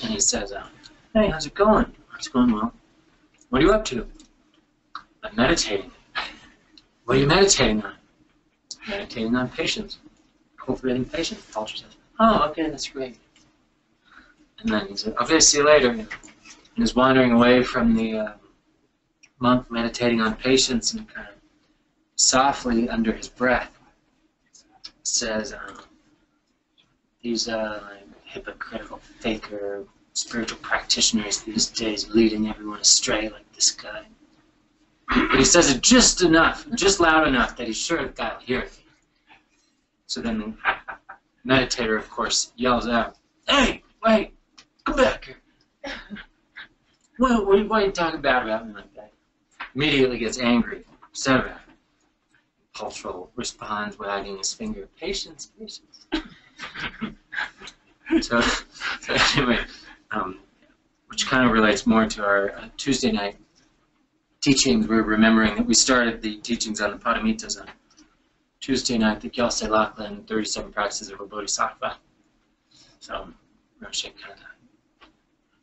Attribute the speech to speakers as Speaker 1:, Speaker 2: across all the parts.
Speaker 1: And he says, hey, how's it going? It's going well. What are you up to? I'm meditating. What are you meditating on? Meditating on patience. Cultivating patience, Patrul says. Oh, okay, that's great. And then he said, okay, see you later. And he's wandering away from the monk meditating on patience, and kind of softly under his breath says, these hypocritical faker spiritual practitioners these days leading everyone astray like this guy. But he says it just enough, just loud enough that he's sure the guy will hear it. So then the meditator, of course, yells out, hey, wait, come back here. What are you talking about me like that? Immediately gets angry, upset about it. Patrul responds, wagging his finger, patience, patience. So anyway, which kind of relates more to our Tuesday night teachings. We're remembering that we started the teachings on the Paramitas on Tuesday night, the Gyaltse Laklen 37 Practices of a Bodhisattva. So Rinpoche kind of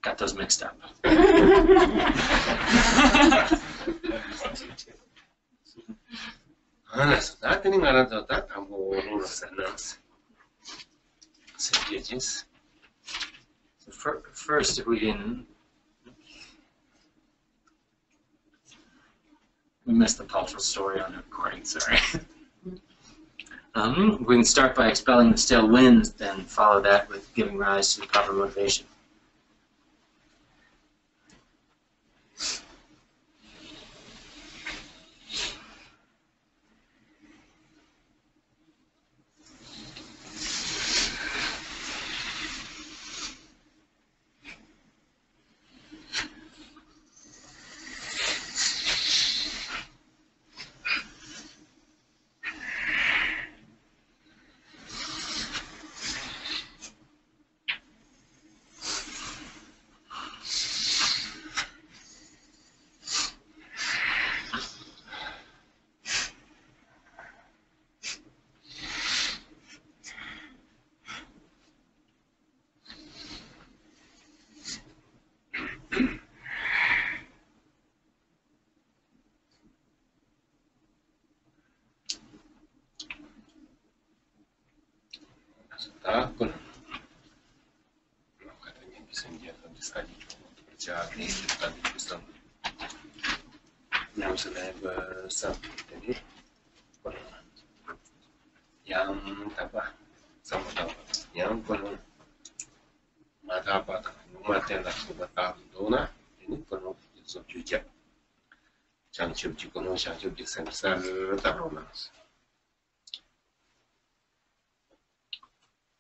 Speaker 1: got those mixed up. So first, if we can, we missed the Patrul story on the recording, sorry. We can start by expelling the stale winds, then follow that with giving rise to the proper motivation.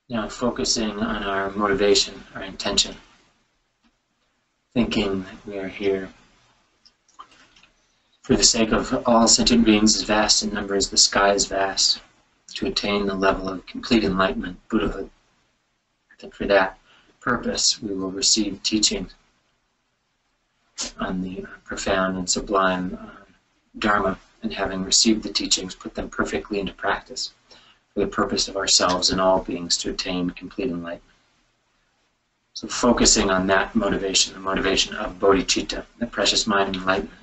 Speaker 1: Now focusing on our motivation, our intention, thinking that we are here for the sake of all sentient beings as vast in number as the sky is vast, to attain the level of complete enlightenment, Buddhahood. That for that purpose we will receive teachings on the profound and sublime Dharma, and having received the teachings, put them perfectly into practice for the purpose of ourselves and all beings to attain complete enlightenment. So focusing on that motivation, the motivation of bodhicitta, the precious mind of enlightenment,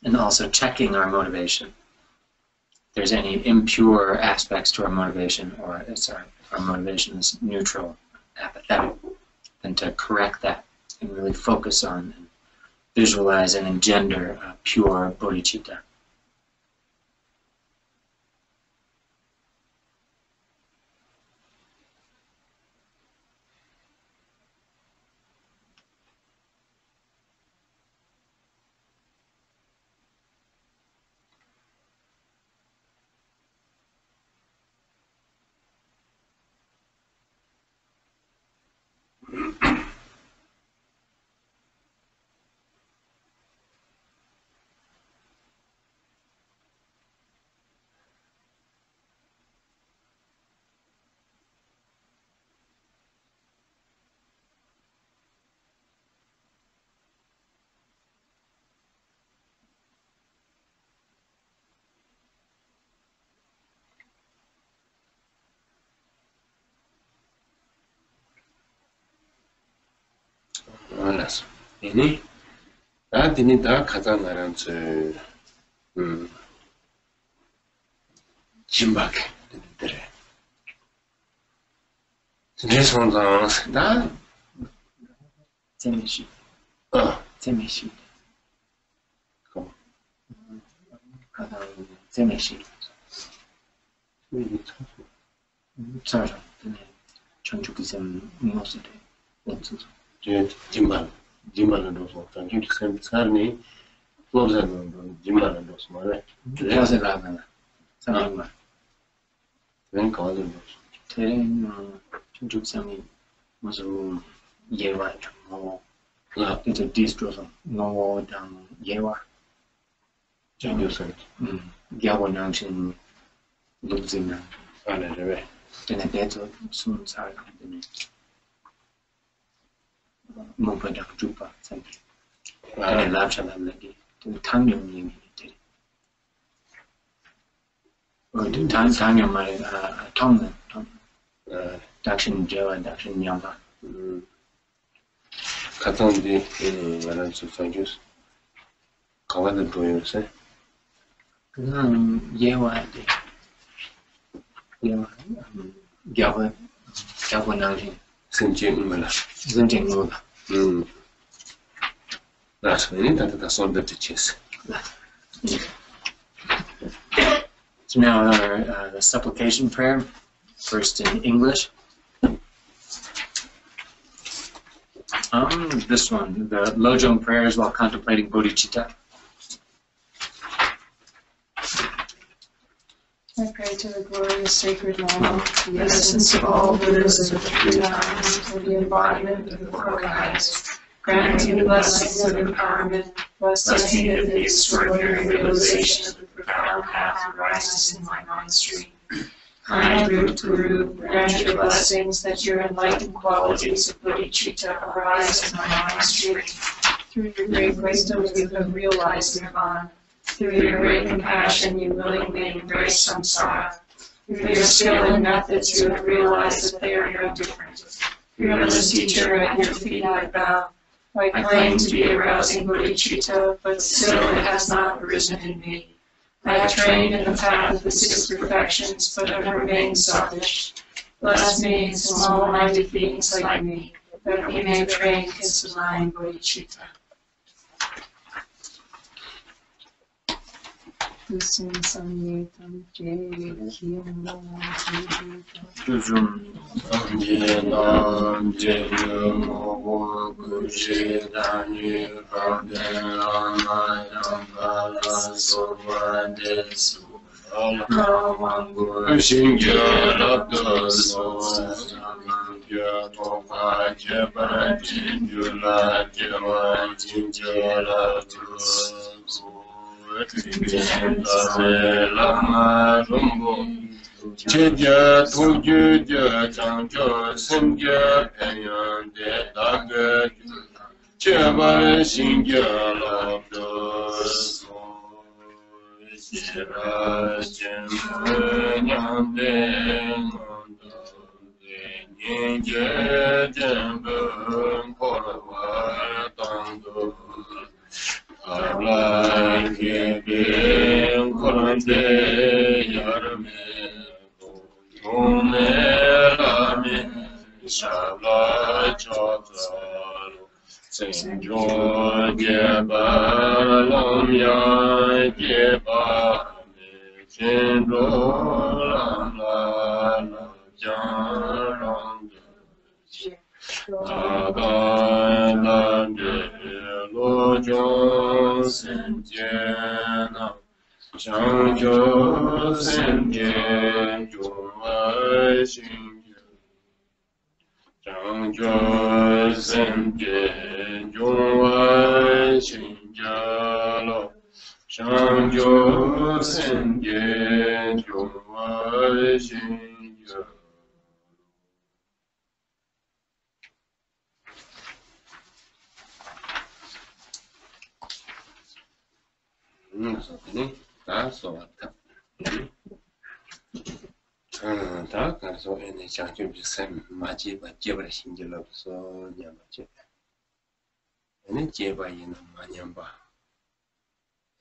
Speaker 1: and also checking our motivation. If there's any impure aspects to our motivation, or if our motivation is neutral, apathetic, then to correct that and really focus on and visualize and engender pure bodhicitta.
Speaker 2: ini 다 드니 다 가장 나랑 저 짐박해 들에 내성장 다
Speaker 1: 재미시. 재미시.
Speaker 2: 그럼
Speaker 1: 가장 재미시. 잘 네. 전주기선 무엇을 원소서.
Speaker 2: 제 짐발은 넣어서 전주 샘살니 플로자는 짐발은 넣어서 말해
Speaker 1: 무엇을 하나. 상황만.
Speaker 2: 웬 거는 넣어서
Speaker 1: 대는 전주기선이 무슨 예와 뭐 이제 디스트로서 노당 예와
Speaker 2: 전주선
Speaker 1: 야원양신 루즈나
Speaker 2: 안에 왜
Speaker 1: 근데 대저 순살 되는 몸보다 주파 생 근데 라차라기 당뇨님이 되게 당뇨 말에 통는 dak신 제와 dak신 양파
Speaker 2: 가ton디 말한 수상주 가와는 보여서
Speaker 1: 그냥 예와데 예와 야원양신
Speaker 2: 생진물라
Speaker 1: 전쟁로다
Speaker 2: 나서는 다다 손들 티치스
Speaker 1: So now the supplication prayer, first in English. This one, the Lojong prayers while contemplating bodhicitta.
Speaker 3: I pray to the glorious sacred Lama, the essence of all Buddhas of the three times, for the embodiment of the four guides. Grant me the blessings of empowerment, bless me with the extraordinary realization of the profound path arises in my mind stream. Kind root Guru, grant your blessings that your enlightened qualities of bodhicitta arise in my mind stream. Through your great wisdom, you have realized nirvana. Through your great compassion, you willingly embrace samsara. Through your skill and methods, you have realized that they are no different. Fearless teacher, at your feet I bow. I claim to be arousing bodhicitta, but still it has not arisen in me. I have trained in the path of the six perfections, but have remained selfish. Bless me and small-minded beings like me, that we may train his divine bodhicitta. Tusum samyetam
Speaker 1: Tusum
Speaker 2: amjenam jeyomo kushidani radenayam balasovadesu alamangu shingyarabdaso samangya tovaje parajinjula jemajinjaladusu Lama Rumbo Cheja Tuju Changjo Simja Penyan De Daga Cheba Singya Labdos Shira Jem De Ninja Jembun Korwa Tangdo Abla Kebin Korante Yarame Tone Lame Shabla Chokzal Senjo Jeba Lomya Jeba Chenro Lamla Jan Lojong Senjena Shangjo Senjen Jungwai Xingyo Shangjo Senjen Jungwai Xingjalo Shangjo Senjen Jungwai Xingyo 다 써왔다. 다 가서 애네 장좀 쌤 맞지 맞지버려 신경을 없어 냐 맞지. 얘는 제바이는 마냥 봐.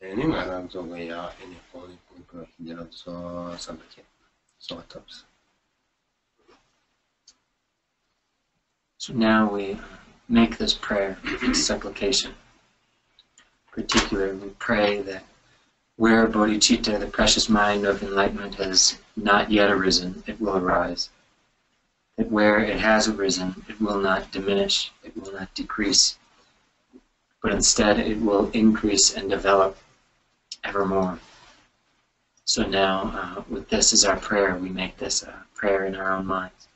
Speaker 2: 얘는 알아서 저거야. 얘는 거기 그 이제서 삼백해. 소탑스.
Speaker 1: So now we make this prayer, this supplication. Particularly, we pray that where bodhicitta, the precious mind of enlightenment, has not yet arisen, it will arise. That where it has arisen, it will not diminish, it will not decrease, but instead it will increase and develop evermore. So now, with this as our prayer, we make this prayer in our own minds.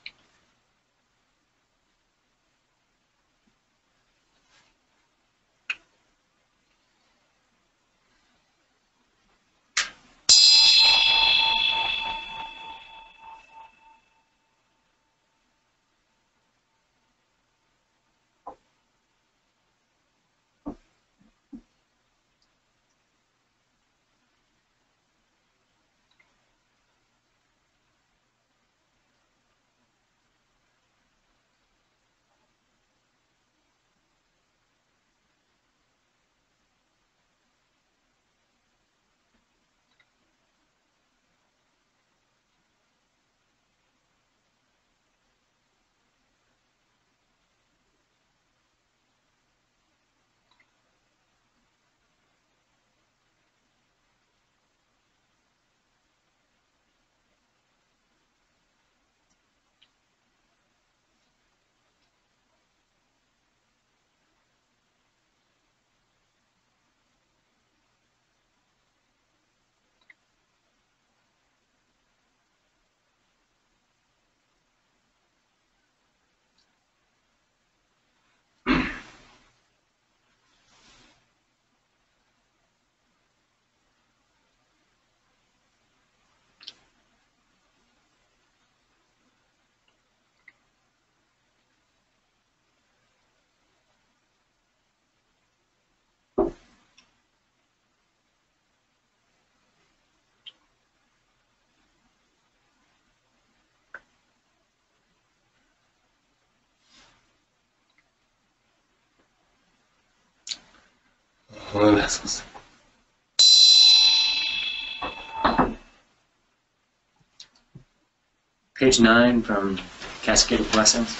Speaker 1: Page 9 from Cascade of Blessings.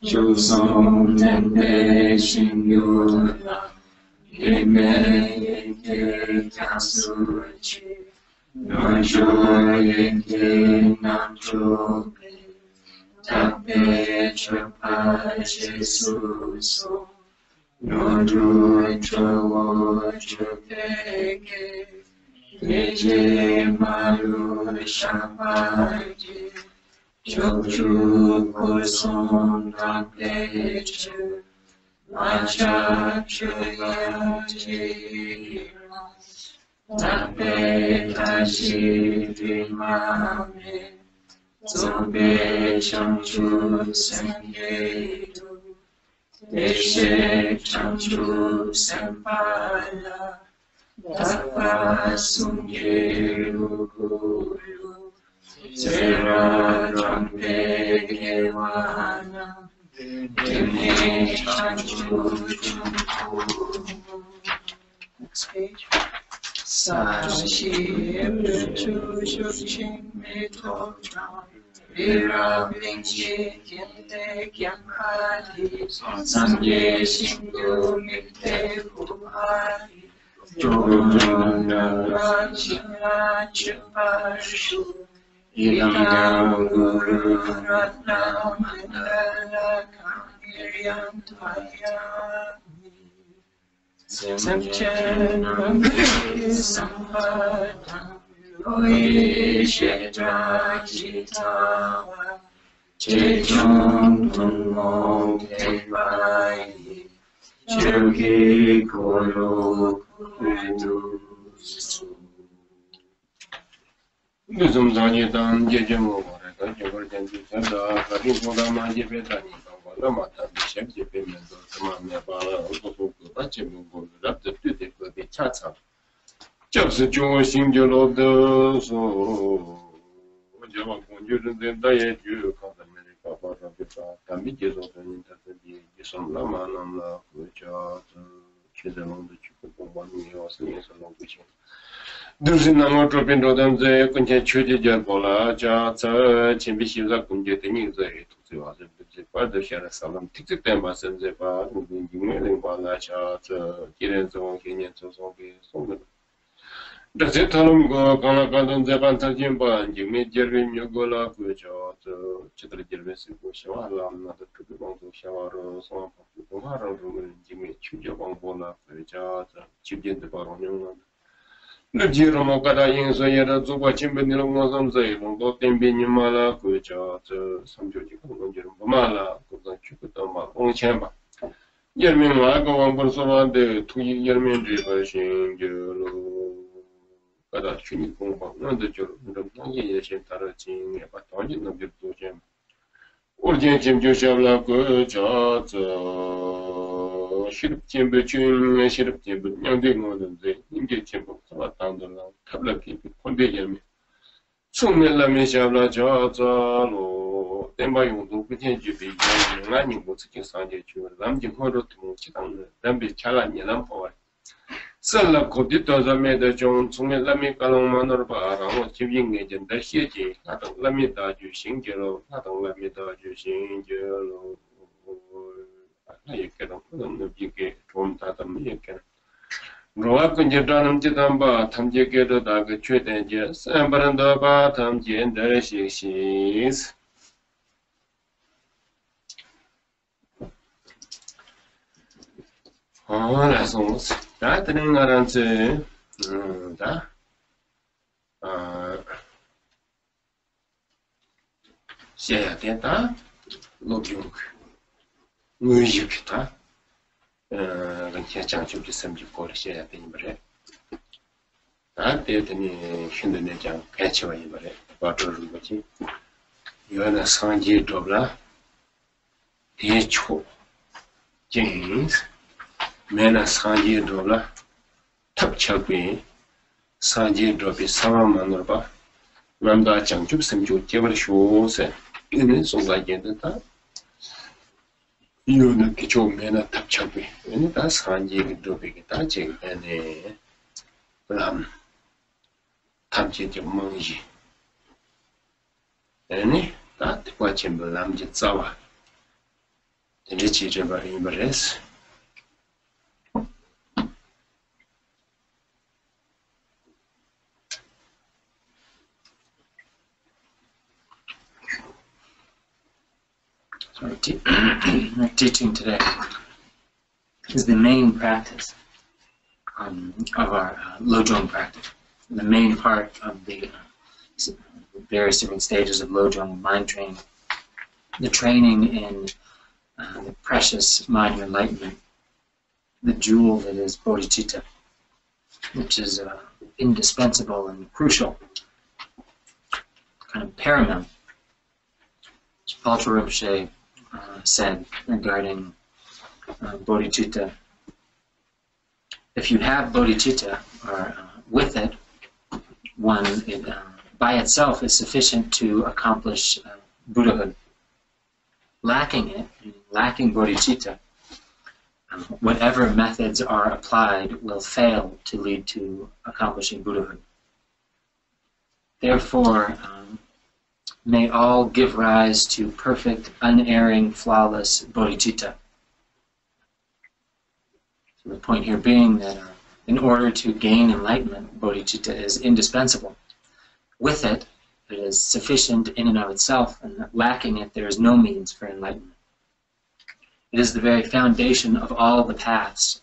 Speaker 3: Josom Nende Shingyula Ime Yeke Kansuchi Nojo Yeke Namcho Tape Chapa Jesuso Nojo Chowo Chopeke Yeje Maru Shapaji Chochu Koson Rampechu Macha Chuya Chira Tape Tashi Vimame Zobe Chanchu Sengedu Deshe Chanchu Sempala Tapa Sungye Ugulu Sera Rampe Gewana Dene Chanchu Chumpu. Next page. Sashi Chu Shuching Mito Chan Vira Vinci Kinte Kyamhadi Sanye Shindu Mikte Kumari Jona Rachina Chupashu Idam Guru Ratna Mandala Kangiryam Tvaya Samchen Ramri Sampadam Oishedra Jitawa Chechon Tunmo Tevai Choki Kolo Kudu Nizum Zanyetan Jejemo Vareta Jogor Janji Sada Karim Podama Jebetani
Speaker 2: lama tambi shakje payment or tamam bala also bache mungo rap the tute ko be chacha jobs jo singjo lo de so jama konju de da ye ju ka da me ka ba ra be ta tambi je zo de ni ta de son lama nam la ko cha che de long de chu ko ba ni yo so ni so long de Durzin nama tropin rodam ze kunche chudi jar bola cha cha chimbi shivza kunje teni ze tukzi wa ze bibze pa de shara salam tikzik tenpa sen ze pa ngin jingme lingpa la cha cha jiren zong hinyen zo zong ge song ge Daze talum go kala kandon ze pan tal jimpa jingme jirgin nyogo la ku cha cha chidra jirgin si ku shawa lam na da tupi bang zo shawa ro song pa ku kumha rang rungu jingme chudya bang bola ku cha cha chibjen de pa rong nyong na Lojong kada yin so yera zuba chimbe ni lo ngom zai lo do tembe ni mala ku cha ce samjo ji ko ngom jero mala ko da chu ko da ma ong chen ba yer min ma ko wang bur so ba de tu yer min ji ba shin je lo kada chu ni ko ba no de jo ndo na ye ye chen ta ra chin ye ba ta ji no bi do chen urjen chim jo sha la ko cha ce shirp chimbe chun shirp chimbe nyang de ngo de 인게 전부 왔다는라 탑락이 콘베이어미 총mel라미 샤블라 저로 템바용도 그냥 주비 아니 뭐 특히 상제 주 남진 호로 좀 지당 남비 잘안 예람 보아 설라 고디도 자메도 좀 총mel라미 깔롱만으로 봐라고 집인게 전다 시지 나도 라미다 주신게로 나도 라미다 주신게로 아예께도 그런 느끼게 좀 다듬이 예께 Roa kunje danam jidamba tamje gedo da ge chue denje sambaranda ba tamje ndare shis la somos da tenen arance da xia de da Lojong ta 그냥 장점이 섬지 거르셔야 되는 거래. 나한테는 힘드네 장 같이 와이 말해. Patrul Rinpoche. 이거는 상지 dobla 대초 제인스 매나 상지 dobla 탑착비 상지 dob이 사망만으로 봐. 남다 장점 섬지 제발 쇼세. 이는 송가게다. 이유는 기존 매나 탑착비 얘는 다 산지기 도비기 다 제가네 그럼 탐지지 멍지 얘네 다 특과 전부 남지 싸와 이제 지저버리 버레스
Speaker 1: Our teaching today is the main practice of our Lojong practice, the main part of the various different stages of Lojong mind training, the training in the precious mind of enlightenment, the jewel that is bodhicitta, which is indispensable and crucial, kind of paramount. Patrul Rinpoche said regarding bodhicitta, if you have bodhicitta, or with it, by itself is sufficient to accomplish Buddhahood. Lacking it, lacking bodhicitta, whatever methods are applied will fail to lead to accomplishing Buddhahood. Therefore, may all give rise to perfect, unerring, flawless bodhicitta. So the point here being that in order to gain enlightenment, bodhicitta is indispensable. With it, it is sufficient in and of itself, and lacking it, there is no means for enlightenment. It is the very foundation of all the paths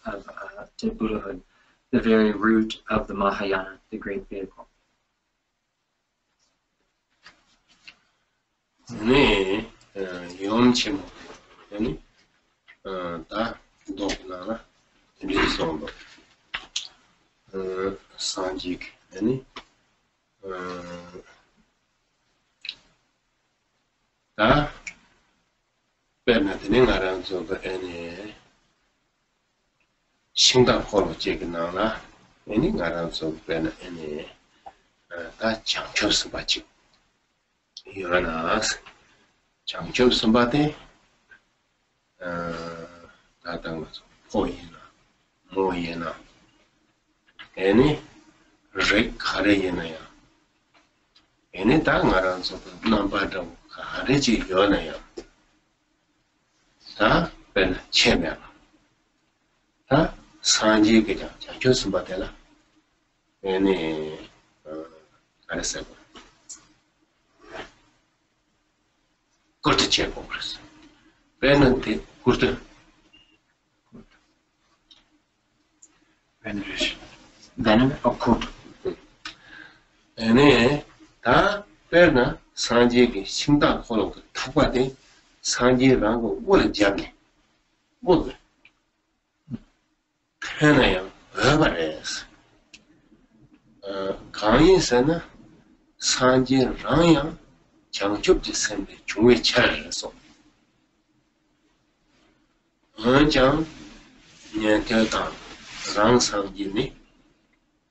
Speaker 1: to Buddhahood, the very root of the Mahayana, the great vehicle.
Speaker 2: 네, 용치모, 아니, 다 도구나라, 리소로, 산직, 아니, 다 Bernardine Aranzo, any Shinda Holo Jignala, any Aranzo, Ben, any that Changcho Sabachi. You run us Changcho somebody, that was Poyena, Moyena, any Rick Harayana. Any time around so number of Hariji Yonaya. Ta Ben Chemia. Ta Sanji Gija, Jus Batella. Any Aresebo. Go to check overs. Ben and the good
Speaker 1: veneration. Vener or court.
Speaker 2: Any 다 빼나 산지에게 심당 호로 투과된 산지라고 원장이 뭐 하나요 어바레스 강인선은 산지랑야 장접지 선배 중외 차려서 원장 년태다 랑상지니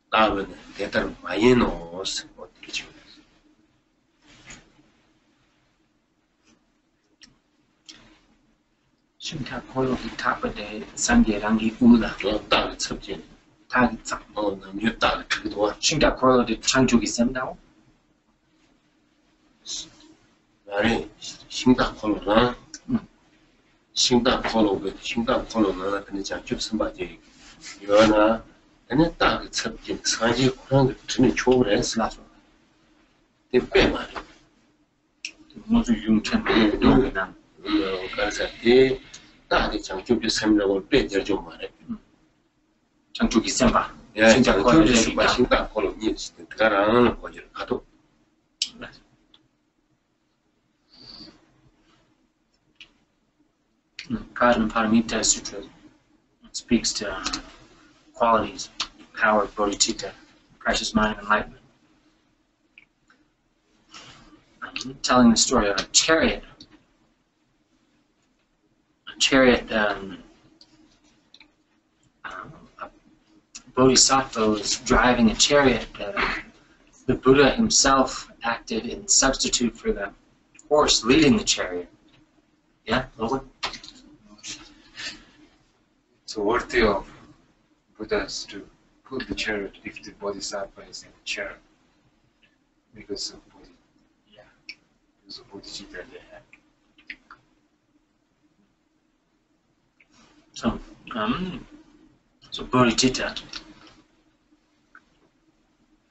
Speaker 2: 다음에 대단 많이 넣었어 어떻게 지금
Speaker 1: Shinta Polo Tapade, Sange Rangi Ula,
Speaker 2: 딱 첩진
Speaker 1: Tagza.
Speaker 2: 남녀 딱 그거
Speaker 1: Shinta Polo de Changjugi Semdao,
Speaker 2: 나리 심당 콜로나 심당 콜로가 심당 콜로나 근데 장접 선바지 요나 근데 딱 첩진 산지 그런 전에 조를 했어
Speaker 1: Slazo.
Speaker 2: 때 빼말
Speaker 1: Mozu Yungchen, Yogan,
Speaker 2: 그래서 때 딱이 장접이 선라고 빼져 좀 말해
Speaker 1: Changjugi Semba.
Speaker 2: 야
Speaker 1: Shinta Polo de
Speaker 2: 장접이 심당 콜로 니 그가랑 거기를 가도
Speaker 1: Prajna Paramita Sutra speaks to qualities, power of bodhicitta, precious mind of enlightenment. Telling the story of a chariot. A bodhisattva was driving a chariot. The Buddha himself acted in substitute for the horse leading the chariot. Yeah, Lola?
Speaker 4: It's worthy of Buddhas to put the chariot if the bodhisattva is in the chair because of bodhicitta they have.
Speaker 1: So bodhicitta,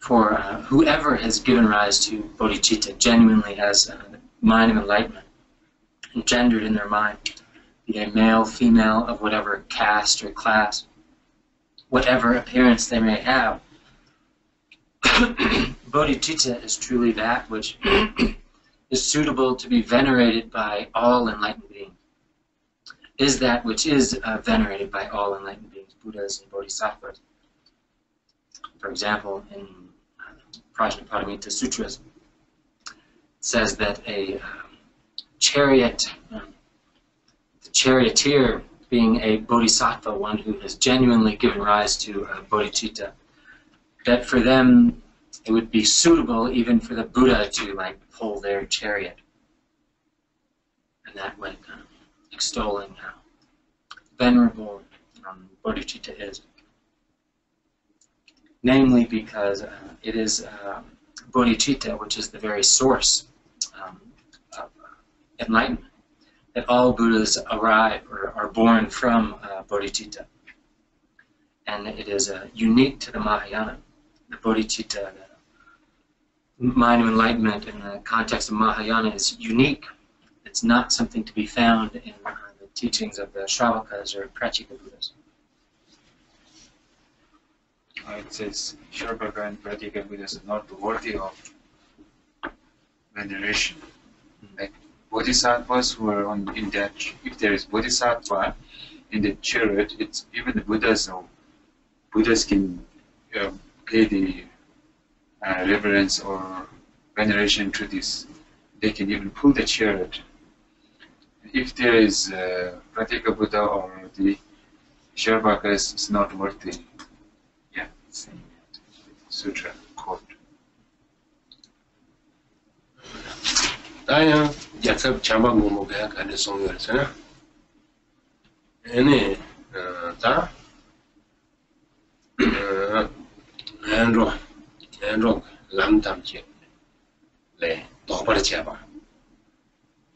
Speaker 1: for whoever has given rise to bodhicitta genuinely has the mind of enlightenment engendered in their mind, be they male, female, of whatever caste or class, whatever appearance they may have. Bodhicitta is truly that which is suitable to be venerated by all enlightened beings, is that which is venerated by all enlightened beings, Buddhas and Bodhisattvas. For example, in Prajnaparamita Sutras, it says that a chariot, the charioteer being a bodhisattva, one who has genuinely given rise to bodhicitta, that for them it would be suitable even for the Buddha to pull their chariot. And that way, extolling how venerable bodhicitta is. Namely because it is bodhicitta which is the very source of enlightenment. That all Buddhas arrive or are born from bodhicitta. And it is unique to the Mahayana. The bodhicitta, the mind of enlightenment in the context of Mahayana is unique. It's not something to be found in the teachings of the Shravakas or Prachika Buddhas.
Speaker 4: It says Shravakas and Prachika Buddhas are not worthy of veneration. Like bodhisattvas who are in that, if there is bodhisattva in the chariot, it's even the Buddhas can pay the reverence or veneration to this. They can even pull the chariot. if there is Pratika Buddha or the Sherpaka is not worthy. Yeah, it's in Sutra quote.
Speaker 2: 다양 약삽 참바 뭐뭐가 간에 송여잖아. 얘네 다 랜로 람담지 래 도바르 제바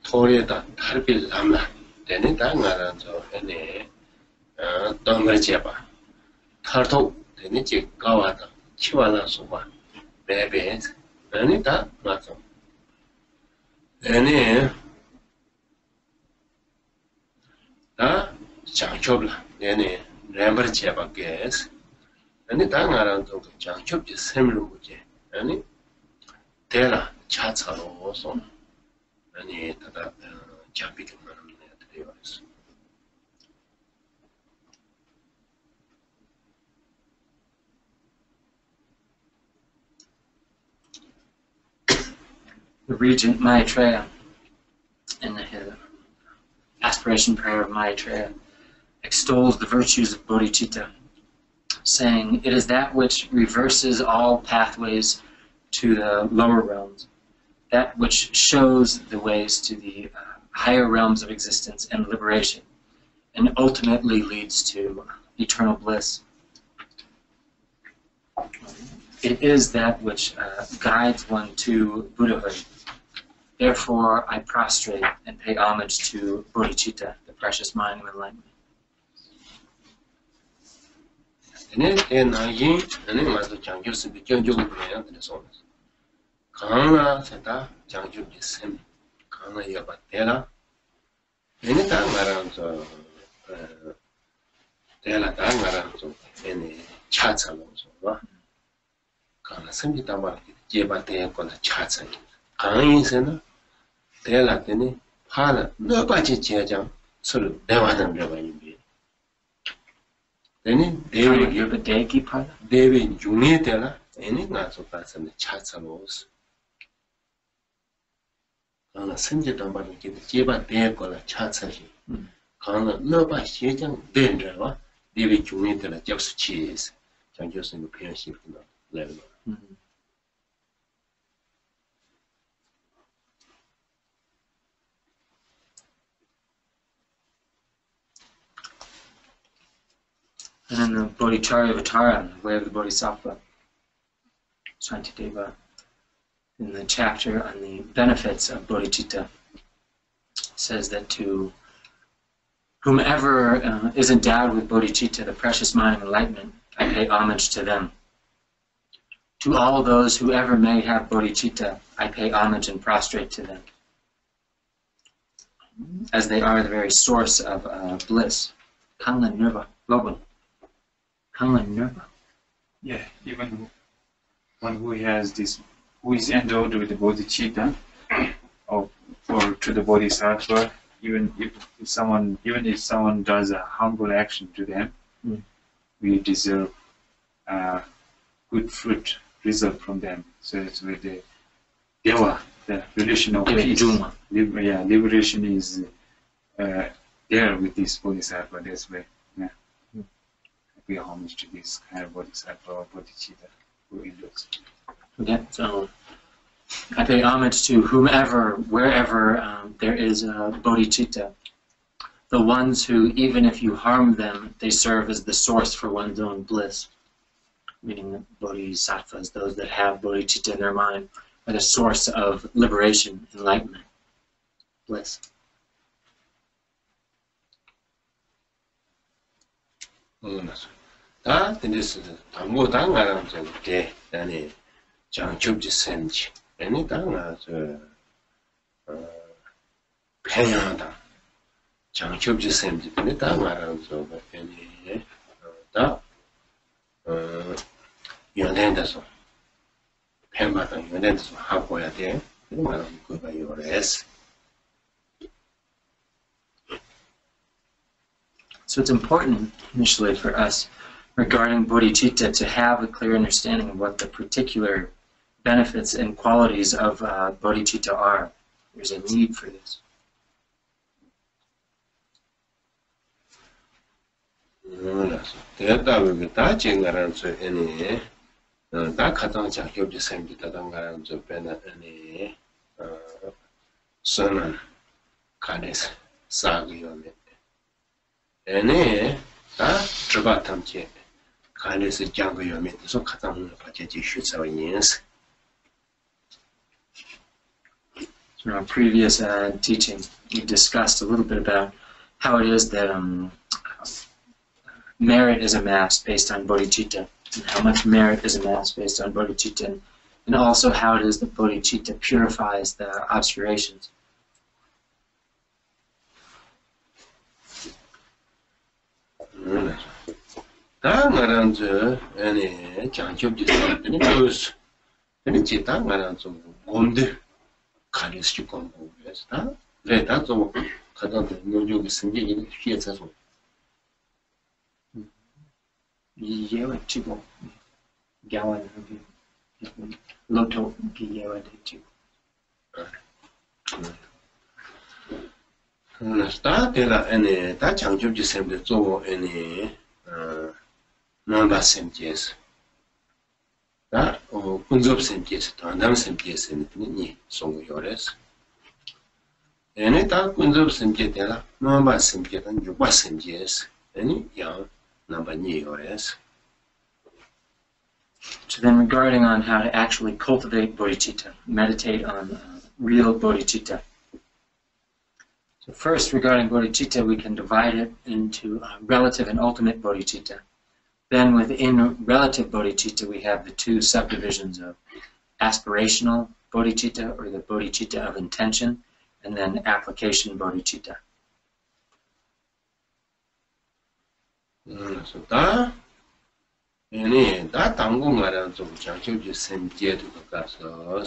Speaker 2: 토리에다 탈빌 람라 되는 당가라 저 얘네 동거 제바 탈토 되는 지 가와다 치와나 소바 베베 아니 다 맞아 얘네 다 장초블라 얘네 램버 제바 게스 아니 당가라 저 장초지 셈을 보지 아니 대라 차차로서 아니 다다 장비를 말하는 애들이요.
Speaker 1: The regent Maitreya, in his aspiration prayer of Maitreya, extols the virtues of bodhicitta, saying, "It is that which reverses all pathways to the lower realms, that which shows the ways to the higher realms of existence and liberation, and ultimately leads to eternal bliss. It is that which guides one to Buddhahood. Therefore, I prostrate and pay homage to bodhicitta, the precious mind of enlightenment."
Speaker 2: 얘는 맞아 장교스비 견적을 그래야 그래서 강나 세다 장주비 셈 강나 여바 대라 얘는 다 말하면서 대라 다 말하면서 얘네 차차로서 봐 강나 셈이다 말기 제바 대거나 차차 강인세는 대라 때니 파나 너바지 제장 서로 대화는 대화인데 얘는 대외 중에 대라 얘는 나서 봤으면 차차로서 강나 선제도 말기 제바 대거나 차차지 강나 너바 시장 된저와 대외 중에 대라 접수치에서 장교수님 표현시키나 레벨
Speaker 1: And then the Bodhicharyavatara, the way of the Bodhisattva, Shantideva, in the chapter on the benefits of bodhicitta, says that to whomever is endowed with bodhicitta, the precious mind of enlightenment, I pay homage to them. To all those who ever may have bodhicitta, I pay homage and prostrate to them, as they are the very source of bliss. Kanlan Nirva, Lojong. Kanlan Nirva.
Speaker 4: Yeah, even one who has this, who is endowed with the bodhicitta, or to the bodhisattva, even if someone does a humble action to them, we deserve good fruit result from them. So it's with the deva, the relation of peace. Liberation is there with this bodhisattva. That's why we are homage to this kind of bodhisattva or bodhicitta who endures.
Speaker 1: Okay, so I pay homage to whomever, wherever there is a bodhicitta, the ones who, even if you harm them, they serve as the source for one's own bliss. Meaning the bodhisattvas, those that have bodhicitta in their mind, are the source of liberation, enlightenment, bliss.
Speaker 2: 다 근데서 당고 당가랑 저게 아니 장축지 센지 아니 당가 저 평양다 장축지 센지 근데 당가랑 저거 아니 다 연대에서 평마다 연대에서 하고야 돼 그런 말은 그거 요래스.
Speaker 1: So it's important, initially, for us, regarding bodhicitta, to have a clear understanding of what the particular benefits and qualities of bodhicitta are. There's a need for this.
Speaker 2: 대답을 다 증가하는 저 애니 다 가장 작업이 생기다던 거는 저 배는 애니 선은 간에서 싸고요네 애니 다 저바탐체 간에서 장고요네 저 가장 바제지 휴서인스.
Speaker 1: In our previous teaching, we discussed a little bit about how it is that merit is amassed based on bodhicitta, and how much merit is amassed based on bodhicitta, and also how it is that bodhicitta purifies the obscurations.
Speaker 2: 가르치 공부에서 내가 좀 가다 노력이 생기는 피해서
Speaker 1: 이해와 치고 가와는 로토 기회와 치고
Speaker 2: 스타트라 애네 다 장주지 셈데 좀 애네 넘바 셈제스 다 군접 셈제스 단담 셈제스는 니 송요레스 애네 다 군접 셈제데라 넘바 셈제는 유바 셈제스 애니 양 넘바 니요레스.
Speaker 1: So then regarding on how to actually cultivate bodhicitta, meditate on real bodhicitta. So first, regarding bodhicitta, we can divide it into relative and ultimate bodhicitta. Then within relative bodhicitta, we have the two subdivisions of aspirational bodhicitta, or the bodhicitta of intention, and then application bodhicitta.
Speaker 2: So that 얘네 다 당고 말하는 좀 장초지 셈제도 가서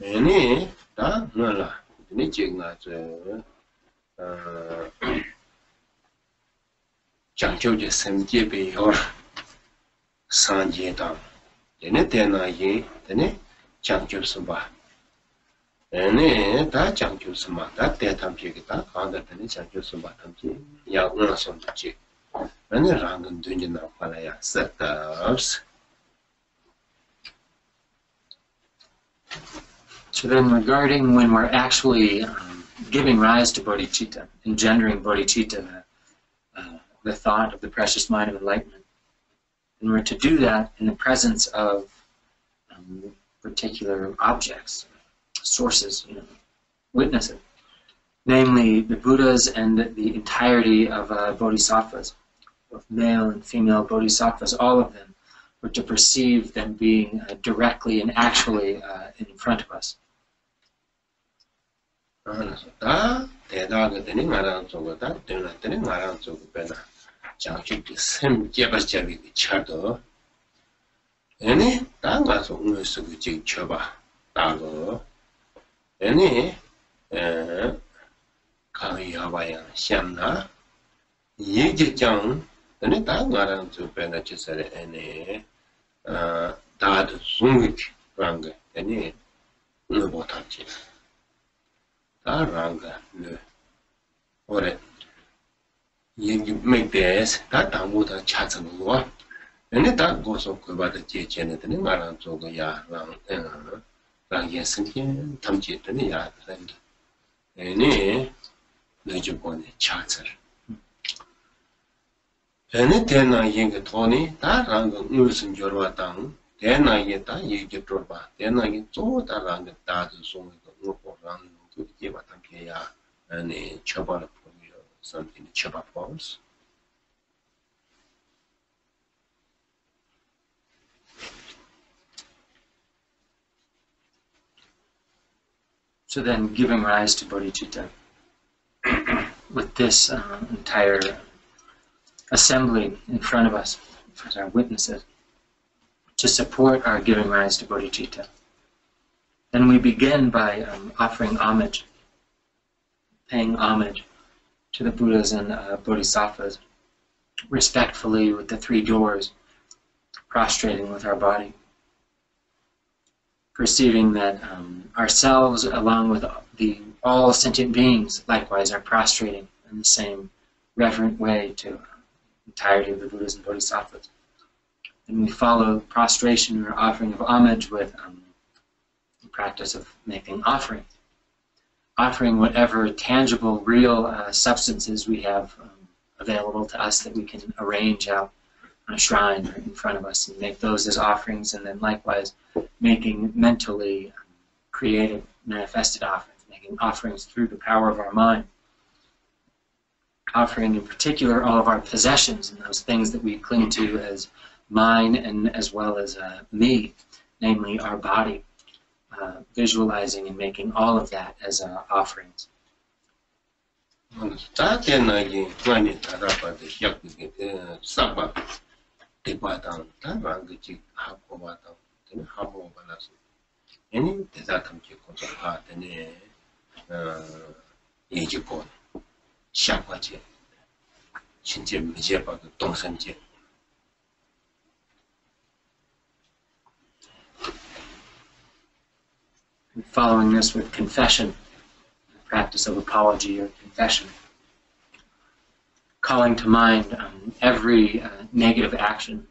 Speaker 2: 얘네 다 뭐라 네 제가 저 장초지 셈제 배워 산제다 얘네 대나기 얘네 장초스 봐 얘네 다 장초스 마다 대탐지기다 간다더니 장초스 봐 탐지 야구나 손지 So
Speaker 1: then regarding when we're actually giving rise to bodhicitta, engendering bodhicitta, the thought of the precious mind of enlightenment, and we're to do that in the presence of particular objects, sources, witnesses, namely the Buddhas and the entirety of bodhisattvas, both male and female bodhisattvas, all of them, were to perceive them being directly and actually in front of us.
Speaker 2: 근데 다 말하는 저 배나 지설에 애네 다도 숨이 그런 거 아니 뭐 못하지 다랑가 네 오래 얘기 맥데스 다 당보다 찾는 거 근데 다 고소 그 받아 제체는 말하는 저거야 랑 예스님 탐지했더니 야 그런데 애네 너저 보내 찾을 애네 대나 얘기 돈이 다랑 무슨 저러왔당 대나 얘기 다 얘기 들어봐 대나 얘기 또 다랑 다도 송이 뭐랑 그게 왔던 게야 아니 처벌을 보여 something 처벌 force.
Speaker 1: So then giving rise to bodhicitta with this entire assembly in front of us as our witnesses to support our giving rise to bodhicitta. Then we begin by offering homage, paying homage to the Buddhas and Bodhisattvas, respectfully with the three doors, prostrating with our body, perceiving that ourselves, along with all sentient beings, likewise are prostrating in the same reverent way to entirety of the Buddhas and Bodhisattvas. And we follow prostration or offering of homage with the practice of making offerings. Offering whatever tangible, real substances we have available to us that we can arrange out on a shrine or in front of us and make those as offerings, and then likewise making mentally creative, manifested offerings, making offerings through the power of our mind. Offering in particular all of our possessions and those things that we cling to as mine and as well as me, namely our body, visualizing and making all of that as offerings. And following this with confession, the practice of apology or confession. Calling to mind every negative action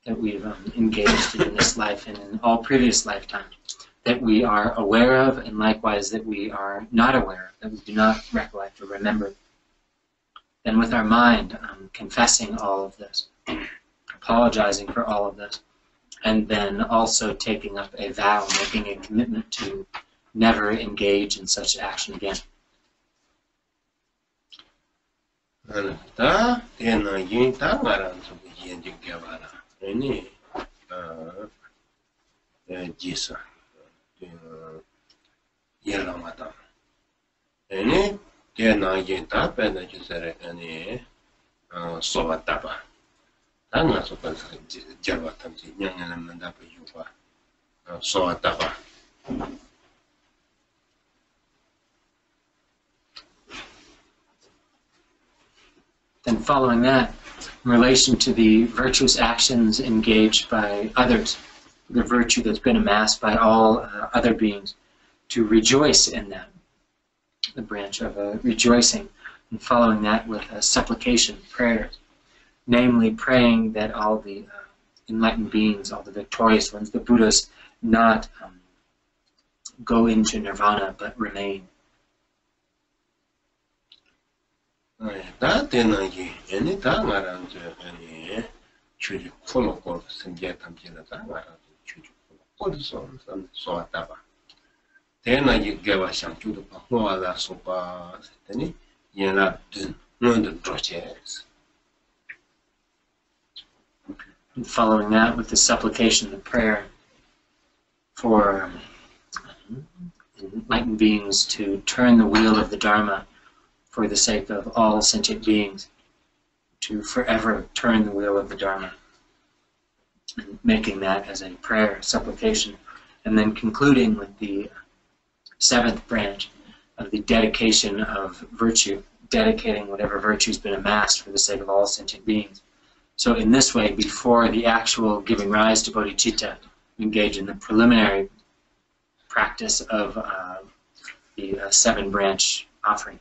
Speaker 1: that we've engaged in this life and in all previous lifetimes, that we are aware of, and likewise that we are not aware of, that we do not recollect or remember. Then with our mind, confessing all of this, apologizing for all of this, and then also taking up a vow, making a commitment to never engage in such action again. Then following that, in relation to the virtuous actions engaged by others, the virtue that's been amassed by all other beings, to rejoice in them, the branch of rejoicing, and following that with supplication, prayers, namely praying that all the enlightened beings, all the victorious ones, the Buddhas, not go into nirvana but remain. And following that with the supplication, the prayer for enlightened beings to turn the wheel of the Dharma for the sake of all sentient beings, to forever turn the wheel of the Dharma, and making that as a prayer, supplication, and then concluding with the seventh branch of the dedication of virtue, dedicating whatever virtue has been amassed for the sake of all sentient beings. So in this way, before the actual giving rise to bodhicitta, we engage in the preliminary practice of the seven-branch offering.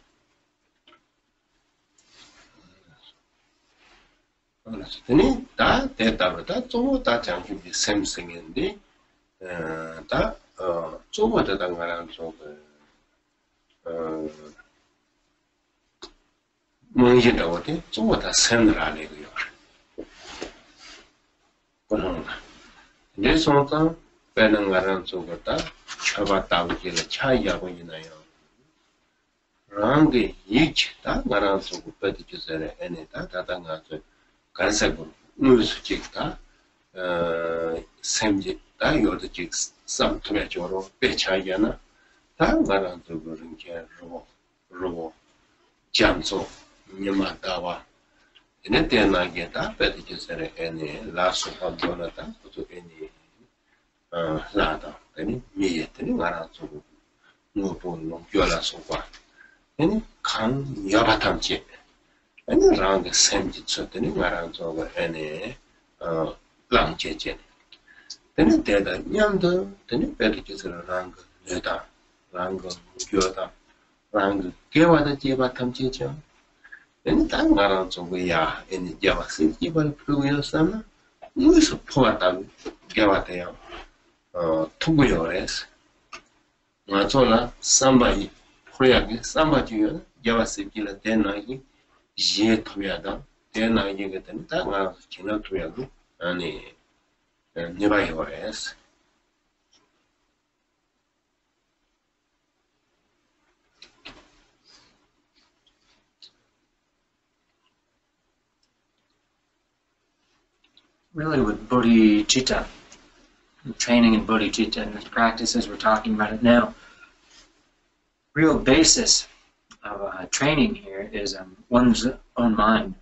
Speaker 2: And that Naran so we are in the Java City, but Puyo Sana, we support them, Gavatea, Tuguyores. Matola, somebody, Koyaki, somebody, Java City, then I get Tuyada, then I get them, that was China Tuyadu, and Nevayores.
Speaker 1: Really with bodhicitta, training in bodhicitta and this practice as we're talking about it now, real basis of training here is one's own mind,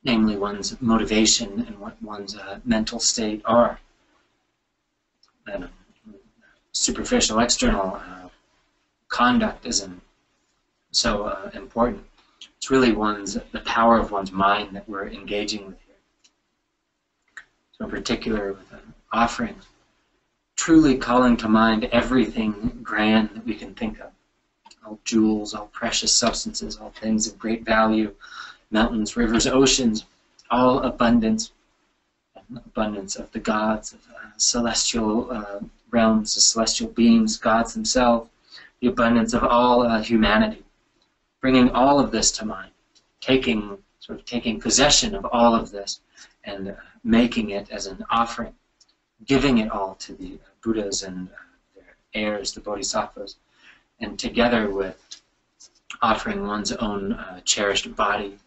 Speaker 1: namely one's motivation and what one's mental state are. And superficial external conduct isn't so important. It's really the power of one's mind that we're engaging with here. So in particular with offerings, truly calling to mind everything grand that we can think of. All jewels, all precious substances, all things of great value, mountains, rivers, oceans, all abundance, abundance of the gods, of celestial realms, the celestial beings, gods themselves, the abundance of all humanity. Bringing all of this to mind, taking possession of all of this and making it as an offering, giving it all to the Buddhas and their heirs, the Bodhisattvas, and together with offering one's own cherished body,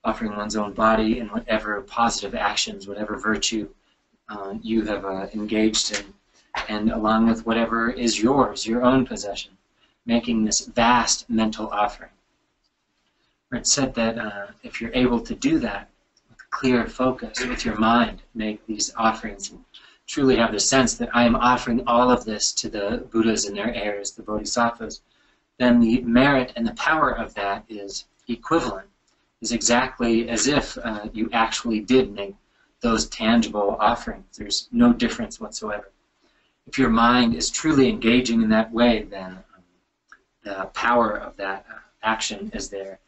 Speaker 1: offering one's own body in whatever positive actions, whatever virtue you have engaged in, and along with whatever is yours, your own possession, making this vast mental offering. It's said that if you're able to do that with clear focus, with your mind, make these offerings and truly have the sense that I am offering all of this to the Buddhas and their heirs, the Bodhisattvas, then the merit and the power of that is equivalent, is exactly as if you actually did make those tangible offerings. There's no difference whatsoever. If your mind is truly engaging in that way, then the power of that action is there,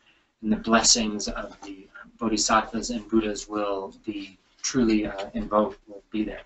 Speaker 1: and the blessings of the Bodhisattvas and Buddhas will be truly invoked, will be there.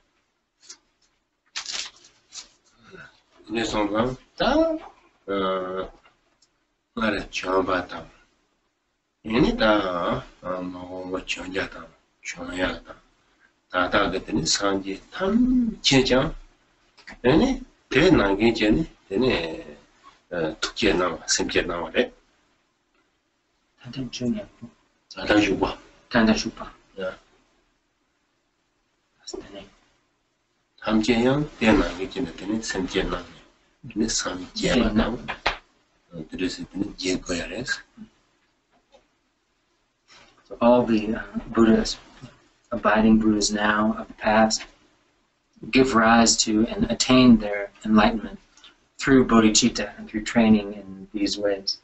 Speaker 1: So all the Buddhas, abiding Buddhas now of the past, give rise to and attain their enlightenment through bodhicitta and through training in these ways.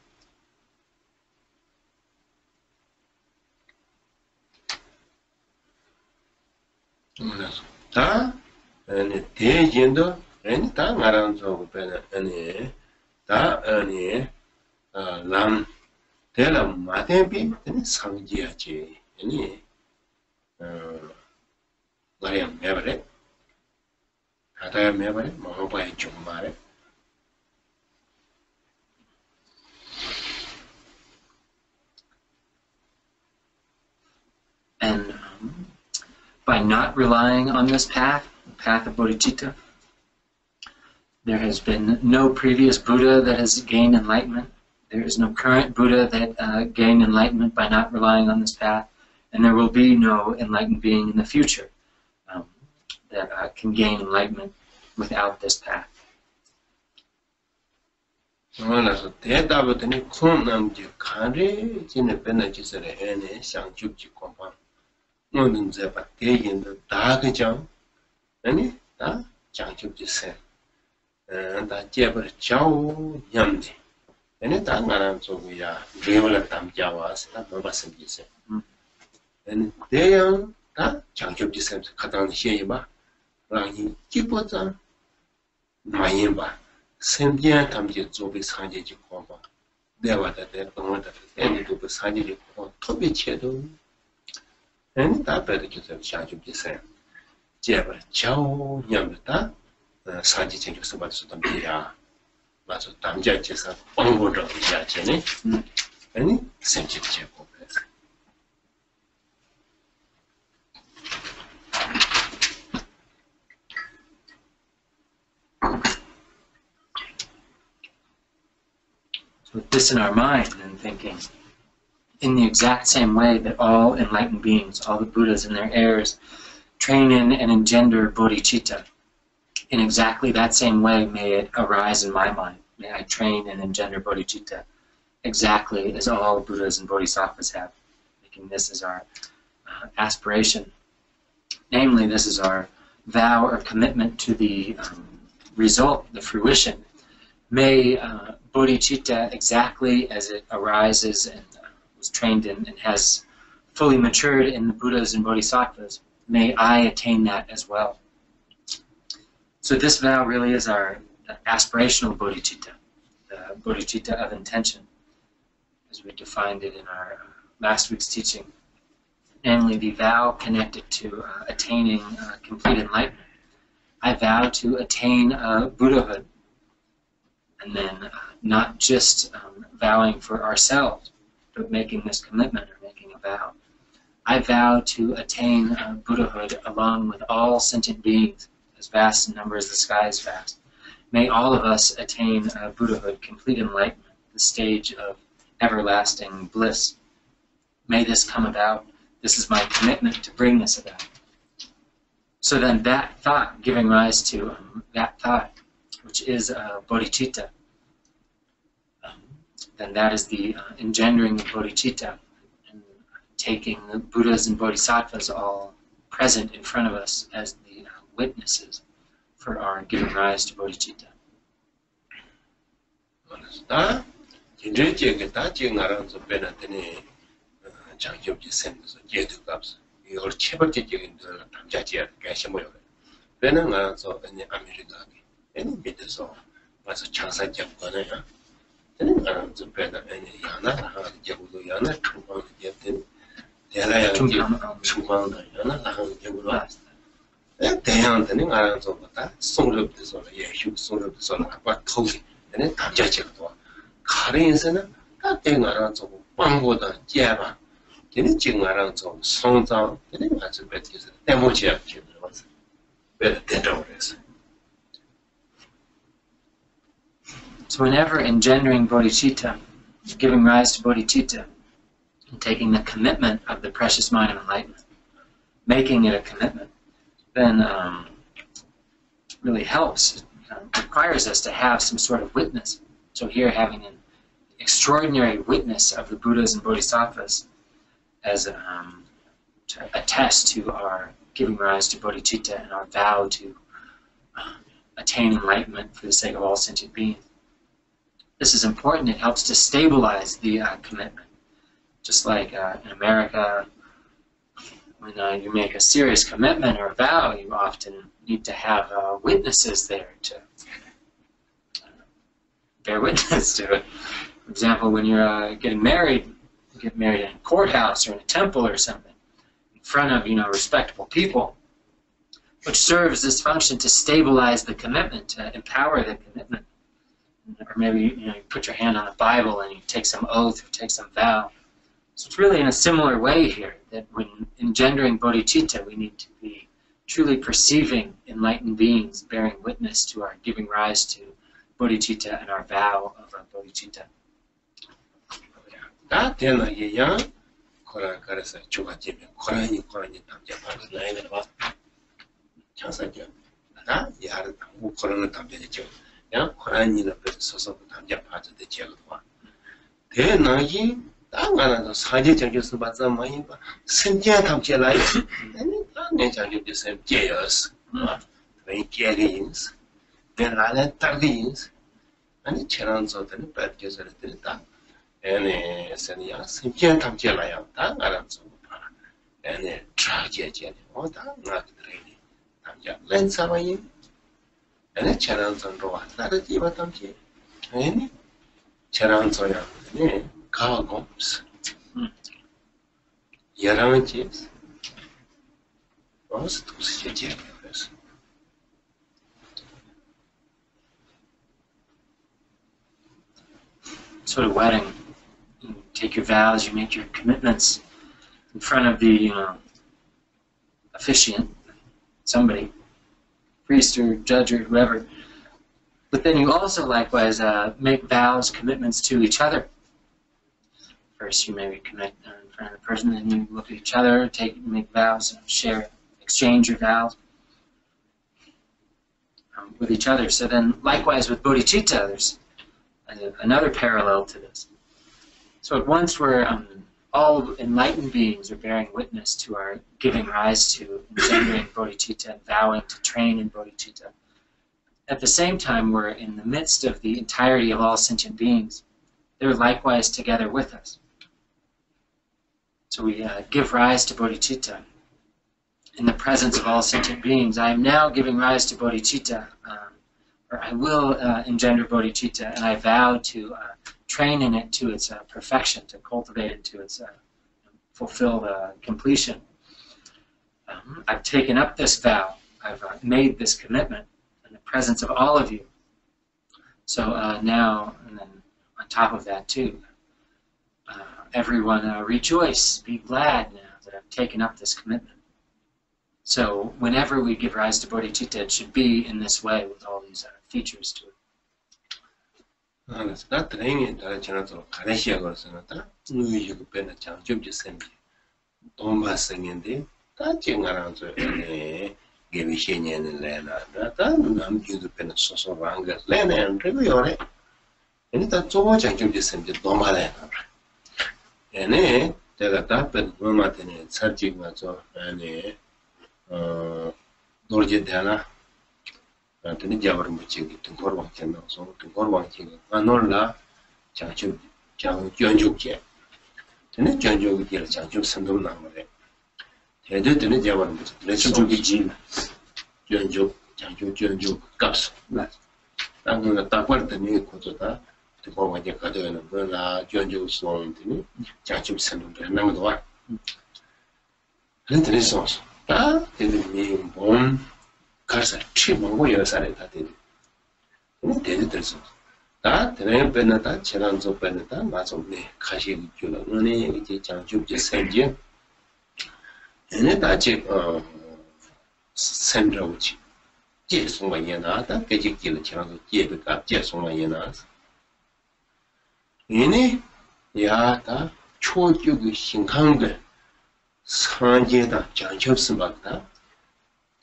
Speaker 1: And by not relying on this path, the path of bodhicitta, there has been no previous Buddha that has gained enlightenment. There is no current Buddha that gained enlightenment by not relying on this path, and there will be no enlightened being in the future that can gain enlightenment without this path.
Speaker 2: 대화다 대화다 애니도 그 사진이 토비 채도 애니 답에도 계속 샤좀 비싸요 제발 저냠다 사진 챙겨서 맞았던 비야 맞아 남자께서 뻥보러 이야기네 아니 생각 제고 그래서
Speaker 1: So with this in our mind and thinking, in the exact same way that all enlightened beings, all the Buddhas and their heirs, train in and engender bodhicitta, in exactly that same way may it arise in my mind. May I train and engender bodhicitta exactly as all Buddhas and Bodhisattvas have, making this as our aspiration. Namely, this is our vow or commitment to the result, the fruition. May bodhicitta, exactly as it arises and was trained in and has fully matured in the Buddhas and Bodhisattvas, may I attain that as well. So this vow really is our aspirational bodhicitta, the bodhicitta of intention, as we defined it in our last week's teaching. Namely, the vow connected to attaining complete enlightenment. I vow to attain Buddhahood, and then not just vowing for ourselves, but making this commitment or making a vow. I vow to attain Buddhahood along with all sentient beings, as vast in number as the sky is vast. May all of us attain Buddhahood, complete enlightenment, the stage of everlasting bliss. May this come about. This is my commitment to bring this about. So then that thought, giving rise to that thought, which is bodhicitta, then that is the engendering of bodhicitta, and taking the Buddhas and Bodhisattvas all present in front of us as the witnesses for our giving rise to bodhicitta.
Speaker 2: 이걸 체벌적인 남자지야 가시 모여. 배는 가서 아니 아메리카 아니 밑에서 와서 장사 잡거든요. 저는 가는 좀 배는 아니 야나 하는 제고도 야나 총방 잡든 대라야 총방도 야나 하는 제고도 에 대양한테는 가는 좀 보다 송럽돼서 예휴 송럽돼서 아빠 토기 근데 남자지도 가린에서는 딱 대가랑 좀 빵보다 제바 걔는 지금 알아서 좀 성장, 걔는 아주 뱉기서 때문에 기분이 와서 왜 된다고 그래서.
Speaker 1: So whenever engendering bodhicitta, giving rise to bodhicitta, and taking the commitment of the precious mind of enlightenment, making it a commitment, then really helps, requires us to have some sort of witness. So here having an extraordinary witness of the Buddhas and Bodhisattvas as to attest to our giving rise to bodhicitta and our vow to attain enlightenment for the sake of all sentient beings. This is important. It helps to stabilize the commitment. Just like in America, when you make a serious commitment or a vow, you often need to have witnesses there to bear witness to it. For example, when you're getting married, you get married in a courthouse or in a temple or something, in front of, respectable people, which serves this function to stabilize the commitment, to empower the commitment. Or maybe, you put your hand on the Bible and you take some oath or take some vow. So it's really in a similar way here, that when engendering bodhicitta, we need to be truly perceiving enlightened beings, bearing witness to our giving rise to bodhicitta and our vow of bodhicitta.
Speaker 2: 다 되나 얘야 코라 가르서 주가지면 코라니 담자 나이는 봐 장사죠 나 야를 뭐 코라는 담자죠 야 코라니는 서서 담자 파도 제가 봐 대나기 땅안에서 사제 정교수 받자 많이 봐 선제 담자 라이 아니 내 장교도 쌤 제여스 왜 계기인스 내 나는 딱인스 아니 체란서들은 받게서를 들다 ene senia simpian tamche la ya ta ngaram so pa ene traje je ne o ta nga treni tamja len sa ba yin ene charan san ro wa ta ji ba tamche ene 체랑서야 네 가고 여러분지 어서 도시지 그래서
Speaker 1: sort of wedding. You take your vows, you make your commitments in front of the officiant, somebody, priest or judge or whoever. But then you also likewise make vows, commitments to each other. First you maybe commit in front of the person, then you look at each other, make vows, share, exchange your vows with each other. So then likewise with bodhicitta, there's another parallel to this. So at once we're all enlightened beings are bearing witness to our giving rise to engendering bodhicitta and vowing to train in bodhicitta. At the same time, we're in the midst of the entirety of all sentient beings. They're likewise together with us. So we give rise to bodhicitta in the presence of all sentient beings. I am now giving rise to bodhicitta, or I will engender bodhicitta, and I vow to train in it to its perfection, to cultivate it to its fulfilled completion. I've taken up this vow. I've made this commitment in the presence of all of you. So now, and then on top of that too, everyone rejoice, be glad now that I've taken up this commitment. So whenever we give rise to bodhicitta, it should be in this way with all these features to it.
Speaker 2: 나 트레이닝 다 지나서 가르치야 그랬으나 우리 배는 장점지 셈비 돈 받생인데 다 쟁하라서 네 개비시년을 내나 다 남주도 배는 소소랑가 내는 그리고 요래 얘네다 조금 장점지 셈비 돈 받아야 얘네 내가 답변 얼마한테 살찌고 와서 아니 놀게 되나 tene jabar muchigi tungkor wangchen na so tungkor wangchen anorla changchu chang gyonjuk je tene gyonjuk ge changchu sandom na ngare tede tene jabar much le changchu ji gyonjuk changchu gyonjuk kaps na 당근 딱 벌더니 고조다 tungkor wangchen 가져는 뭐나 gyonjuk so tene changchu sandom na ngado wa tene so 다 tene mi bon 가서 치먹고 여사를 다 되는. 근데 대들서. 다 대는 배나다 지난주 배나다 맞었네. 가시 줄은 너네 이제 장주제 생제. 얘네 다지 센트로지. 제송만 나다 개직기를 지나서 제가 제송만 나다. 얘네 야다 초주의 신강들 상제다 장접스 맞다.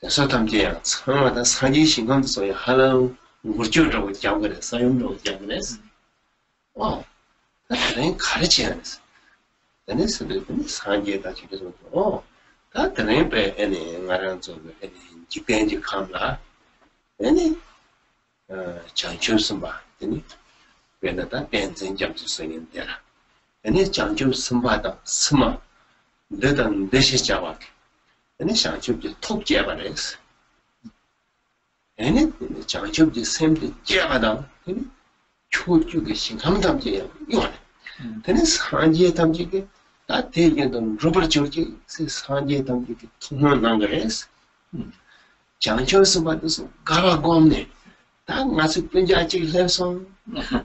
Speaker 2: 사탐제야 처음에 상지 신경도 소리 하는 우주로讲거래 사용으로讲거래서 다른 가르치야 했어. 근데 상지에다 지켜서 다 다른 배에 말하는 저거 집행지 감라. 아니 장초선 봐. 아니 왜나다 변전 잡수 쓰는 데라. 아니 장초 선바다 스마 너던 대시 잡아. 아니 장초지 톡 잡아냈어. 아니 장초지 샘도 잡아다. 아니 초주의 신감담제야. 이거. 근데 산지에 담지게 다 대견도 로버트 조지 산지에 담지게 통한 난 그랬어. 장초에서 받아서 가라고 없네. 다 가서 분자지 해서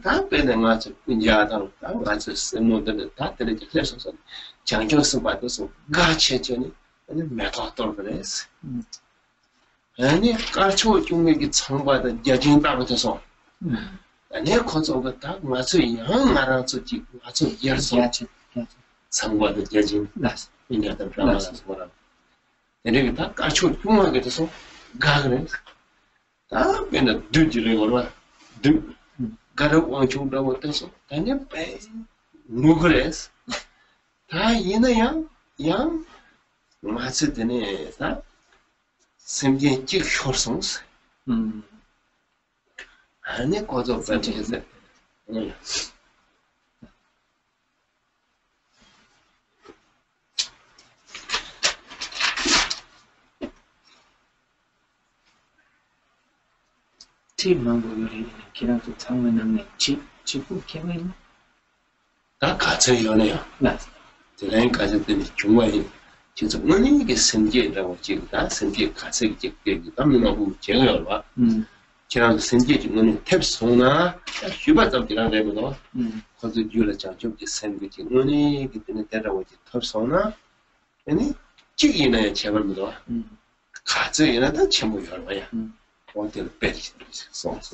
Speaker 2: 다 빼는 가서 분자다. 다 가서 쓰는데 다 들지 해서 장초에서 받아서 가치전이 아니 메타도 그랬어. 아니 가초 중국이 청받은 여진다부터서 아니 거저가 다 가서 양 알아서 지 가서 열서 상과도 여진 인자도 드라마서 뭐라. 내가 다 가초 중국에 돼서 가 그랬어. 다 맨날 뒤지는 거라. 가로 왕중다고 돼서 아니 빼 누그랬어. 다 이나야 양 맞을 때네 다 생긴 직 효성스 아니 거저 빠지겠어
Speaker 1: team 요리 기랑도 탕면은 지부 개면
Speaker 2: 다 같이 연애야.
Speaker 1: 나
Speaker 2: 대단히 가졌더니 중간에 진짜 어머니에게 선지라고 지금 다 선지 같이 찍게 담는하고 제가 봐. 지난 선지 중간에 탭소나 휴바답이랑 되면은 거기서 줄을 좀 선지 어머니 그때는 때라고 탭소나 아니 지기네 제발부터 같이 연애다 전부 열어야. 어디를 빼지 songs.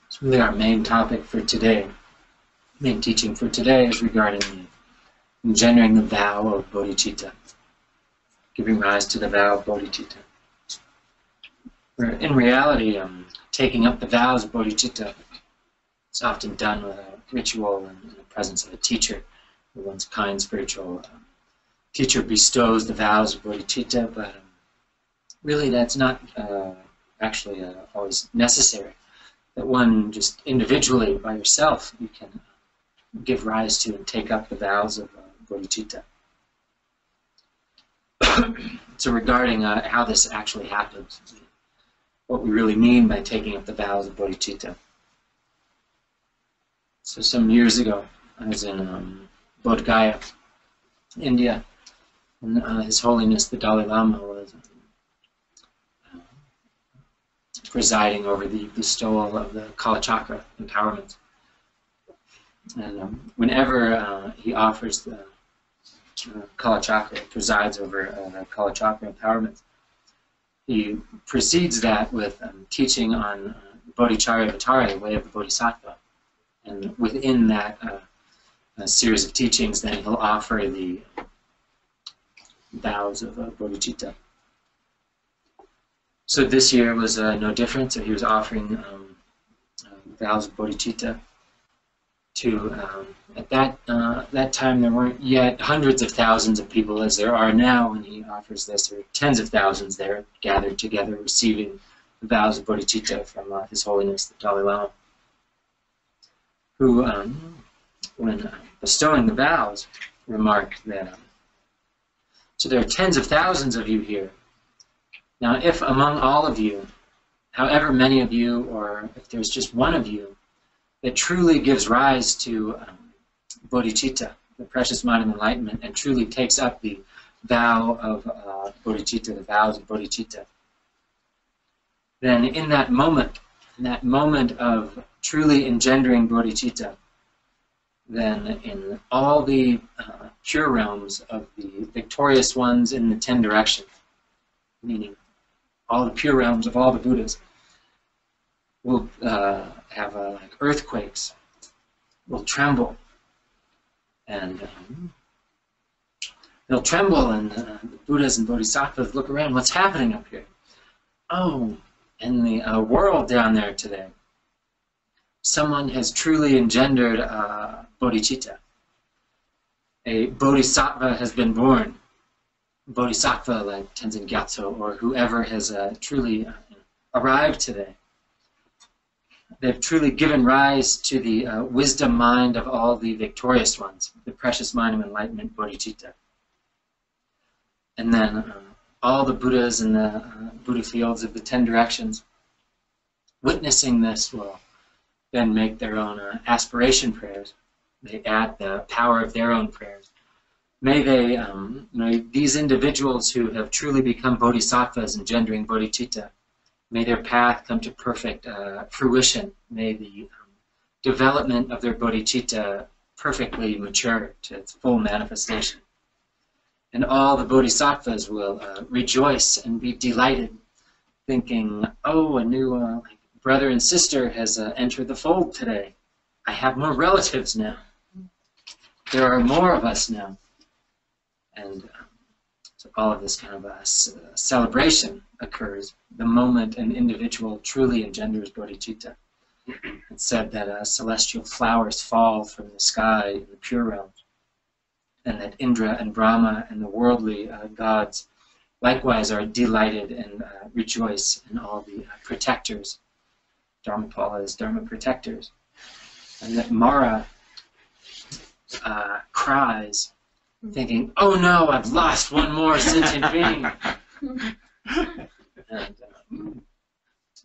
Speaker 1: So really our main topic for today, main teaching for today is regarding engendering the vow of bodhicitta, giving rise to the vow of bodhicitta. Where in reality, taking up the vows of bodhicitta is often done with a ritual and in the presence of a teacher, where one's kind spiritual teacher bestows the vows of bodhicitta, but really that's not actually always necessary. That one just individually, by yourself, you can give rise to and take up the vows of bodhicitta. So regarding how this actually happens, what we really mean by taking up the vows of bodhicitta. So some years ago, I was in Bodh Gaya, India, and His Holiness the Dalai Lama was presiding over the bestowal of the Kalachakra empowerment. And whenever he offers the Kalachakra, presides over the Kalachakra empowerment, he precedes that with teaching on Bodhicharya Vatara, the way of the Bodhisattva. And within that series of teachings, then he'll offer the vows of bodhicitta. So this year was no different. So he was offering vows of bodhicitta to, at that time there weren't yet hundreds of thousands of people as there are now when he offers this, or tens of thousands there gathered together receiving the vows of bodhicitta from His Holiness the Dalai Lama, who, when bestowing the vows, remarked that, so there are tens of thousands of you here. Now, if among all of you, however many of you, or if there's just one of you, that truly gives rise to bodhicitta, the precious mind of enlightenment, and truly takes up the vow of bodhicitta, the vows of bodhicitta, then in that moment of truly engendering bodhicitta, then in all the pure realms of the victorious ones in the 10 directions, meaning all the pure realms of all the Buddhas, will have like earthquakes, will tremble, and they'll tremble, and the Buddhas and Bodhisattvas look around, what's happening up here? Oh, in the world down there today, someone has truly engendered bodhicitta. A bodhisattva has been born. Bodhisattva like Tenzin Gyatso or whoever has truly arrived today. They've truly given rise to the wisdom mind of all the victorious ones, the precious mind of enlightenment, bodhicitta. And then all the Buddhas in the Buddha fields of the 10 directions, witnessing this, will then make their own aspiration prayers. They add the power of their own prayers. May they, may these individuals who have truly become bodhisattvas engendering bodhicitta, may their path come to perfect fruition. May the development of their bodhicitta perfectly mature to its full manifestation. And all the bodhisattvas will rejoice and be delighted, thinking, oh, a new brother and sister has entered the fold today. I have more relatives now. There are more of us now. And so all of this kind of celebration occurs the moment an individual truly engenders bodhicitta. It's said that celestial flowers fall from the sky in the pure realms, and that Indra and Brahma and the worldly gods likewise are delighted and rejoice in all the protectors, Dharmapalas, Dharma protectors. And that Mara cries, thinking, "Oh no, I've lost one more sentient being." And,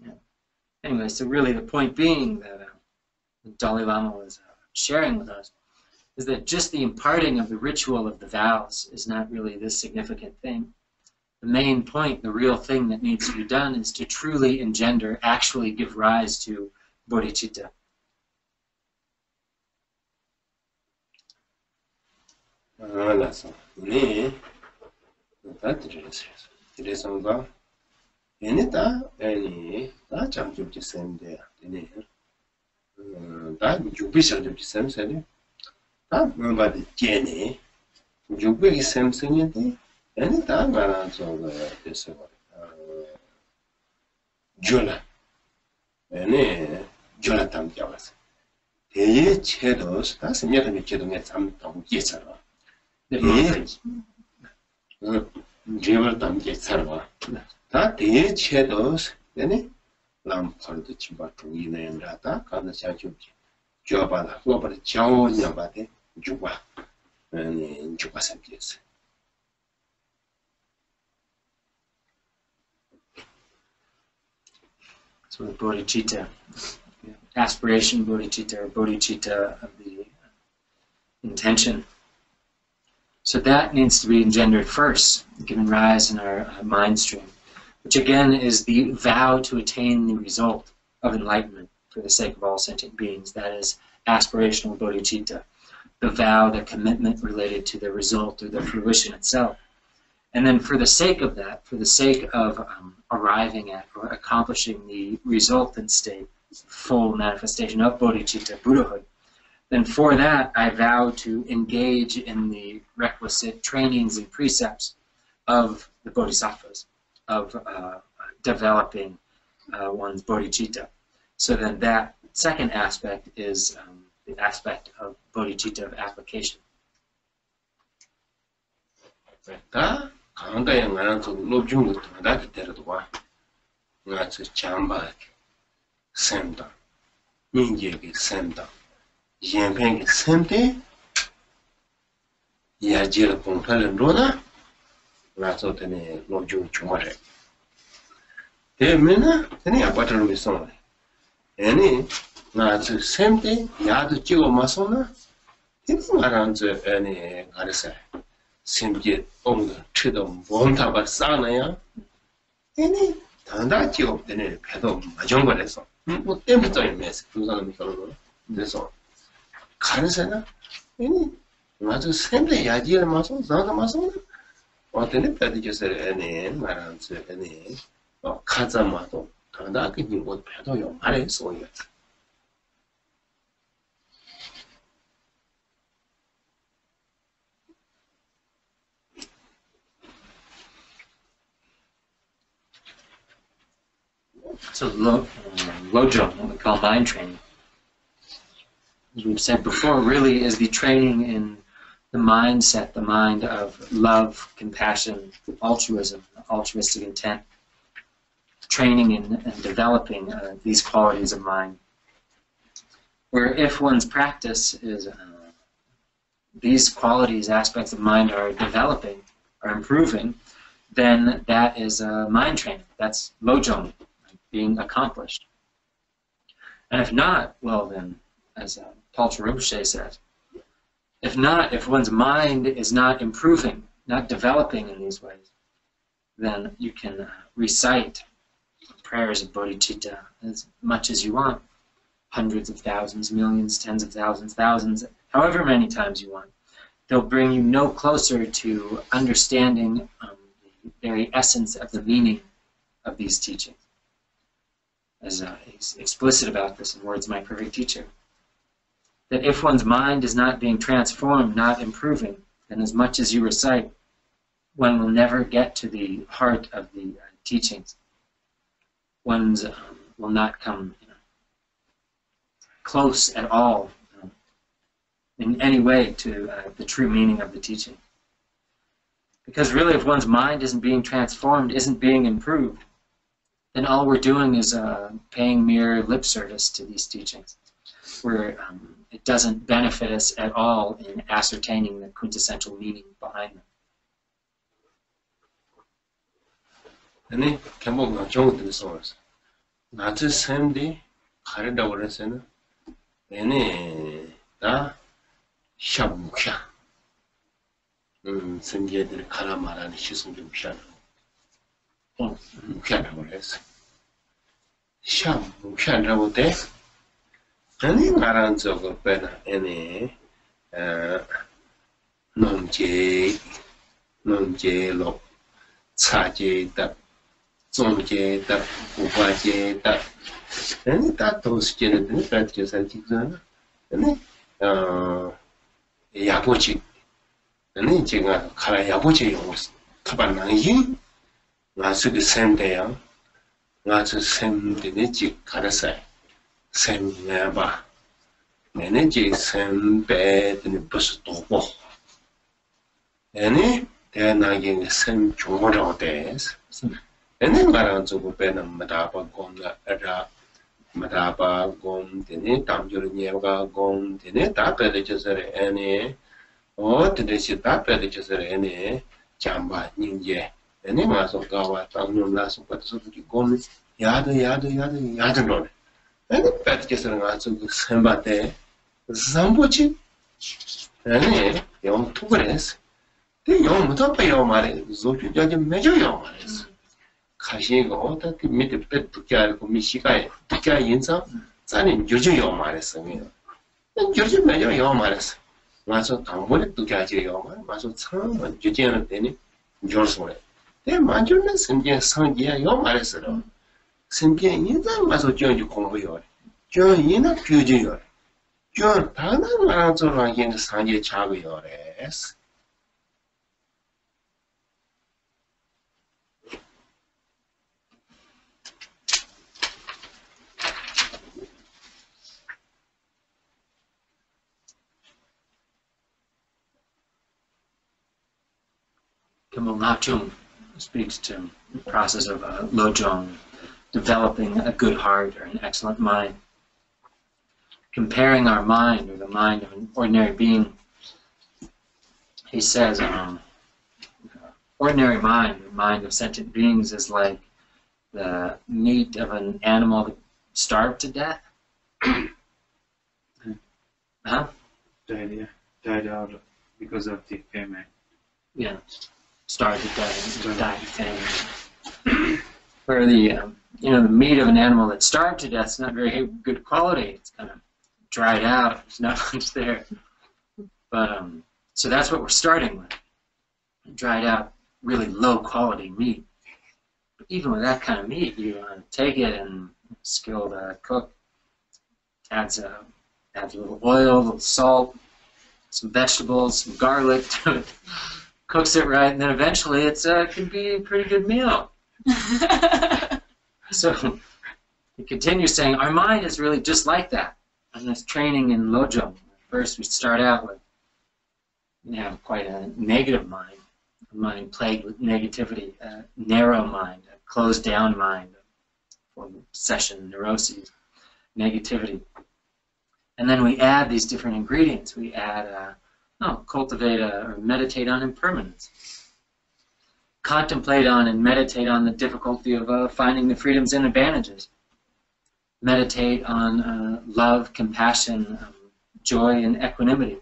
Speaker 1: yeah. Anyway, so really the point being that the Dalai Lama was sharing with us is that just the imparting of the ritual of the vows is not really this significant thing. The main point, the real thing that needs to be done is to truly engender, actually give rise to bodhicitta.
Speaker 2: 알았어. 네. 다 들으셨어요. 그래서가 얘네다 아니 다 장주지 쌤데 네. 다 주비셔 좀 쌤쌤이 다 뭐바디 제네 주비기 쌤쌤인데 얘네 다 말아서 됐어. 줄라 얘네 줄라 탐 잡았어. 대예 체도스 다 스며는 체도에 잠다고 예잖아. 제발 담게 살아. 다 대체도 되네. 람펄도 치바 중이네라다. 가는 샤주지. 줘봐라. 줘봐라. 자원이야 봐대. 줘봐. 아니, 줘봐 생겼어.
Speaker 1: So the bodhicitta, aspiration bodhicitta, or bodhicitta of the intention. So that needs to be engendered first, given rise in our mind stream, which again is the vow to attain the result of enlightenment for the sake of all sentient beings. That is aspirational bodhicitta, the vow, the commitment related to the result or the fruition itself. And then for the sake of that, for the sake of arriving at or accomplishing the resultant state, full manifestation of bodhicitta, Buddhahood, then for that I vow to engage in the requisite trainings and precepts of the bodhisattvas, of developing one's bodhicitta. So then that second aspect is the aspect of bodhicitta of application.
Speaker 2: 다 강다에 나한테 로중도 다 때려도 와. 나한테 잠바 샘다. 인제게 샘다. Yampeng Sente Yajil Pongpal Rona Raso Tene Lojong Chumare. Temina, Tene Patrul Rinpoche. Any Nats Sente Yadu Chigo Masona, it's around any Garissa. Simply on the Chidom Bonta Sanaya. Any Tandachi of the Pedom Majonga lesson. What empty mess, Susan Mikalo. This all. 가르세나? 아니, 맞아, 샘대 야지를 마서, 나가 마서, 어때네, 빼드겠어, 애네, 말하면서, 애네, 가자마도, 당다, 그, 뭐, 배도요, 말해, 소리야.
Speaker 1: So Lojong, what we call mind training, as we've said before, really is the training in the mindset, the mind of love, compassion, altruism, altruistic intent, training in and developing these qualities of mind. Where if one's practice is these qualities, aspects of mind are developing, are improving, then that is mind training. That's Lojong, being accomplished. And if not, well then, as Patrul Rinpoche says, if one's mind is not improving, not developing in these ways, then you can recite prayers of bodhicitta as much as you want, hundreds of thousands, millions, tens of thousands, however many times you want. They'll bring you no closer to understanding the very essence of the meaning of these teachings. As he's explicit about this in Words of My Perfect Teacher, that if one's mind is not being transformed, not improving, then as much as you recite, one will never get to the heart of the teachings. One's will not come close at all in any way to the true meaning of the teaching. Because really, if one's mind isn't being transformed, isn't being improved, then all we're doing is paying mere lip service to these teachings, where it doesn't benefit us at all in ascertaining the quintessential meaning behind them.
Speaker 2: 아니 Khenpo Ngagchung 들어서 나트 샘디 가르다 그랬으나 얘네 다 샤무샤 선제들 가라 말하는 시선 좀 샤 무샤라고 그랬어 샤무샤라고 돼 아니 말한 저거 빼나 얘네 nomje lo 차제 딱 종제 딱 우화제 딱 아니 다 도스제는 프랙티스 하기잖아 아니 야보지 아니 제가 가라 야보지 용어 타반나이 나스 그 샘대야 나스 샘대네 지 가라서 샘내봐 내내 지 샘배드는 버스 도고 아니 대나게 샘 종어라고 돼서 아니 말한 저거 배는 마다바 곰나 라 마다바 곰 되네 담조를 예가 곰 되네 다 배려져서 아니 어떻게시 다 배려져서 아니 잠바 닝제 아니 마서 가와 땅놈 나서 받아서 곰 야도 아니 배려져서 가서 그 샘바데 삼보치 아니 영 투그레스 영 못하고 말해 조주 자주 매줘요 말했어 가시가 어떻게 밑에 배 두께 알고 미시가에 두께 인사 자는 요즘요 말했어 요즘 매줘요 말했어 맞아 당번에 두께 하지요 말 맞아 참 주제는 되니 jor소래 내 만주는 생계 상기야 요 말했어 생계 인사 맞아 저기 공부요 저 이나 규제요 저 다른 말한처럼 하기는 상계 작어요래스
Speaker 1: Khenpo Ngagchung speaks to the process of Lojong, developing a good heart or an excellent mind. Comparing our mind or the mind of an ordinary being, he says, ordinary mind, the mind of sentient beings, is like the meat of an animal that starved to death. Huh?
Speaker 4: Died out because of the famine.
Speaker 1: Yeah. Starved to death and died of famine. Where the the meat of an animal that's starved to death is not very good quality. It's kind of dried out. There's not much there. But so that's what we're starting with. Dried out, really low quality meat. But even with that kind of meat, you take it and skilled cook adds a little oil, a little salt, some vegetables, some garlic to it. Cooks it right, and then eventually it can be a pretty good meal. So he continues saying, our mind is really just like that. And this training in Lojong, first we start out with, we have quite a negative mind, a mind plagued with negativity, a narrow mind, a closed down mind, for obsession, neuroses, negativity. And then we add these different ingredients. We add cultivate or meditate on impermanence. Contemplate on and meditate on the difficulty of finding the freedoms and advantages. Meditate on love, compassion, joy, and equanimity.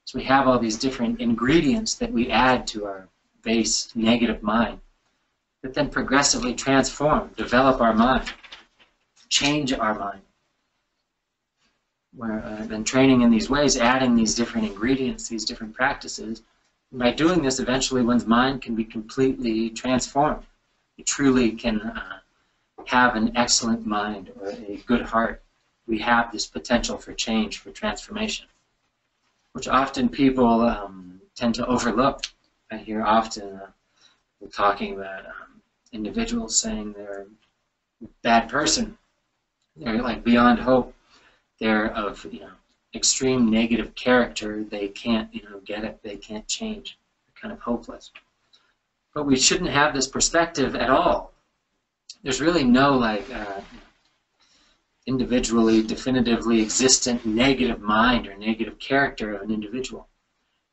Speaker 1: So we have all these different ingredients that we add to our base negative mind that then progressively transform, develop our mind, change our mind. We're then training in these ways, adding these different ingredients, these different practices. And by doing this, eventually one's mind can be completely transformed. You truly can have an excellent mind or a good heart. We have this potential for change, for transformation, which often people tend to overlook. I hear often we're talking about individuals saying they're a bad person. They're like beyond hope. They're of extreme negative character. They can't get it. They can't change. They're kind of hopeless. But we shouldn't have this perspective at all. There's really no individually, definitively existent negative mind or negative character of an individual.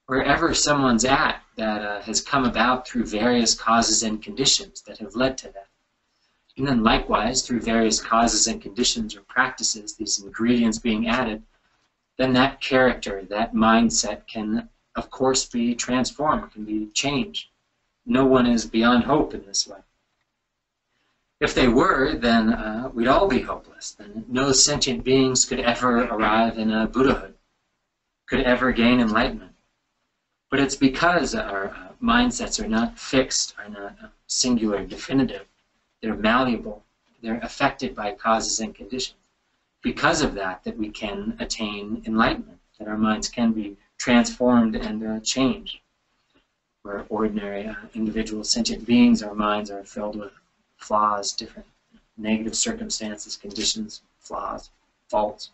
Speaker 1: Wherever someone's at, that has come about through various causes and conditions that have led to that. And then likewise, through various causes and conditions or practices, these ingredients being added, then that character, that mindset can, of course, be transformed, can be changed. No one is beyond hope in this way. If they were, then we'd all be hopeless. Then no sentient beings could ever arrive in Buddhahood, could ever gain enlightenment. But it's because our mindsets are not fixed, are not singular, definitive. They're malleable. They're affected by causes and conditions. Because of that, that we can attain enlightenment, that our minds can be transformed and changed. We're ordinary individual sentient beings. Our minds are filled with flaws, different negative circumstances, conditions, flaws, faults.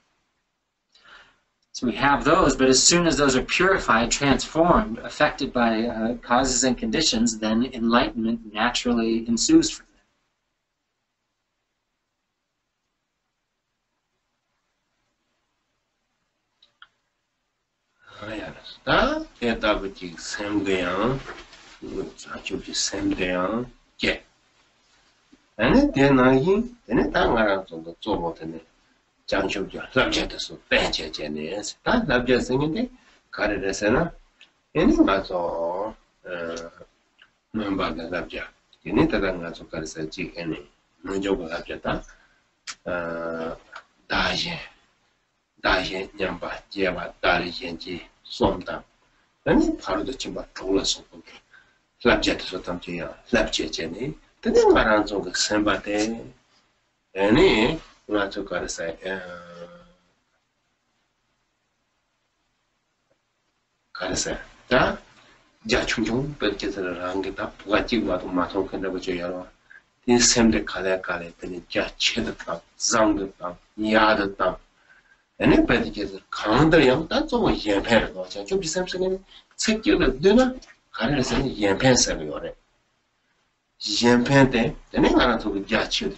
Speaker 1: So we have those, but as soon as those are purified, transformed, affected by causes and conditions, then enlightenment naturally ensues from
Speaker 2: that. 대답이 샘대양, 아주 샘대양, 예. 아니 대나이, 대네 당가랑 정도做못했네. 장쇼죠. 랍제도서 벤제제네. 다 랍제 생인데 가르레서나 얘네 맞어. 넘바가 랍제. 얘네 다당가서 가르서지 얘네. 먼저가 랍제다. 다시 냠바 제바 다리jen지 솜다. 아니 바로도 침바 돌아서 보게. 랍제도서 담지야. 랍제제네. 근데 말한 좀 샘바데. 아니 맞아 가르사. 가르사. 다 자충충 벨게서를 한게다 부가지 와도 마통 근데 저여러 이 샘데 가래 때니 자 체득다 장득다 야득다 아니 벨게서 강들이야 다 좀 예패로 좀 비슷하게 책기를 되나 가래서는 예패서를 요래 예패때 내가 하나 더 자치도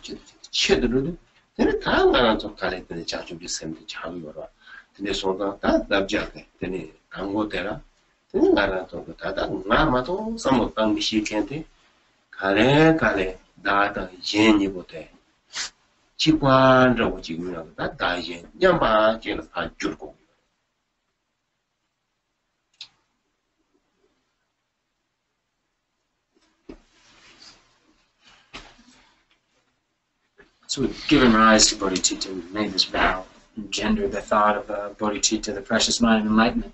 Speaker 2: 체득을 내가 다음에 좀 가래 때니 자충비 샘데 자고 요라 근데 소가 다 답지하게 되니 강고대라 나라 또 다다 나마도 삼모땅 미시켄데 가래 다다 옌니보테 지관으로 지금이라고 다다 옌 냠바 제가 다 줄고
Speaker 1: So we've given rise to bodhicitta, we've made this vow, engendered the thought of bodhicitta, the precious mind of enlightenment.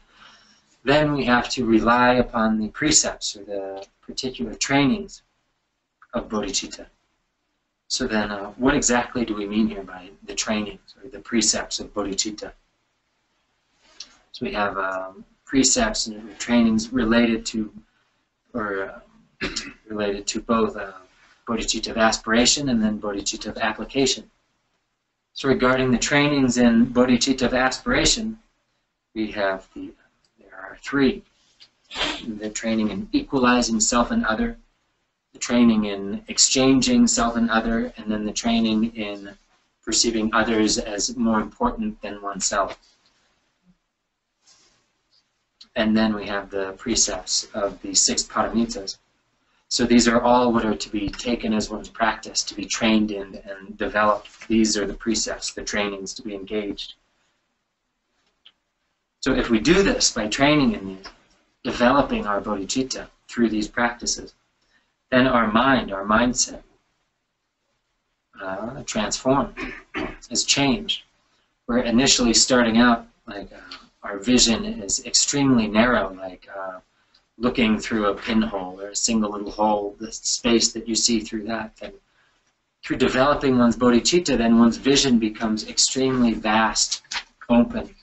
Speaker 1: Then we have to rely upon the precepts or the particular trainings of bodhicitta. So then what exactly do we mean here by the trainings or the precepts of bodhicitta? So we have precepts and trainings related to both bodhicitta of aspiration and then bodhicitta of application. So regarding the trainings in bodhicitta of aspiration, we have there are three. The training in equalizing self and other, the training in exchanging self and other, and then the training in perceiving others as more important than oneself. And then we have the precepts of the 6 paramitas. So these are all what are to be taken as one's practice, to be trained in and developed. These are the precepts, the trainings to be engaged. So if we do this by training in these, developing our bodhicitta through these practices, then our mind, our mindset, transformed, is changed. We're initially starting out like our vision is extremely narrow, like looking through a pinhole or a single little hole, the space that you see through that. And through developing one's bodhicitta, then one's vision becomes extremely vast, open,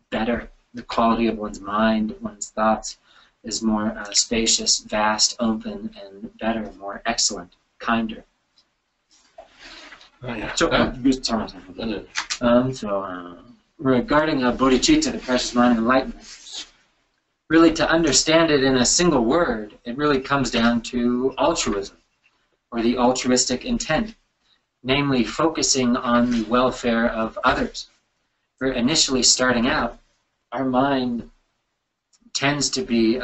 Speaker 1: better. The quality of one's mind, one's thoughts is more spacious, vast, open, and better, more excellent, kinder. So regarding bodhicitta, the precious mind of enlightenment, really to understand it in a single word, it really comes down to altruism, or the altruistic intent, namely focusing on the welfare of others. For initially starting out, our mind tends to be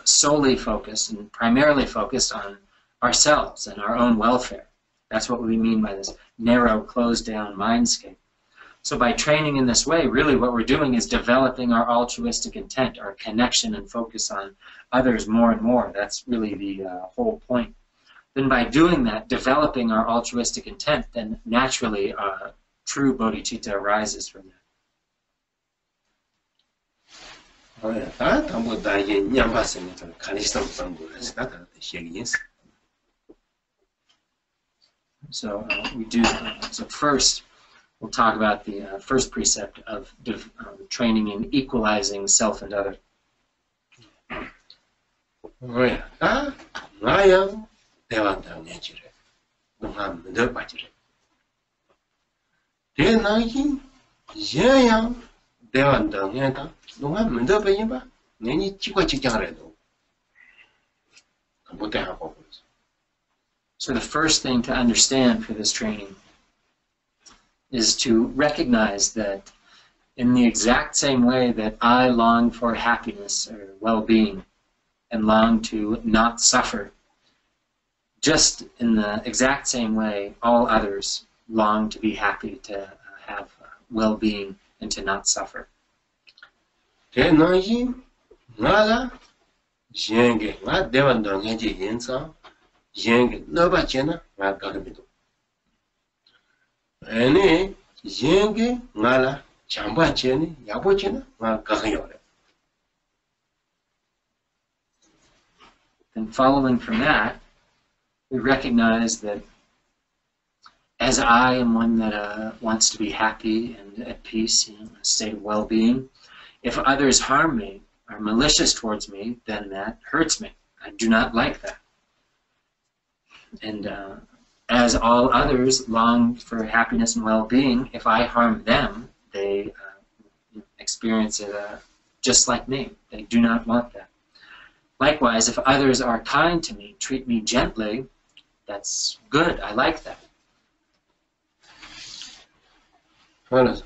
Speaker 1: solely focused and primarily focused on ourselves and our own welfare. That's what we mean by this narrow, closed-down mindscape. So by training in this way, really what we're doing is developing our altruistic intent, our connection and focus on others more and more. That's really the whole point. Then by doing that, developing our altruistic intent, then naturally true bodhicitta arises from that. So we do. So first, we'll talk about the first precept of training in equalizing self and other. So the first thing to understand for this training is to recognize that in the exact same way that I long for happiness or well-being and long to not suffer, just in the exact same way all others long to be happy, to have well-being and to not suffer. And following from that, we recognize that as I am one that wants to be happy and at peace, in a state of well-being, if others harm me, are malicious towards me, then that hurts me. I do not like that. And as all others long for happiness and well-being, if I harm them, they experience it just like me. They do not want that. Likewise, if others are kind to me, treat me gently, that's good. I like that. The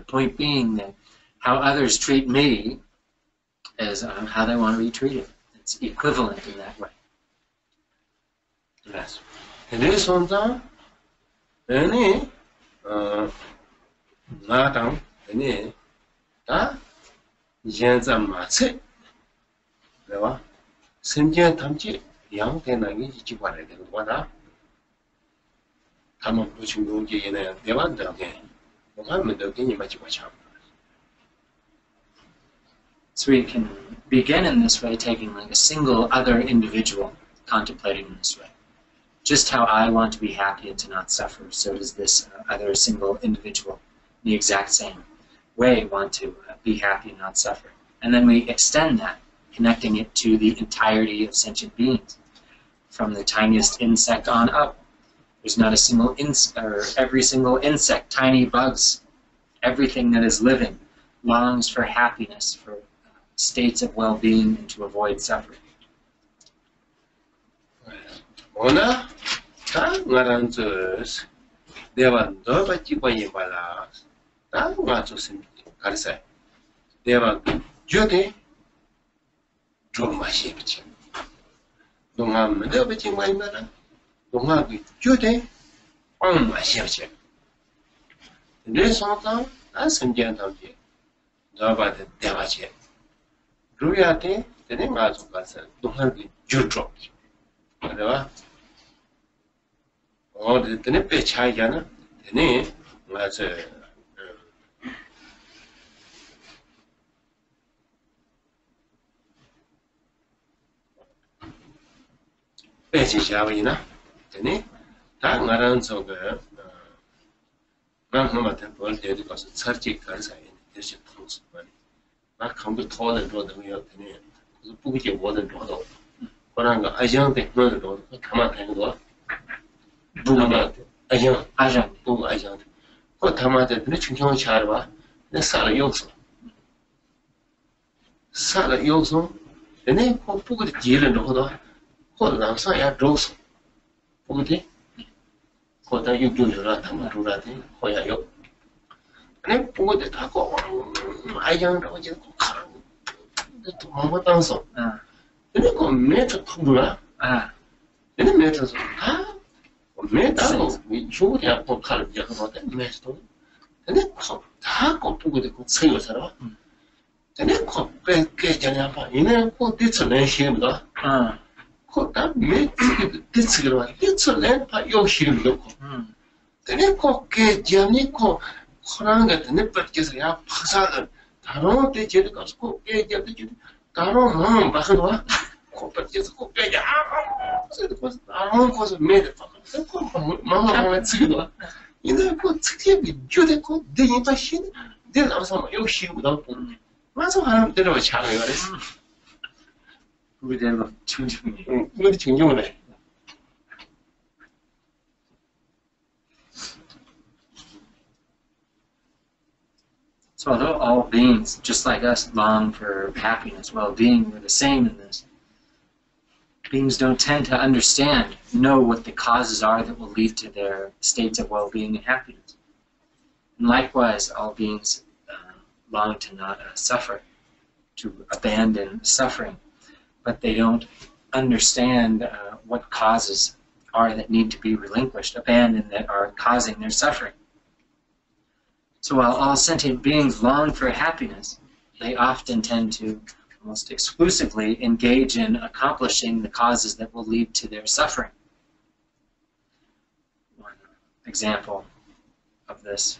Speaker 1: point being that how others treat me is how they want to be treated. It's equivalent in that way.
Speaker 2: Yes. And this one, any Natang, any that Jenza Matse, there were Sinjan Tamchi, young Tenagi Chipare, what up? Come on, pushing Gogi in a Devanda again.
Speaker 1: So we can begin in this way, taking like a single other individual, contemplating in this way. Just how I want to be happy and to not suffer, so does this other single individual in the exact same way want to be happy and not suffer. And then we extend that, connecting it to the entirety of sentient beings, from the tiniest insect on up. There's not a single every single insect, tiny bugs, everything that is living longs for happiness, for states of well-being, and to avoid suffering.
Speaker 2: Ona, Ngaranzus, there were no Bachiboy Balas, that was to Karsa. There were Judy, drove my ship. Don't have no betting my mother. Don't have Judy on my ship. This one, that's some gentle. Nobody Devache. Ruyate, the name of Kasa, don't have you dropped. Whatever. Or the Tenepe Chayana, the name was a Peshavina, the name, that Marans of the Manhama Temple, because it's 30 cars in this post money. Not come to tall and draw the way of the name. The book you wasn't drawn up. But I young technology, come on, hang on. 아니요.
Speaker 1: 아장.
Speaker 2: 또 아니요. 그 담아대 근데 충청을 잘 봐. 내 살을 요소. 살을 요소. 근데 그 보고도 뒤를 넣어도 그 남사야 로소. 보고도 거다 육군으로 담아루라대 거야요. 근데 보고도 다고 아장이라고 지금 가는 또 뭐 당서. 근데 그 매트 통부라. 근데 매트서 매트도 중국에 뭐 가는 게 하거든. 매트도. 근데 다 꼽고 되고 세요 살아. 근데 꼽게 전에 봐. 이내 꼽 뒤쳐내 힘도. 꼽다 매트 뒤치기로 뒤쳐내 봐. 요 힘도 고. 근데 꼽게 전에 꼽 코로나 같은 데 빠져서 야 파사는 다른 때 제대로 가서 꼽게 잡지. 다른 뭐 봐서 꼽 빠져서 꼽게 야. 그래서 다른 거서 매트 봐. 그 마마가 지기도. 이제 그 특히 주대고 대인파 신 대나서 요 시부다 본 맞아 하는 대로 잘해요.
Speaker 1: 그대로 충분히.
Speaker 2: 그것도 증명을 해.
Speaker 1: So although all beings, just like us, long for happiness, well-being, we're the same in this. Beings don't tend to know what the causes are that will lead to their states of well-being and happiness. And likewise, all beings long to not suffer, to abandon suffering, but they don't understand what causes are that need to be relinquished, abandoned, that are causing their suffering. So while all sentient beings long for happiness, they often tend to almost exclusively engage in accomplishing the causes that will lead to their suffering. One example of this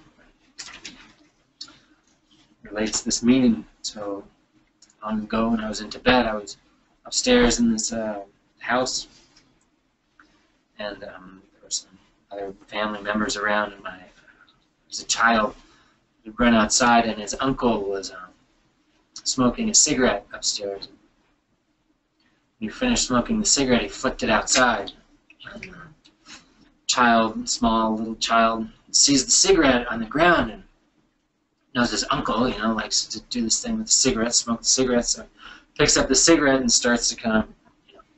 Speaker 1: relates this meaning. So long ago when I was in Tibet, I was upstairs in this house, and there were some other family members around, and as a child, he'd run outside, and his uncle was smoking a cigarette upstairs. When he finished smoking the cigarette, he flicked it outside. Small little child, sees the cigarette on the ground and knows his uncle, likes to do this thing with the cigarette, smoke the cigarette, so picks up the cigarette and starts to kind of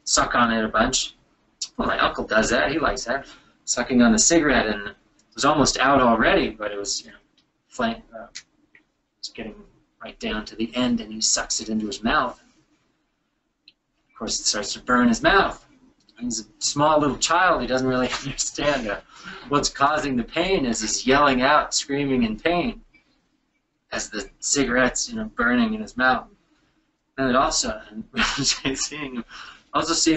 Speaker 1: suck on it a bunch. Well, my uncle does that. He likes that, sucking on the cigarette, and it was almost out already, but it was, it's getting right down to the end, and he sucks it into his mouth. Of course, it starts to burn his mouth. He's a small little child. He doesn't really understand what's causing the pain as he's yelling out, screaming in pain as the cigarette's, burning in his mouth. And it also, seeing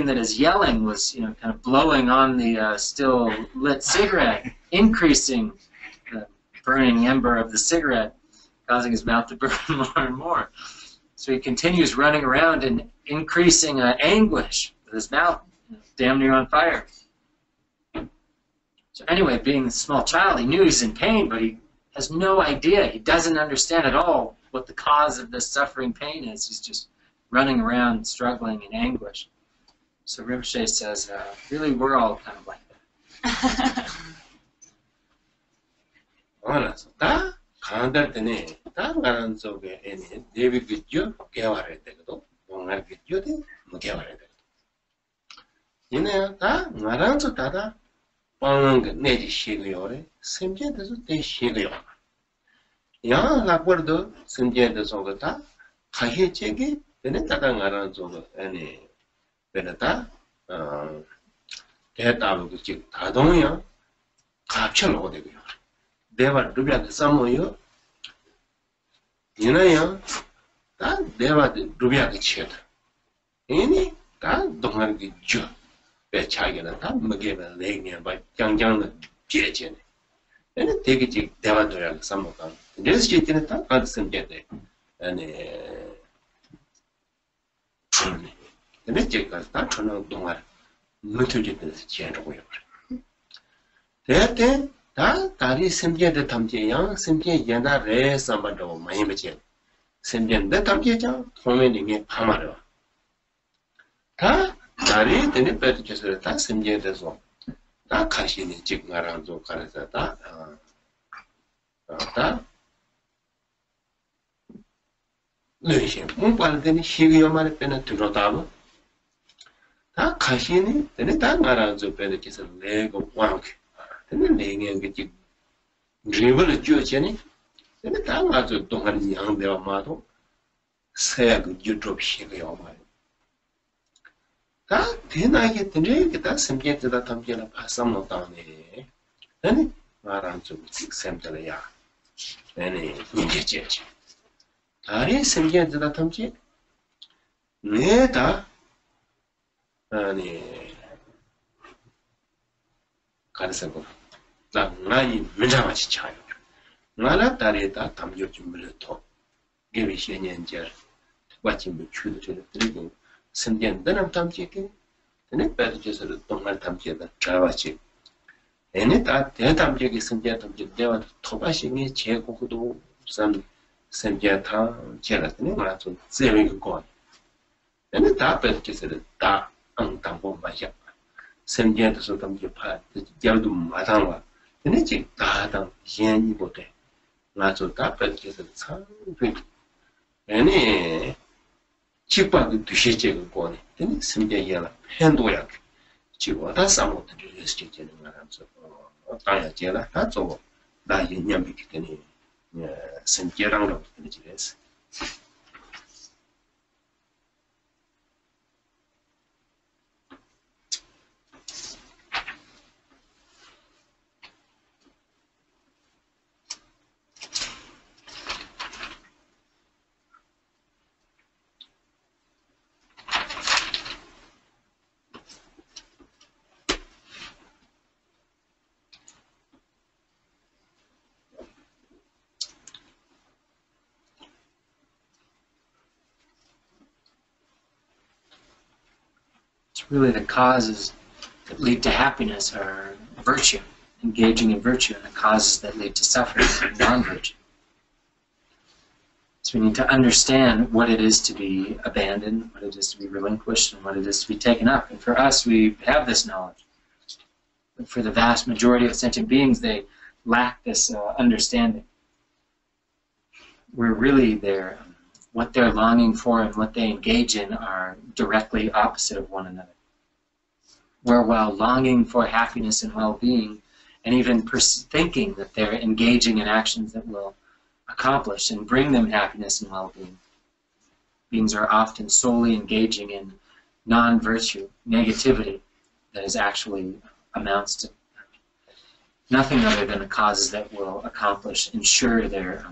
Speaker 1: that his yelling was, kind of blowing on the still lit cigarette, increasing the burning ember of the cigarette, causing his mouth to burn more and more. So he continues running around in increasing anguish with his mouth damn near on fire. So anyway, being a small child, he knew he's in pain, but he has no idea. He doesn't understand at all what the cause of this suffering pain is. He's just running around struggling in anguish. So Rinpoche says, really, we're all kind of like that.
Speaker 2: 간달 때네 다른 쪽에 애니 데뷔 그죠 개발할 때도 뭔가 그죠도 뭐 개발할 때 얘네 다 나랑서 다다 빵은 그 내지 시고요래 심지어도 대 시고요 야 라버도 심지어도 거다 가해제게 얘네 다다 나랑서 애니 얘네다 대답을 그지 다동이야 갑쳐놓고 되고요 내가 루비한테 써모요. 얘네야, 다 내가 루비한테 치다. 얘네 다 동안에 줘. 배 차기는 다 먹이면 내면 봐 장장은 제제네. 얘네 되게 대화도랑 써모가. 그래서 제때는 다 가슴 제대. 아니, 근데 제가 다 저는 동안 못해지면서 지내고요. 대때 다 다리 심지어도 담지야 심지어 옛날에 삼바도 많이 먹지 심지어도 담지야 통면이 파마려 다 다리 되는 배트에서 다 심지어도 다 가시니 즉 나랑도 가르자다 다 르신 공부하는 희귀 말에 빼는 들어다고 다 가시니 되네 다 나랑도 빼는 기서 내가 왕게 되네 내게 그 리버를 쥐어지니 되네 다 나도 동안 양대와 마도 새그 유튜브 희귀 말 다 대나게 되네 그다 심게다 담게나 파삼노 다네 되네 나랑 좀 샘들이야 되네 문제제지 다리 심게다 담게 내다 아니 가르쳐고 나 나이 문자마치 차요 나라 다리에다 담겨 좀 물어도 개비 시행연절 와침 추도 드리고 선견들은 담지게 되네 빠르게서 동말 담지다 자와지 얘네 다 대담지게 선견 담지 대와 토바싱이 제고도 선 선견타 제라더니 맞죠 제외가 거 얘네 다 빠르게서 다 앙당고 마셔 선견도 담지 파 자도 마당와 얘네 지 다당 연이 보대 맞죠 다 빠르게서 참 얘네 직방도 두시제가 거네. 근데 심지어야 팬도야. 지와다 상호들이 시제는 말하면서 다야제라 다 저거 나 인념이 되니 심지어랑도 되지 그래서
Speaker 1: Really, the causes that lead to happiness are virtue, engaging in virtue, and the causes that lead to suffering are non-virtue. So we need to understand what it is to be abandoned, what it is to be relinquished, and what it is to be taken up. And for us, we have this knowledge. But for the vast majority of sentient beings, they lack this understanding. We're really there. What they're longing for and what they engage in are directly opposite of one another. Where while longing for happiness and well-being, and even thinking that they're engaging in actions that will accomplish and bring them happiness and well-being, beings are often solely engaging in non-virtue, negativity, that is actually amounts to nothing other than the causes that will accomplish, ensure their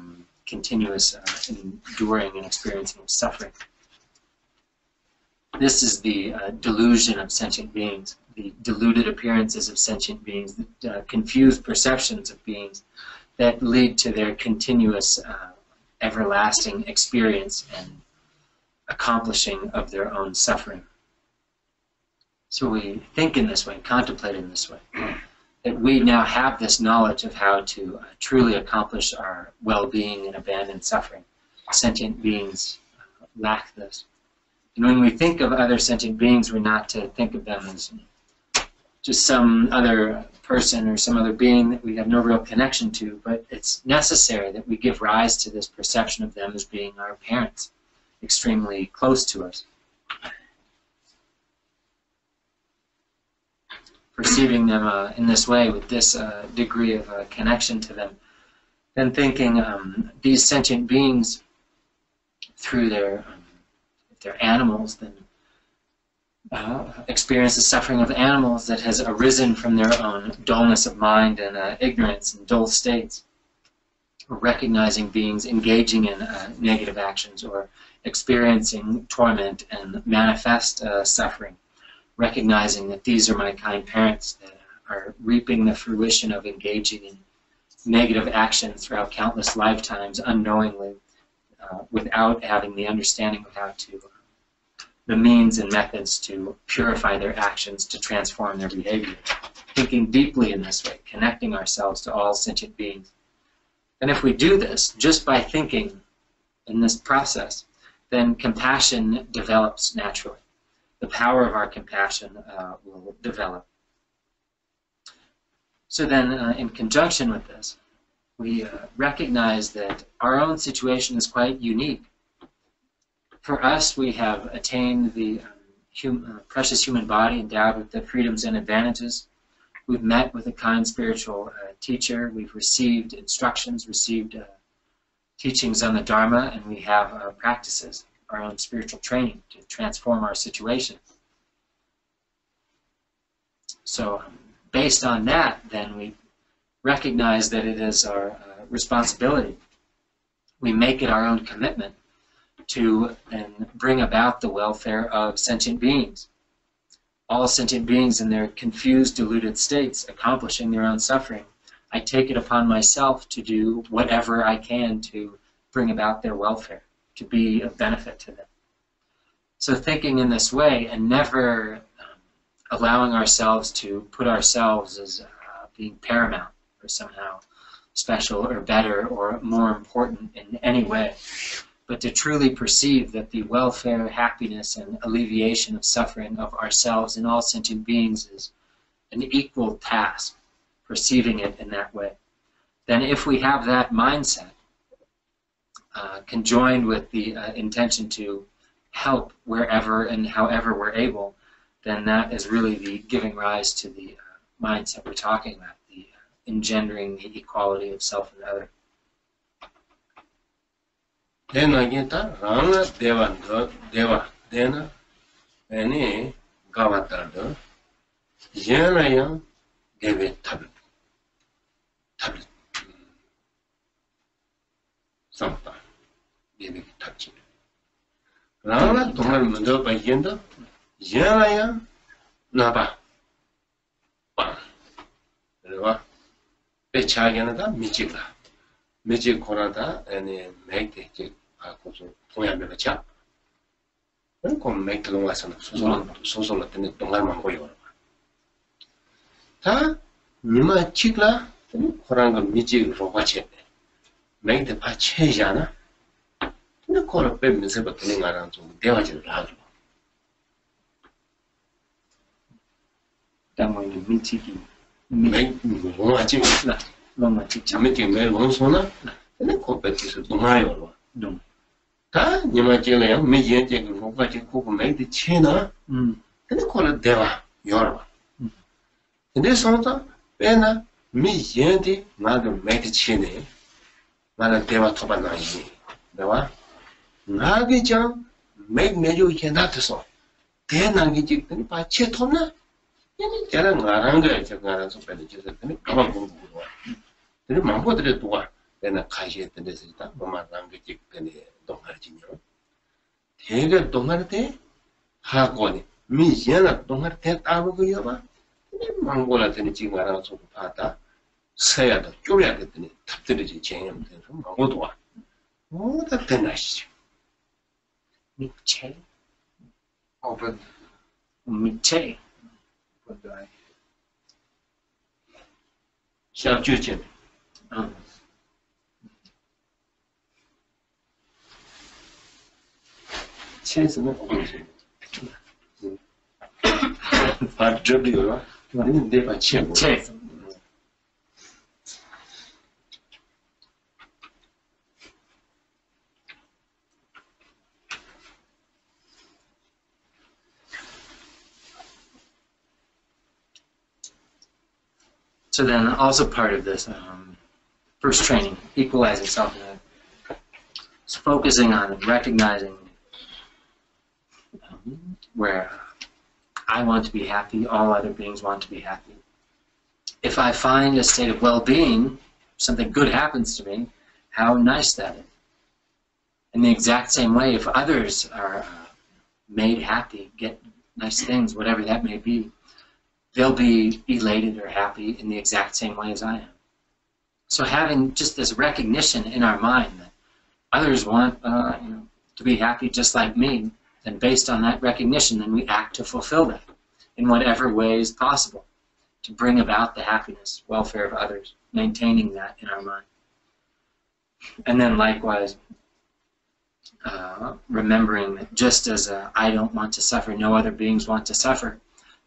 Speaker 1: continuous enduring and experiencing of suffering. This is the delusion of sentient beings, the deluded appearances of sentient beings, the confused perceptions of beings that lead to their continuous everlasting experience and accomplishing of their own suffering. So we think in this way, contemplate in this way, that we now have this knowledge of how to truly accomplish our well-being and abandon suffering. Sentient beings lack this. And when we think of other sentient beings, we're not to think of them as just some other person or some other being that we have no real connection to, but it's necessary that we give rise to this perception of them as being our parents, extremely close to us. Perceiving them in this way, with this degree of connection to them, then thinking these sentient beings, through their if they're animals, then experience the suffering of animals that has arisen from their own dullness of mind and ignorance and dull states. Or recognizing beings engaging in negative actions or experiencing torment and manifest suffering. Recognizing that these are my kind parents that are reaping the fruition of engaging in negative actions throughout countless lifetimes unknowingly, without having the understanding of how to, the means and methods to purify their actions, to transform their behavior. Thinking deeply in this way, connecting ourselves to all sentient beings. And if we do this, just by thinking in this process, then compassion develops naturally. The power of our compassion will develop. So then, in conjunction with this, we recognize that our own situation is quite unique. For us, we have attained the precious human body endowed with the freedoms and advantages. We've met with a kind spiritual teacher. We've received instructions, received teachings on the Dharma, and we have our practices, our own spiritual training to transform our situation. So based on that, then we recognize that it is our responsibility. We make it our own commitment to then bring about the welfare of sentient beings. All sentient beings in their confused, deluded states accomplishing their own suffering. I take it upon myself to do whatever I can to bring about their welfare, to be of benefit to them. So thinking in this way and never allowing ourselves to put ourselves as being paramount or somehow special or better or more important in any way, but to truly perceive that the welfare, happiness, and alleviation of suffering of ourselves and all sentient beings is an equal task, perceiving it in that way. Then if we have that mindset, conjoined with the intention to help wherever and however we're able, then that is really the giving rise to the mindset we're talking about, the engendering the equality of self and other.
Speaker 2: Then ta rana deva dena any gavatar yana deve tablet sampa deve touch rana tongal mundo by yenda yana naba bang rewa pechagana michila michi korada and make the 동양면허 차. 그럼 맥도날드 와서는 소소로 때문에 동ар만 보여. 다 니마 치글라 그런 거 미지로 같이 맥도 받치잖아. 근데 그걸 빼면서 버티는 거랑 좀 대화를 하죠.
Speaker 1: 당연히 미치기
Speaker 2: 맥 뭐가 찍나?
Speaker 1: 뭔가 찍자.
Speaker 2: 미치 맥 원소나 근데 그거 빼서 동아요.
Speaker 1: 동.
Speaker 2: 다 니마 찍어요. 미지에 찍고 뭐가 찍고 맥도 치나. 근데 그걸 대화 열어. 근데 선자 빼나 미지에 나도 맥도 치네. 나는 대화 토반나지. 대화 나게 좀 맥 내주 이렇게 놔둬서 대나게 찍더니 받치 톱나. 얘는 나랑 거 제가 알아서 빨리 줘서 가만 공부로 와. 근데 망고들이 또 와. 내가 가시했던 데서 있다. 뭐만 게 찍더니 동아리지요. 대가 동아리 때 하고니 미지나 동아리 때 따보고요 봐. 근데 망고라더니 지금 알아서 봤다. 서야도 쪼려야 됐더니 탑들이지 쟁염 돼서 망고도 와. 뭐다 되나시죠.
Speaker 1: 미체.
Speaker 4: Open.
Speaker 1: 미체.
Speaker 2: 샤주진. 체스는 어디지? 바르저리요. 아니면 내가 치고.
Speaker 1: 체. So then also part of this first training, equalizing self and other, is focusing on and recognizing where I want to be happy, all other beings want to be happy. If I find a state of well-being, something good happens to me, how nice that is. In the exact same way, if others are made happy, get nice things, whatever that may be, they'll be elated or happy in the exact same way as I am. So having just this recognition in our mind that others want to be happy just like me, and based on that recognition, then we act to fulfill that in whatever way is possible to bring about the happiness, welfare of others, maintaining that in our mind. And then likewise, remembering that just as I don't want to suffer, no other beings want to suffer,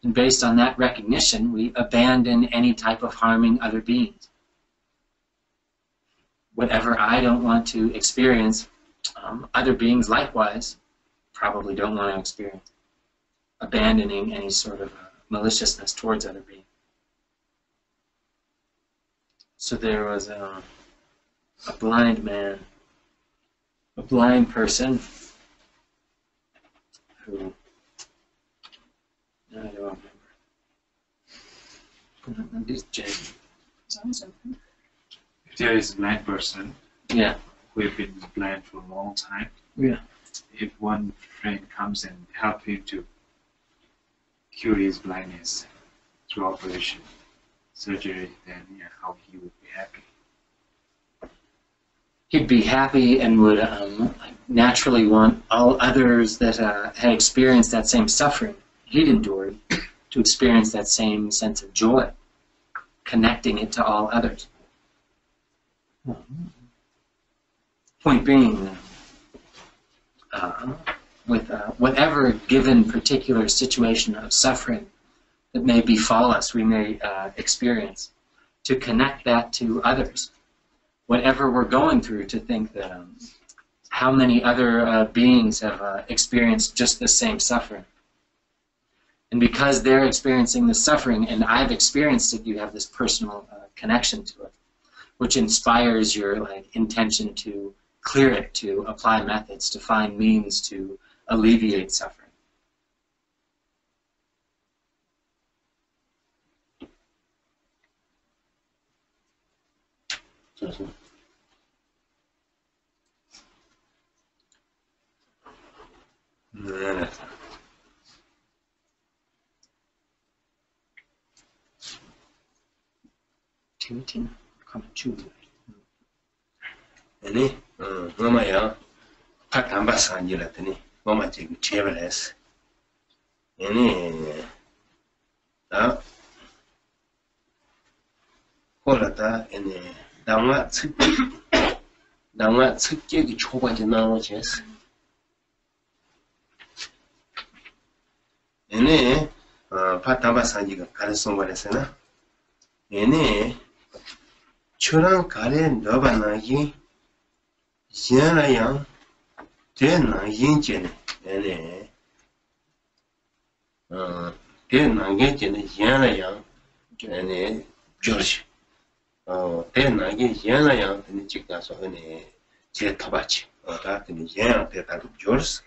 Speaker 1: And based on that recognition, we abandon any type of harming other beings. Whatever I don't want to experience, other beings likewise probably don't want to experience. Abandoning any sort of maliciousness towards other beings. So there was a blind man, a blind person who, I don't remember. These James.
Speaker 4: If there is a blind person,
Speaker 1: Yeah.
Speaker 4: who have been blind for a long time,
Speaker 1: Yeah.
Speaker 4: if one friend comes and help him to cure his blindness through operation, surgery, then how he would be happy.
Speaker 1: He'd be happy and would naturally want all others that had experienced that same suffering he'd endured to experience that same sense of joy, connecting it to all others. Point being, with whatever given particular situation of suffering that may befall us, we may experience, to connect that to others. Whatever we're going through, to think that how many other beings have experienced just the same suffering. And because they're experiencing the suffering and I've experienced it, you have this personal connection to it, which inspires your intention to clear it, to apply methods, to find means to alleviate suffering. Ting, come to
Speaker 2: 아니, 엄마야, 밥 담바서 앉으랬더니 엄마 지금 제발 했어. 아니, 나 홀았다, 아니, 나와 측계기 초반에 나오지 했어. 아니, 밥 담바서 앉으가 가르쳐 버렸으나, 아니, 초랑 가래 넣어봐나기 현아양 대나 인제네 얘네 대나 인제네 현아양 얘네 조지 대나 인제나양 근데 지가서 얘네 제 타바치 다 근데 얘야 대다도 조스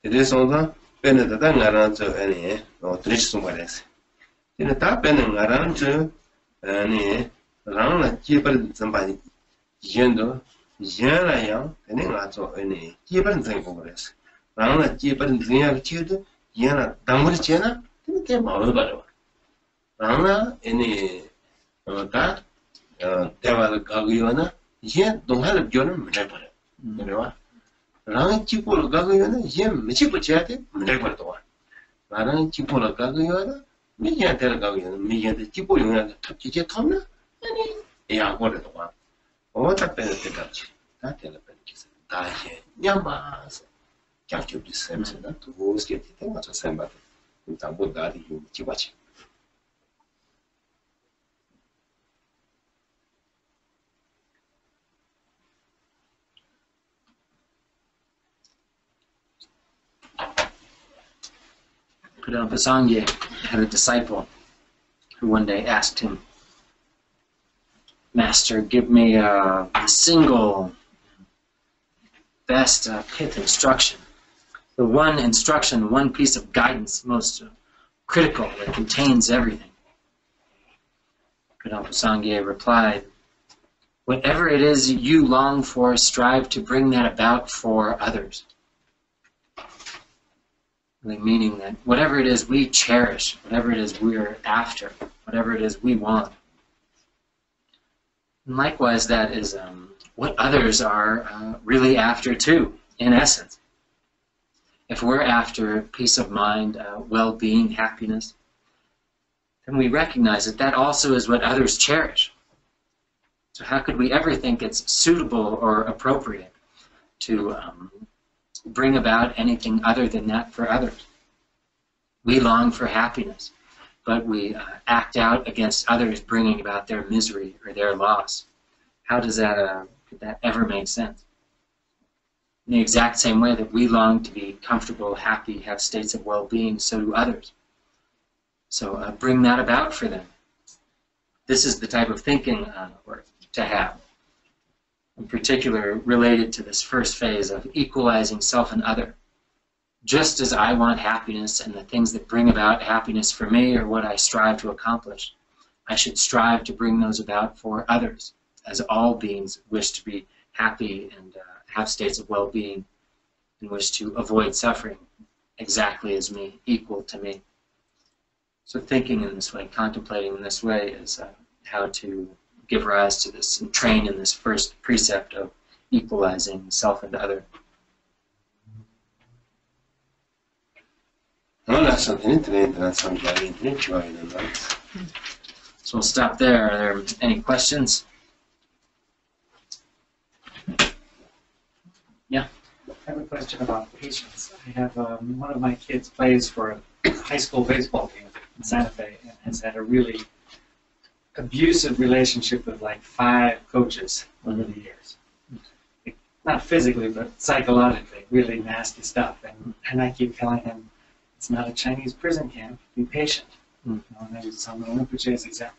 Speaker 2: 그래서다 베네다 나랑 저 얘네 드리스 말했어 근데 다 베는 나랑 저 얘네 rāngla jīpar dzambādi yīndō yīnlā yāng tēne ngā tsō jīpar dzāng kōngorēs rāngla jīpar dzāng chīdō yīnlā dāngbara chēnā tēne tē māwē bārwa rāngla tā tēwāla kāguyō na yīn dōnghála bjōna mṛek bārwa rāngla jīpōla kāguyō na yīn mṛchīpa chēyate mṛek bārwa rāngla jīpōla kāguyō na mī yīn tēla kāguyō na mī yīn tē jīpō yōngā 탑 jīchē tōmna 아니, 야고래도 와. 어디다 빼는 때까지. 다 때는 빼는 기사. 다 해. 냠바서. 장초비 셈스나 또 무엇게 되는 저 셈바도. 담보 다리 지바치.
Speaker 1: Khenpo Ngagchung had a disciple who one day asked him, Master, give me the single best pith instruction. The one instruction, one piece of guidance, most critical, that contains everything. Khenpo Ngagchung replied, whatever it is you long for, strive to bring that about for others. Really meaning that whatever it is we cherish, whatever it is we're after, whatever it is we want, and likewise, that is what others are really after too, in essence. If we're after peace of mind, well-being, happiness, then we recognize that that also is what others cherish. So how could we ever think it's suitable or appropriate to bring about anything other than that for others. We long for happiness, but we act out against others bringing about their misery or their loss. How does that, could that ever make sense? In the exact same way that we long to be comfortable, happy, have states of well-being, so do others. So bring that about for them. This is the type of thinking to have, in particular related to this first phase of equalizing self and other. Just as I want happiness and the things that bring about happiness for me are what I strive to accomplish, I should strive to bring those about for others, as all beings wish to be happy and have states of well-being and wish to avoid suffering exactly as me, equal to me. So thinking in this way, contemplating in this way is how to give rise to this and train in this first precept of equalizing self and other. So we'll stop there. Are there any questions? Yeah.
Speaker 5: I have a question about patience. I have one of my kids plays for a high school baseball team in Santa Fe and has had a really abusive relationship with like 5 coaches over the years. Not physically, but psychologically, really nasty stuff. And I keep telling him, it's not a Chinese prison camp, be patient. And I use Sang-ngag Rinpoche's example.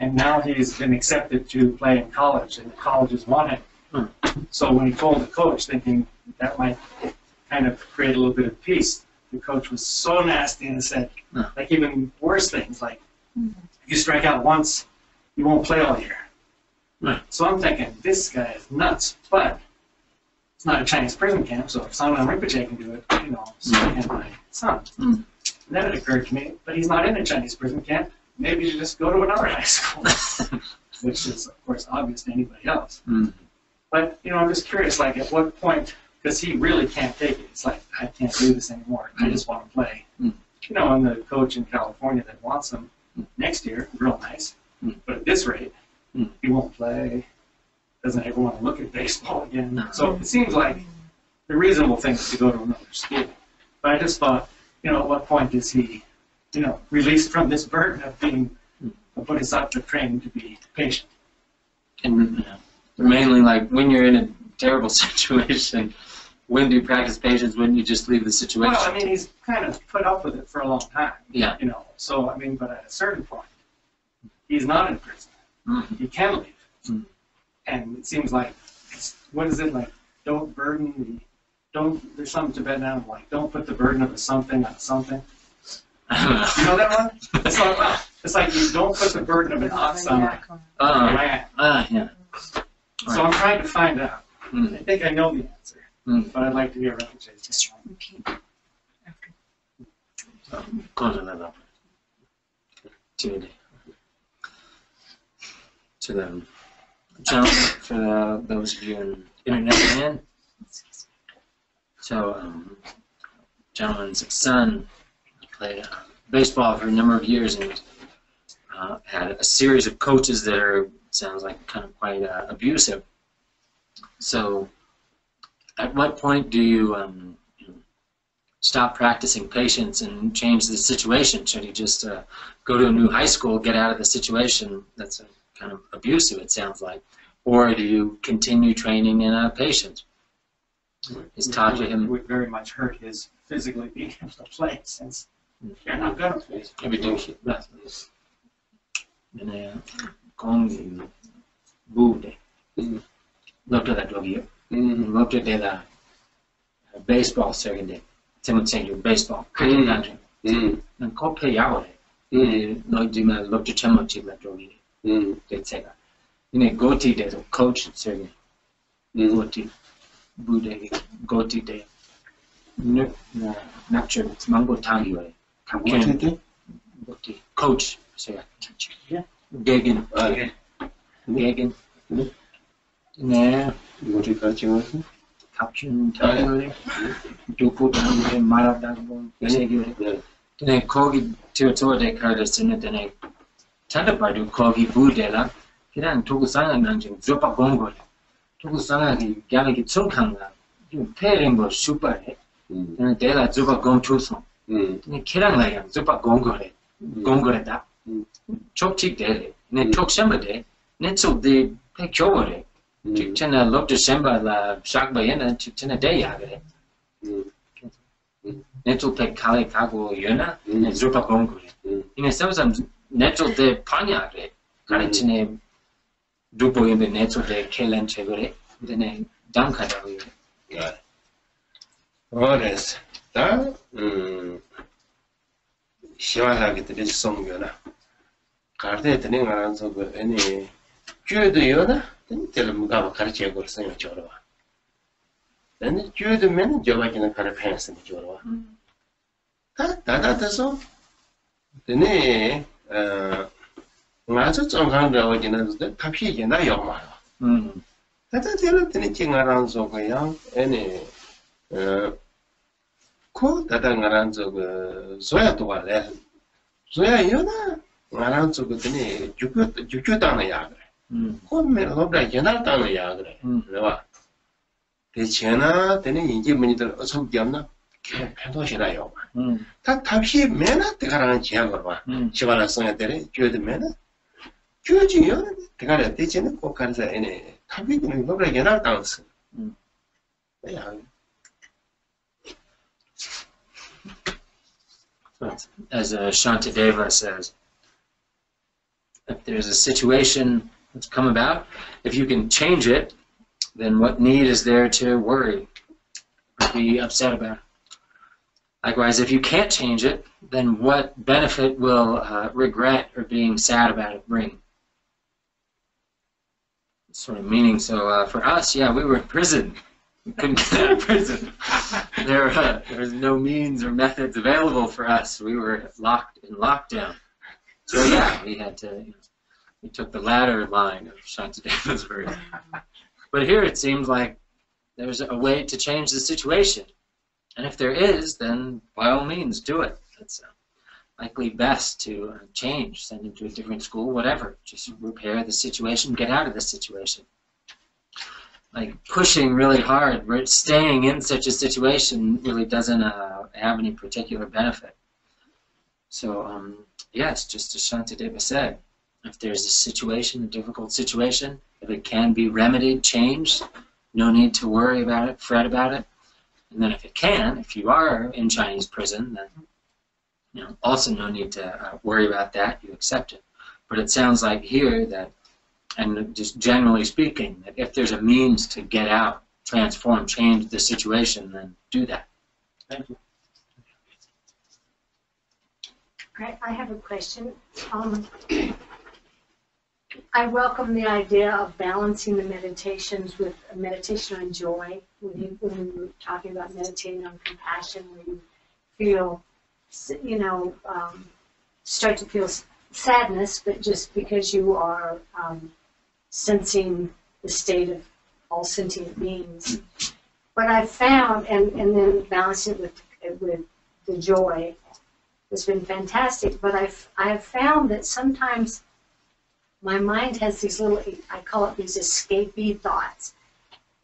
Speaker 5: And now he's been accepted to play in college, and the colleges want him. So when he told the coach, thinking that might kind of create a little bit of peace, the coach was so nasty and said, like even worse things, like, if you strike out once, you won't play all year. So I'm thinking, this guy is nuts, but it's not a Chinese prison camp, so if Sang-ngag Rinpoche can do it, you know, so can my son. And then it occurred to me, but he's not in a Chinese prison camp, maybe you just go to another high school, which is, of course, obvious to anybody else. But, you know, I'm just curious, like, at what point, because he really can't take it. It's like, I can't do this anymore. I just want to play. You know, and the coach in California that wants him next year, real nice. But at this rate, he won't play, doesn't ever want to look at baseball again. So it seems like the reasonable thing is to go to another school. But I just thought, you know, at what point is he, you know, released from this burden of being a bodhisattva trained to be patient?
Speaker 1: And mainly, like, when you're in a terrible situation, when do you practice patience? When you just leave the situation?
Speaker 5: Well, I mean, he's kind of put up with it for a long time.
Speaker 1: Yeah.
Speaker 5: You know, so, I mean, but at a certain point, he's not in prison. He can leave. And it seems like, what is it, like, don't burden the, there's some Tibetan now, like, don't put the burden of a something on something. You know that one? It's like you don't put the burden of an ox on a man.
Speaker 1: Yeah.
Speaker 5: So I'm trying to find out. I think I know the answer, but I'd like to hear Rinpoche's take.
Speaker 1: To the gentleman, for those of you in internet land. So, gentleman's son played baseball for a number of years and had a series of coaches that are, sounds like, kind of quite abusive. So, at what point do you stop practicing patience and change the situation? Should you just go to a new high school, get out of the situation that's kind of abusive, it sounds like? Or do you continue training in patience? He's taught him.
Speaker 5: It would very much hurt his physically being able to play, since you're not going to play.
Speaker 1: Everything should last this. And Kong Bude. Looked at that dog here. Looked at the baseball circuit. Someone saying your baseball. Cricket. And call pay out. No, do not look to Chamo Chip that dog here. They say that. In a goatee, there's a coach circuit. Goatee. Bude. Goatee day. No, not sure. It's Mango Tangi way. Goatee. Coach. Say that. Gagan. Gagan. Yeah. Caption. Tulku Sang-ngag Rinpoche. Then Kogi to the Curtis in it, and a Tadapadu Kogi Budela. He then took Sang-ngag Rinpoche. Zopa Gongo. Tulku Sang-ngag Rinpoche. Tsung Kanga. 페링보 슈퍼에 내가 저거 공투성 네 키랑라야 저거 공거래 공거래다 촉칙대 네 촉심버대 네 쪽대 백조거래 직전에 롭드 셈바라 샥바에는 직전에 대야 그래 네 쪽대 칼에 가고 연나 네 저거 공거래 이네 섬섬 네 쪽대 파냐 그래 가르치네 두보이면 네 쪽대 켈렌체 그래 근데 dam카다고
Speaker 2: 야. 그래서 다 시원하게 들이 송겨나. 가르데 드는 거라서 그 아니 쥐도요나 근데 뭐가 가르쳐 걸 생각 저러. 근데 쥐도면 저밖에는 가르쳐 했으면 저러. 다다다서 근데 맞아 좀 한다고 지는데 답이 이게 나요 말. 다들 때는 찡아라서 그냥 아니 코 다당아라서 그 소야도 갈래. 소야 요나 아라서 그더니 죽교 땅이야 그래. 코메 로브라 제날 땅이야 그래. 그래봐. 대체나 되는 이제 문이들 어서 없나? 편도시라요. 다 답이 맨날 때가라는 지향으로 봐. 시발라 소야 때에 줘도 맨날 줘지요. 때가라 대체는 꼭 가서 애네 답이는 로브라 제날 땅스. 야.
Speaker 1: As Shantideva says, if there's a situation that's come about, if you can change it, then what need is there to worry or be upset about? Likewise, if you can't change it, then what benefit will regret or being sad about it bring? Sort of meaning. So for us, yeah, we were in prison. We couldn't get out of prison. There was no means or methods available for us. We were locked in lockdown. So yeah, we had to. We took the latter line of Shantideva's verse. But here it seems like there's a way to change the situation, and if there is, then by all means do it. It's likely best to change, send him to a different school, whatever. Just repair the situation, get out of the situation. Like pushing really hard, staying in such a situation really doesn't have any particular benefit. So yes, just as Shantideva said, if there's a situation, a difficult situation, if it can be remedied, changed, no need to worry about it, fret about it. And then if it can, if you are in Chinese prison, then also no need to worry about that. You accept it. But it sounds like here that, and just generally speaking, that if there's a means to get out, transform, change the situation, then do that. Thank you.
Speaker 6: I have a question. I welcome the idea of balancing the meditations with a meditation on joy. When we were talking about meditating on compassion, where you feel, start to feel sadness, but just because you are sensing the state of all sentient beings. But I found, and then balancing it with the joy, has been fantastic. But I have found that sometimes my mind has these little, I call it these escapee thoughts.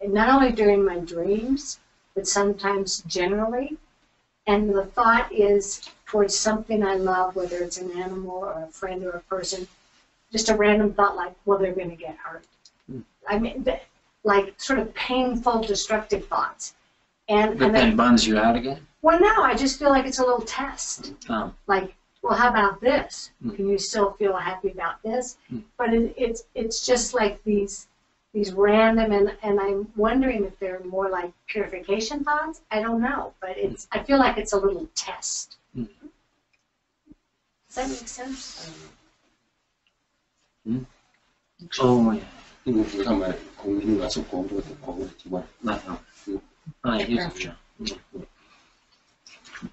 Speaker 6: And not only during my dreams, but sometimes generally. And the thought is towards something I love, whether it's an animal or a friend or a person. Just a random thought like, well, they're going to get hurt. I mean, like sort of painful, destructive thoughts. And
Speaker 1: then bums you out again?
Speaker 6: Well, no, I just feel like it's a little test.
Speaker 1: Oh.
Speaker 6: Like, well, how about this? Can you still feel happy about this? But it's just like these random, and I'm wondering if they're more like purification thoughts. I don't know, but I feel like it's a little test. Does that make sense?
Speaker 1: Oh, yeah.
Speaker 2: 이거 잠깐만 공인이 와서 공부를 지만
Speaker 1: 맞아. 해주죠.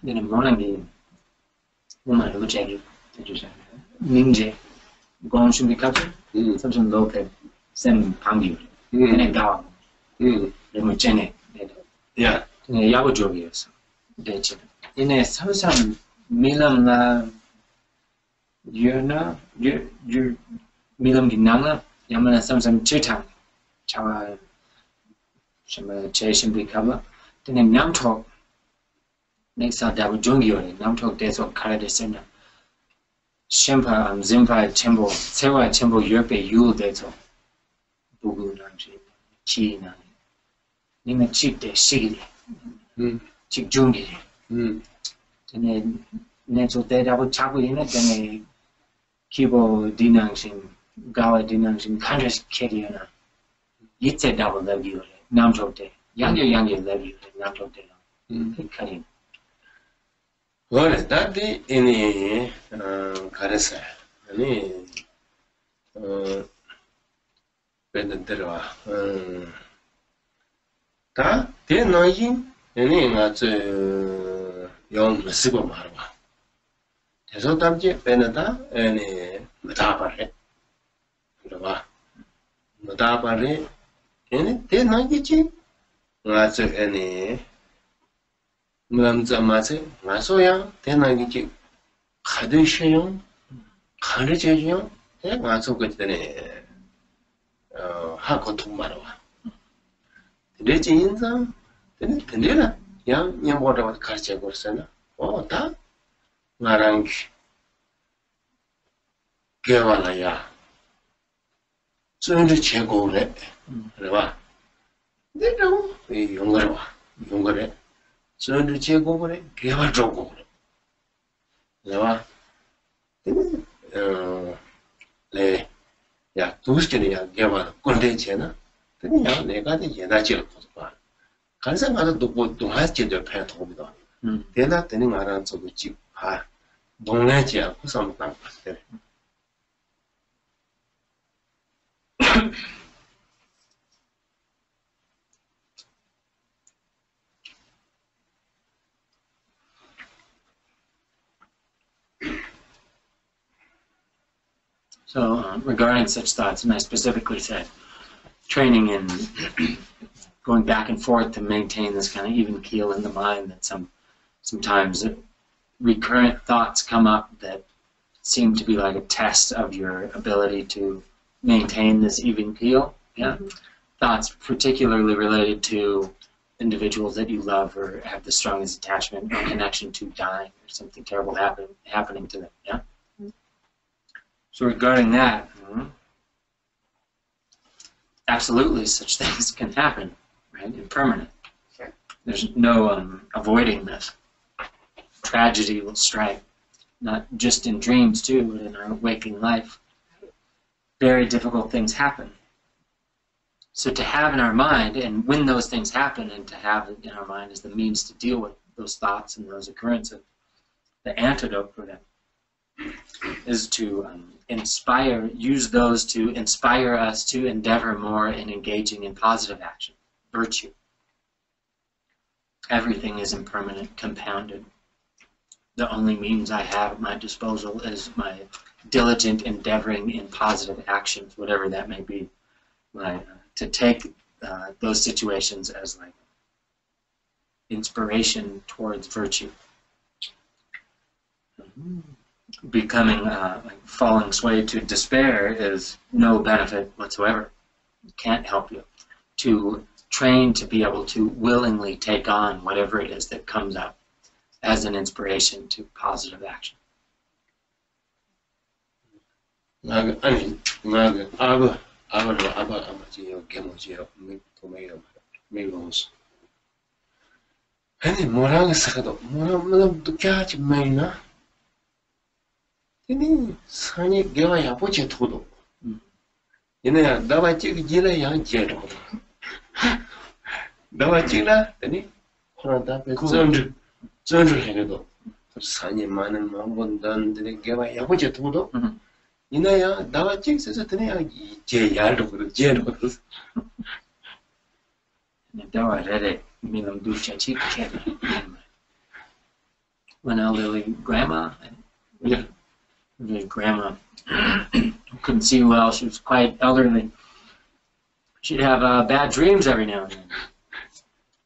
Speaker 1: 얘는 뭐라니 뭐말로 제기 해주잖아요. 민재 공준비 카페 삼성 로페 쌤 방기 얘네 가 너무 쟤네
Speaker 2: 야
Speaker 1: 야구 쪽이었어. 대체 얘네 삼성 밀람나 유나 유 밀람 기나나 야만한 삼성 치타 자什么这什么看吧，但那南头，那啥大不重要的，南头这种看的是呢，先把先把全部，才把全部约被有这种，不过那是气呢，你们气的细的，气重的，那种在大不差不多呢，但那，keyboard 技能性，高技能性，看着是可以的呢。一直大不了的，南头的，样样了的，南头的，可以。
Speaker 2: 我嘞，但是因为看的是，因为别的对吧？他电脑音，因为我这要没试过嘛了吧？但是他们这别的他，没打巴嘞，对吧？没打巴嘞。电脑机器，我这我怎么这？我说呀，电脑机器还得使用，还得使用，我做个的还可通嘛了吧？这经常，这了，样我这开始过生了，他，我让去，给完了呀。真是结果嘞，是吧？那种用个吧，用个嘞，真是结果嘞，给我照顾嘞，是吧？嘞呀，都是这样，给我滚点钱呢，这样那个的也拿去了，不是吧？看上俺都还是觉得拍头不到，对了，等你俺让做个计划，东来讲不上办法，对。
Speaker 1: So regarding such thoughts, and I specifically said, training in going back and forth to maintain this kind of even keel in the mind that sometimes recurrent thoughts come up that seem to be like a test of your ability to maintain this even keel. Yeah, thoughts particularly related to individuals that you love or have the strongest attachment or connection to dying or something terrible happening to them. Yeah. So regarding that, absolutely such things can happen, right? Impermanent.
Speaker 6: Sure.
Speaker 1: There's no avoiding this. Tragedy will strike, not just in dreams too, but in our waking life. Very difficult things happen. So to have in our mind, and when those things happen, and to have it in our mind as the means to deal with those thoughts and those occurrences, the antidote for them is to use those to inspire us to endeavor more in engaging in positive action, virtue. Everything is impermanent, compounded. The only means I have at my disposal is my diligent endeavoring in positive actions, whatever that may be, right? To take those situations as like inspiration towards virtue. Becoming like falling sway to despair is no benefit whatsoever. It can't help you. To train to be able to willingly take on whatever it is that comes up as an inspiration to positive action.
Speaker 2: ini sani gewa ya poche todo ina ya dawa chik jila ya jelo dawa chila tani khona da pe zonju hedo sani manan mangon dan de gewa ya poche todo ina ya dawa chik se tani ya je ya do jelo
Speaker 1: dawa rede minam du chachi ke when elderly grandma grandma couldn't see well. She was quite elderly. She'd have bad dreams every now and then.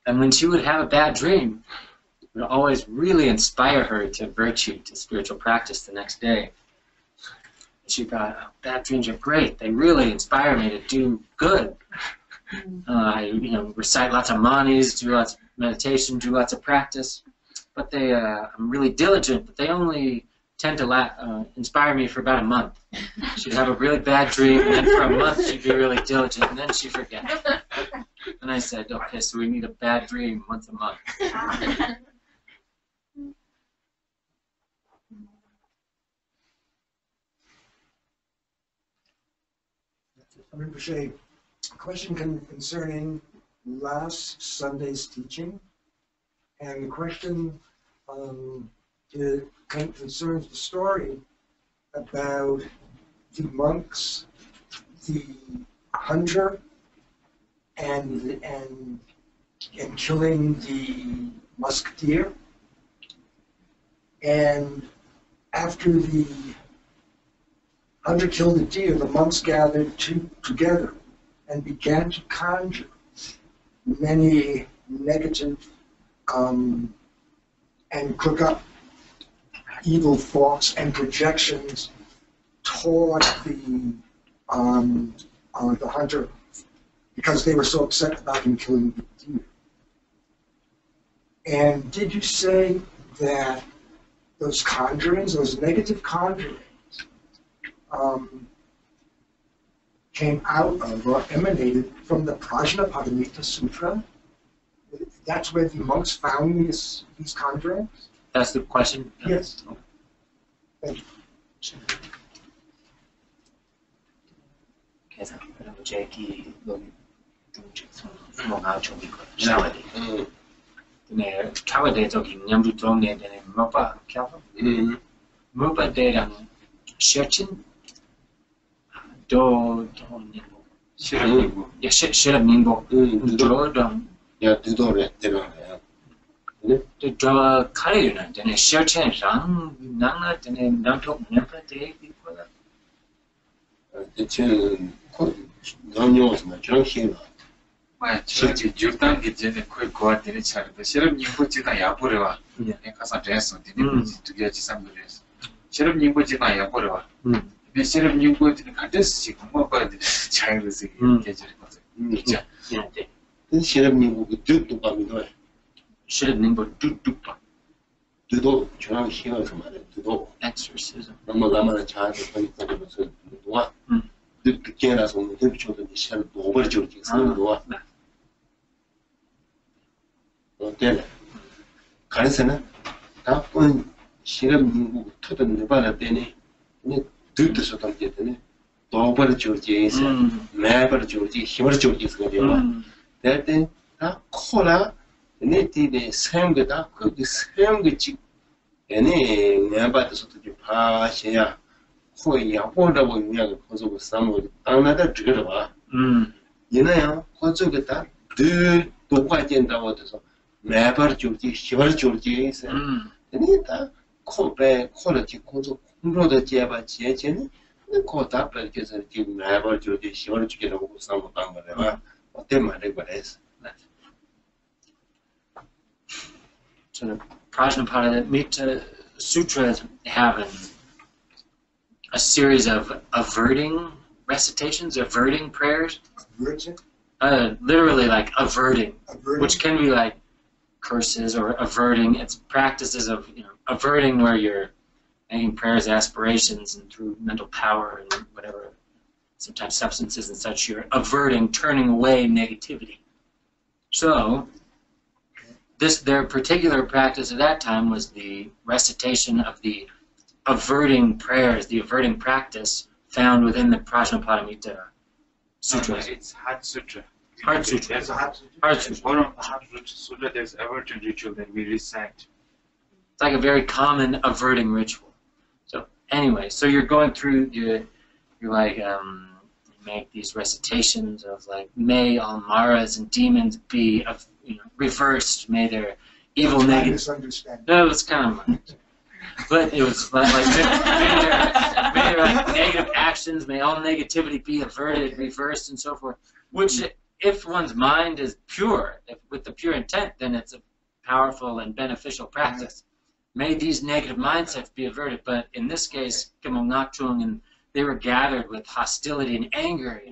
Speaker 1: And when she would have a bad dream, it would always really inspire her to virtue, to spiritual practice the next day. She thought, oh, bad dreams are great. They really inspire me to do good. recite lots of manis, do lots of meditation, do lots of practice. But I'm really diligent, but they only tend to inspire me for about a month. She'd have a really bad dream, and then for a month she'd be really diligent, and then she'd forget. And I said, okay, so we need a bad dream once a month.
Speaker 7: Rinpoche, a question concerning last Sunday's teaching, and the question concerns the story about the monks, the hunter, and killing the musketeer, and after the hunter killed the deer, the monks gathered together and began to conjure many negative and cook up evil thoughts and projections toward the hunter because they were so upset about him killing the deer. And did you say that those conjurings, those negative conjurings, came out of or emanated from the Prajnaparamita Sutra? That's where the monks found these conjurings?
Speaker 1: That's the question?
Speaker 7: Yes. Thank you.
Speaker 1: 그래서 여러분 샤워디. 네, 샤워디 저기 냠부 동네 되네 뭐봐 캬바. 뭐봐 대랑 셔친 도니고
Speaker 2: 싫어하고.
Speaker 1: 야 싫어하고 도랑
Speaker 2: 야 두도래 되나요?
Speaker 1: 저 카레유는 되네 셔친랑 나나 되네 남쪽 냠파데 이거라.
Speaker 2: 대체는 남녀는 정신이
Speaker 4: 저기 줄단 기전에 거의 고아들이 차려도 실험 인부지가 야보려와 가서 됐어. 디디부지 두 개지 삼그래서 실험 인부지가 야보려와 근데 실험 인부지는 같았어 지금 뭐가들 차이로서 계절이 거든 그렇죠.
Speaker 1: 네.
Speaker 2: 그 실험님고 그 뜻도 감이도
Speaker 1: 실험님고 뚝뚝
Speaker 2: 뜻도 저랑 희어서 말해 뜻도
Speaker 1: exorcism.
Speaker 2: 넘어가면 자한테 거기서 누가 늦게라서 오늘 대표적인 시간을 또 오버죠 지금 누가 어때? 가르쳐는 나쁜 실험님고 터던 내발 때문에 근데 뜻도 담게 되네. 또 오버죠 지에서 매버죠 지 힘을죠 지에서 되면 대때 다 코라 네티데 생각다 거기 생각지 얘네 매바도 또 파셔야 코에 야보라고 그냥 거기서 싸면 안나다 들어 봐. 얘네요. 거기서다 늘 똑같이다고 해서 매버 줄지 힘을 줄지 있어. 얘네다 코에 코르지 거기서 공로도 제바 제제는 그 답변께서 지금 매버 줄지 힘을 주기라고 싸면 안 거래. 어때 말해 그래서.
Speaker 1: So the Prajnaparamita Sutras have a series of averting recitations, averting prayers.
Speaker 7: Averting?
Speaker 1: Literally like averting,
Speaker 7: Averting?
Speaker 1: which can be like curses or averting. It's practices of averting where you're making prayers aspirations and through mental power and whatever, sometimes substances and such, you're averting, turning away negativity. So their particular practice at that time was the recitation of the averting prayers, the averting practice found within the Prajnaparamita Sutras.
Speaker 4: It's Heart Sutra.
Speaker 1: Heart Sutra.
Speaker 4: There's a
Speaker 1: Heart Sutra.
Speaker 4: one of the Heart Sutra, there's averting ritual that we recite.
Speaker 1: It's like a very common averting ritual. So anyway, so you're going through, you're like, you make these recitations of like, may all Maras and demons be reversed, may their evil negative.
Speaker 7: Misunderstanding.
Speaker 1: That was kind of but it was like may their like negative actions, may all negativity be averted, reversed, and so forth. Which, if one's mind is pure, with the pure intent, then it's a powerful and beneficial practice. May these negative mindsets be averted. But in this case, Khenpo Ngagchung, and they were gathered with hostility and anger.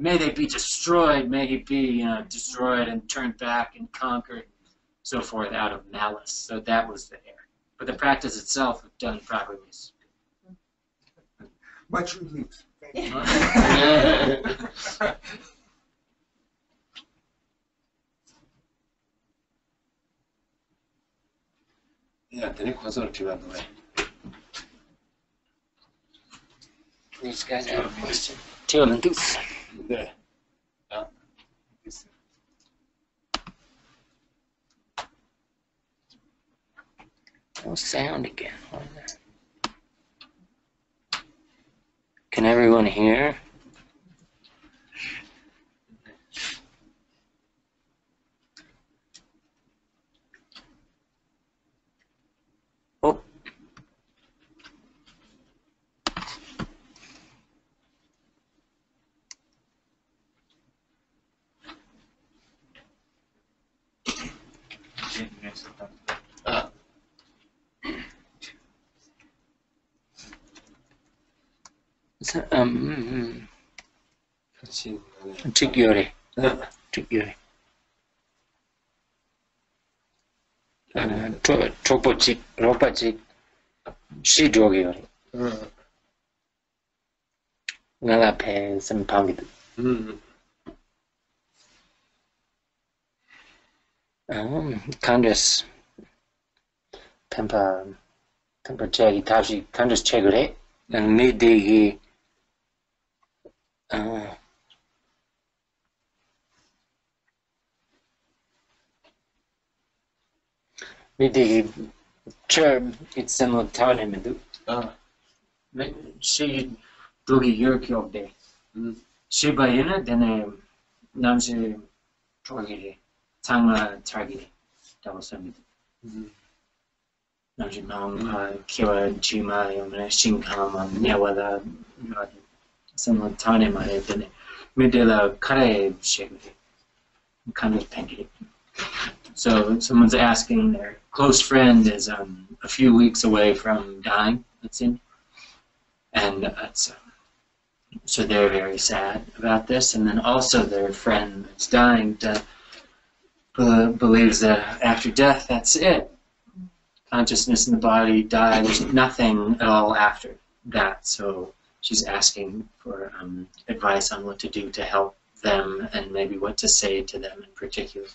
Speaker 1: may they be destroyed, may he be destroyed and turned back and conquered, so forth, out of malice. So that was the error. But the practice itself, if done properly, is
Speaker 7: Much relief. Thank you.
Speaker 2: Yeah, then consultative way.
Speaker 1: These guys have a question. Two and this.
Speaker 2: There.
Speaker 1: No sound again. Can everyone hear? Oh. 특이하래. 특이하래. 족보직, 로빠직, 시족이요. 나 앞에 선방이도. 컨그레스 펜파 책이 다시 컨그레스 책을 해. 미디기 미디기 term it's similar to him and she dogi york day. She by in it then 남시 조기리 장아 target that was some 남시 남 키와 지마 요네 신카마 냐와다 similar to him I then midela kare shake kind of pancake. So someone's asking, their close friend is a few weeks away from dying, it seems, and so they're very sad about this. And then also their friend that's dying believes that after death, that's it. Consciousness in the body dies. There's nothing at all after that. So she's asking for advice on what to do to help them and maybe what to say to them in particular.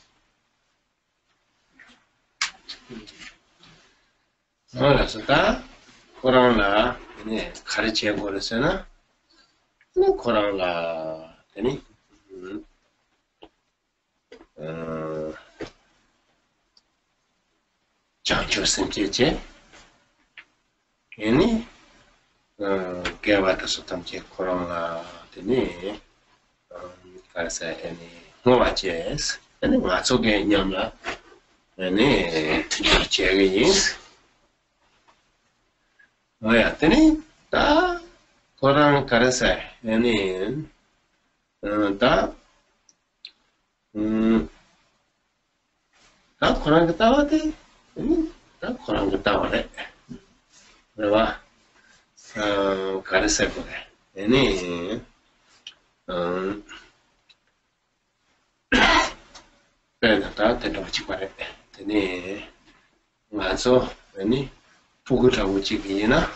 Speaker 2: 그래서 코로나 네 가르쳐 버렸잖아. 네 코로나 되니 장초선 제제 얘니 개와서 tamche 코로나 되니 가서 얘니 뭐와제스 얘니 맞속에 냠라 얘니 제게니 뭐야 되니 다 코로나 가서 얘니 다 코로나 갔다 왔대 다 코로나 갔다 왔대 그래봐 가르쳐 보래 얘니 그래서 다 대도치 거래 되니 와서 얘니 보고라고 지기나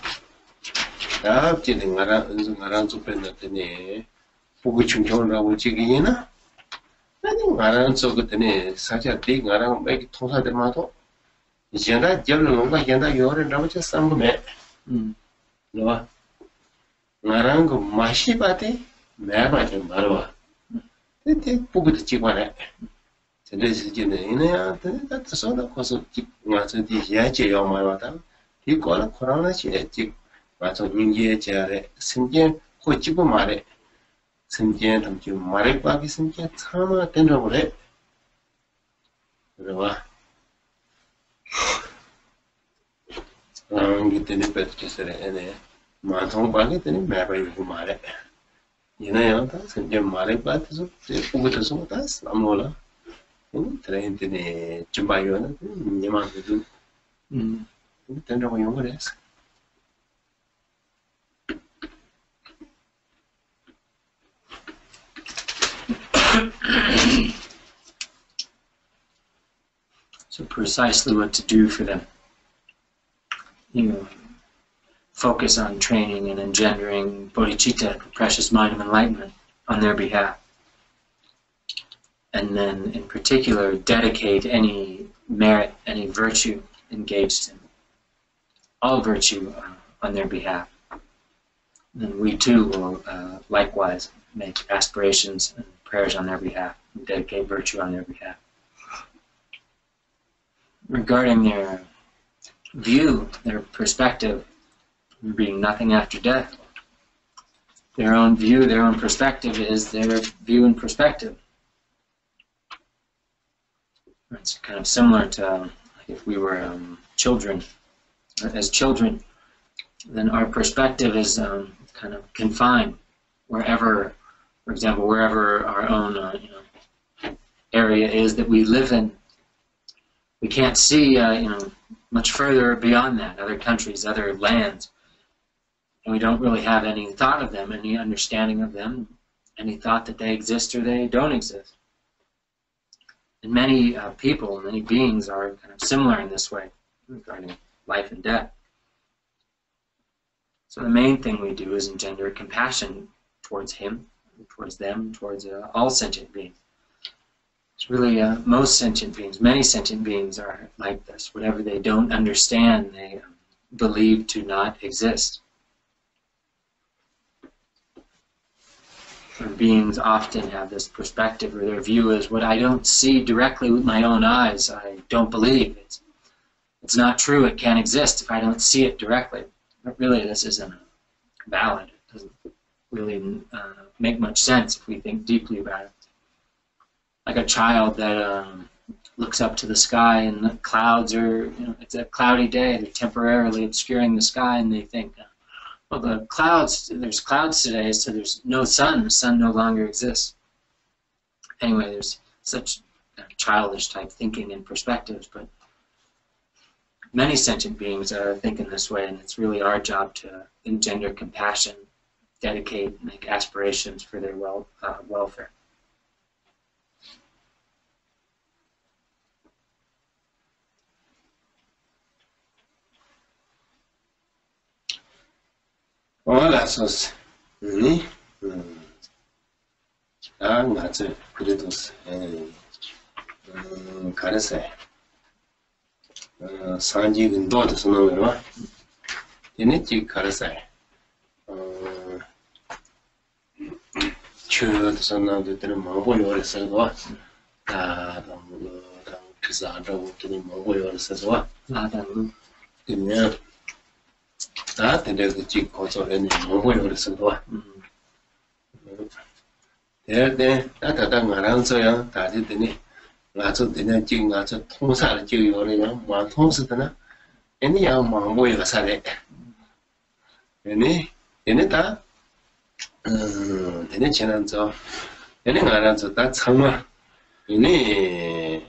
Speaker 2: 다 지는 나랑 좀 뺐더니 보고 충청하고 지기나 아니 나랑 저거더니 사실 네 나랑 몇 통사들마도 이제나 저는 뭔가 현다 요런다고 저 쌈고네 너 나랑 그 맛이 봐대 매바지 말아 근데 보고도 찍어내 근데 이제는 이내야 근데 저도 거기서 맞아 뒤야지요 말하다 이거는 코로나 시에 맞아 인제 제래 심지어 거 찍고 말해 심지어 담지 말해 봐기 심지어 참아 된다고 그래 그래봐 이때는 뺏겼어요 애네 만성 방에 때는 매바 이거 말해 얘네요 다 심지어 말해 봐서 보고서 다 아무나 트레인들이 좀 봐요는 니만도 된다고 용을 했어
Speaker 1: So precisely what to do for them. You focus on training and engendering bodhicitta, the precious mind of enlightenment, on their behalf. And then, in particular, dedicate any merit, any virtue engaged in all virtue on their behalf. Then we too will likewise make aspirations and prayers on their behalf, and dedicate virtue on their behalf. Regarding their view, their perspective, there being nothing after death, their own view, their own perspective is their view and perspective. It's kind of similar to if we were children. As children, then our perspective is kind of confined wherever, for example, wherever our own area is that we live in. We can't see much further beyond that, other countries, other lands. And we don't really have any thought of them, any understanding of them, any thought that they exist or they don't exist. And many people, many beings are kind of similar in this way regarding life and death. So the main thing we do is engender compassion towards him, towards them, towards all sentient beings. It's really most sentient beings, many sentient beings are like this. Whatever they don't understand, they believe to not exist. And beings often have this perspective, or their view is, what I don't see directly with my own eyes, I don't believe. It's not true, it can't exist if I don't see it directly. But really, this isn't valid. It doesn't really make much sense if we think deeply about it. Like a child that looks up to the sky and the clouds are, it's a cloudy day, they're temporarily obscuring the sky, and they think, well, the clouds, there's clouds today, so there's no sun, the sun no longer exists. Anyway, there's such childish type thinking and perspectives, but many sentient beings are thinking this way, and it's really our job to engender compassion, dedicate, make aspirations for their welfare.
Speaker 2: Voilà, sos. Ni. Ngāche kūritos karesai. Sanji gindō to sono wa. Tene chi karesai. Chū to sono de tene mōgō yore se wa. Pisa ro tene mōgō yore se wa. Tene tene chi kozo re ni mōgō yore se wa. Tene ta ngarang so ya ta tene ngācho tene chi ngācho 통사 le chi yore ya ma 통사 tena eni ya mōgō yore sa le. Tene ta tene chenan zo tene ngarang zo ta changma ini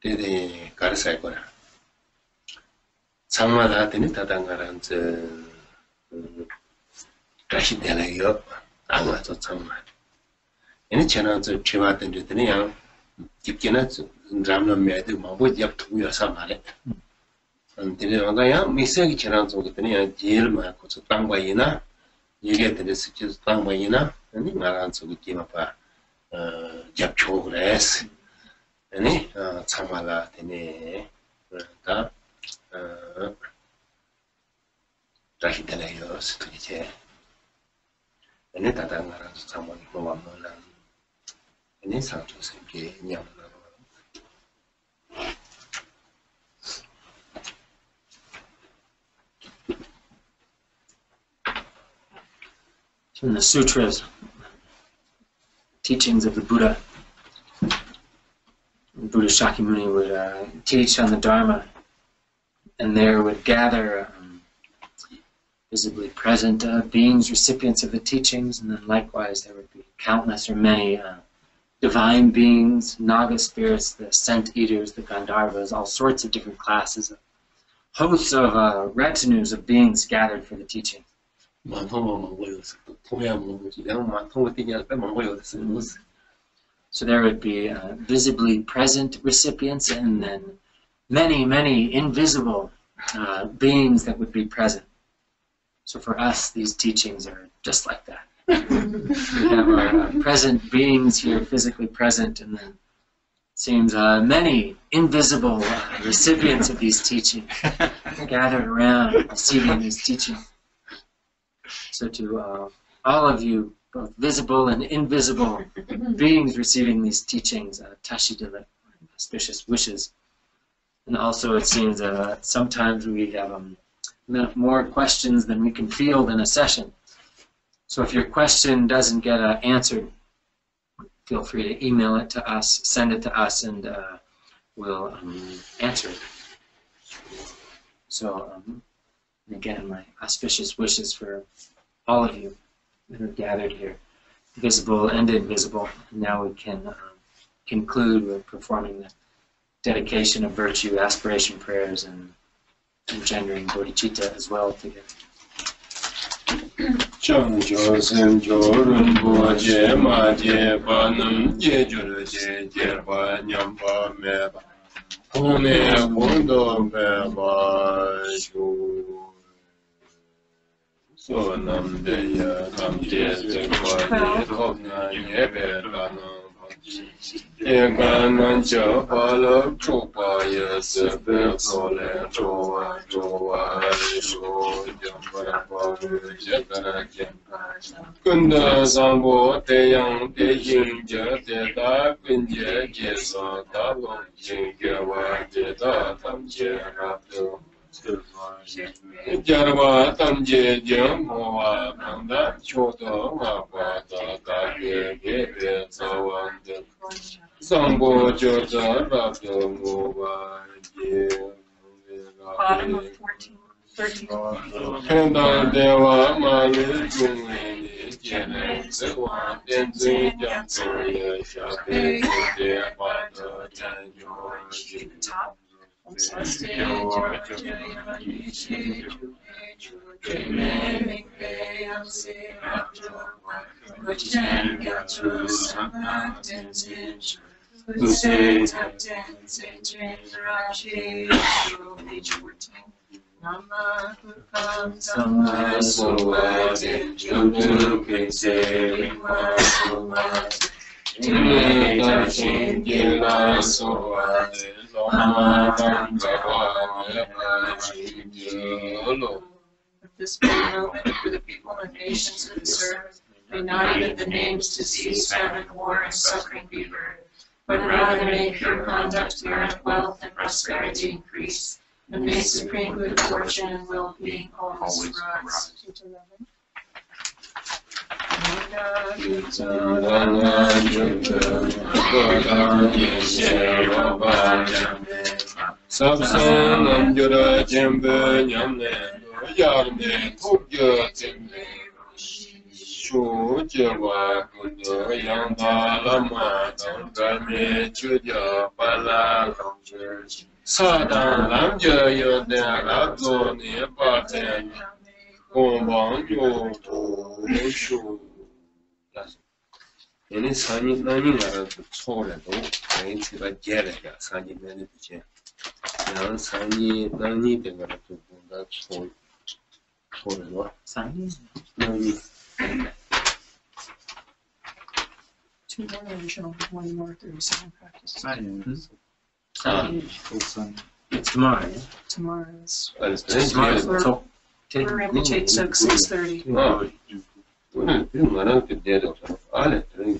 Speaker 2: tene karesai kora. Changma tene ta ngarang zo 다시 되나요? 아마도 정말. 얘는 전화도 제와든지 그냥 깊게나 잠만 매도 뭐 옆두여서 말해. 근데 내가 미세하게 전화도 그냥 제일 많고 저 땅바이나 얘기해 드렸을 때 땅바이나 아니 말한 소리 끼마파 접촉 그랬어. 아니 참말라 되네. 그러니까 다시 되나요? 스토리제. Ini tata ngarang sama bawa malam. Ini satu segi yang
Speaker 1: in the sutras, teachings of the Buddha, Buddha Shakyamuni would teach on the Dharma, and there would gather visibly present beings, recipients of the teachings, and then likewise there would be countless or many divine beings, Naga spirits, the scent eaters, the Gandharvas, all sorts of different classes, hosts of retinues of beings gathered for the teaching. So there would be visibly present recipients and then many, many invisible beings that would be present. So for us, these teachings are just like that. We have our present beings here, physically present, and then it seems many invisible recipients of these teachings gathered around receiving these teachings. So to all of you, both visible and invisible beings receiving these teachings, Tashidila, auspicious wishes. And also it seems sometimes we have more questions than we can field in a session. So if your question doesn't get answered, feel free to email it to us, send it to us, and we'll answer it. So again, my auspicious wishes for all of you that are gathered here, visible and invisible. Now we can conclude with performing the dedication of virtue, aspiration prayers, and engendering bodhicitta as well together.
Speaker 2: Changjo senjo rinpoche ma je pa nam je juru je pa nyamba me ba hone kondo me ba shu so nam de ya nam je je pa je na ye be ba no Eganan Jabala Chopaya Sebe Sole Joa Joa Sho Jambara Jagara Kunda Sambo Teyang Tejing Jateta Pinje Jesa Talo Jingawa Jeta Tamje Rapto Jarwa Tamje Jamoa Nanda Choto Mapata Kage Gebe Sawande Sambo Jota Rapto Mova
Speaker 3: Bottom of 13.
Speaker 2: Kenda Dewa Mali Jungli Jene Sewa Denzi Jansoya Shape Dewata Janjo
Speaker 3: The top. This moment for the people and nations of this earth, may not even the names disease, famine, war, and suffering be heard, but rather may pure conduct, merit, wealth, and prosperity increase, and may supreme good fortune and well-being always rise.
Speaker 2: Sabsan Jura Jembe Yamne Yarne Tokyo Jembe Shu Jewa Kundo Yangda Lama Tangame Chuja Bala Sadan Lamja Yode Razo Ne Paten Gombang Yo To Shu 얘네 산이 나니 나라도 초래도 내가 제래가 산이 내는 비제 난 산이 나니 되거나 또 뭔가 초래도
Speaker 1: Sign?
Speaker 2: 나니
Speaker 3: Two more original, one more 37 practice.
Speaker 1: It's tomorrow. Yeah?
Speaker 3: Tomorrow's.
Speaker 1: Tomorrow.
Speaker 3: We're able to take 6:30.
Speaker 2: 오늘 말할 때 내려 안에 들어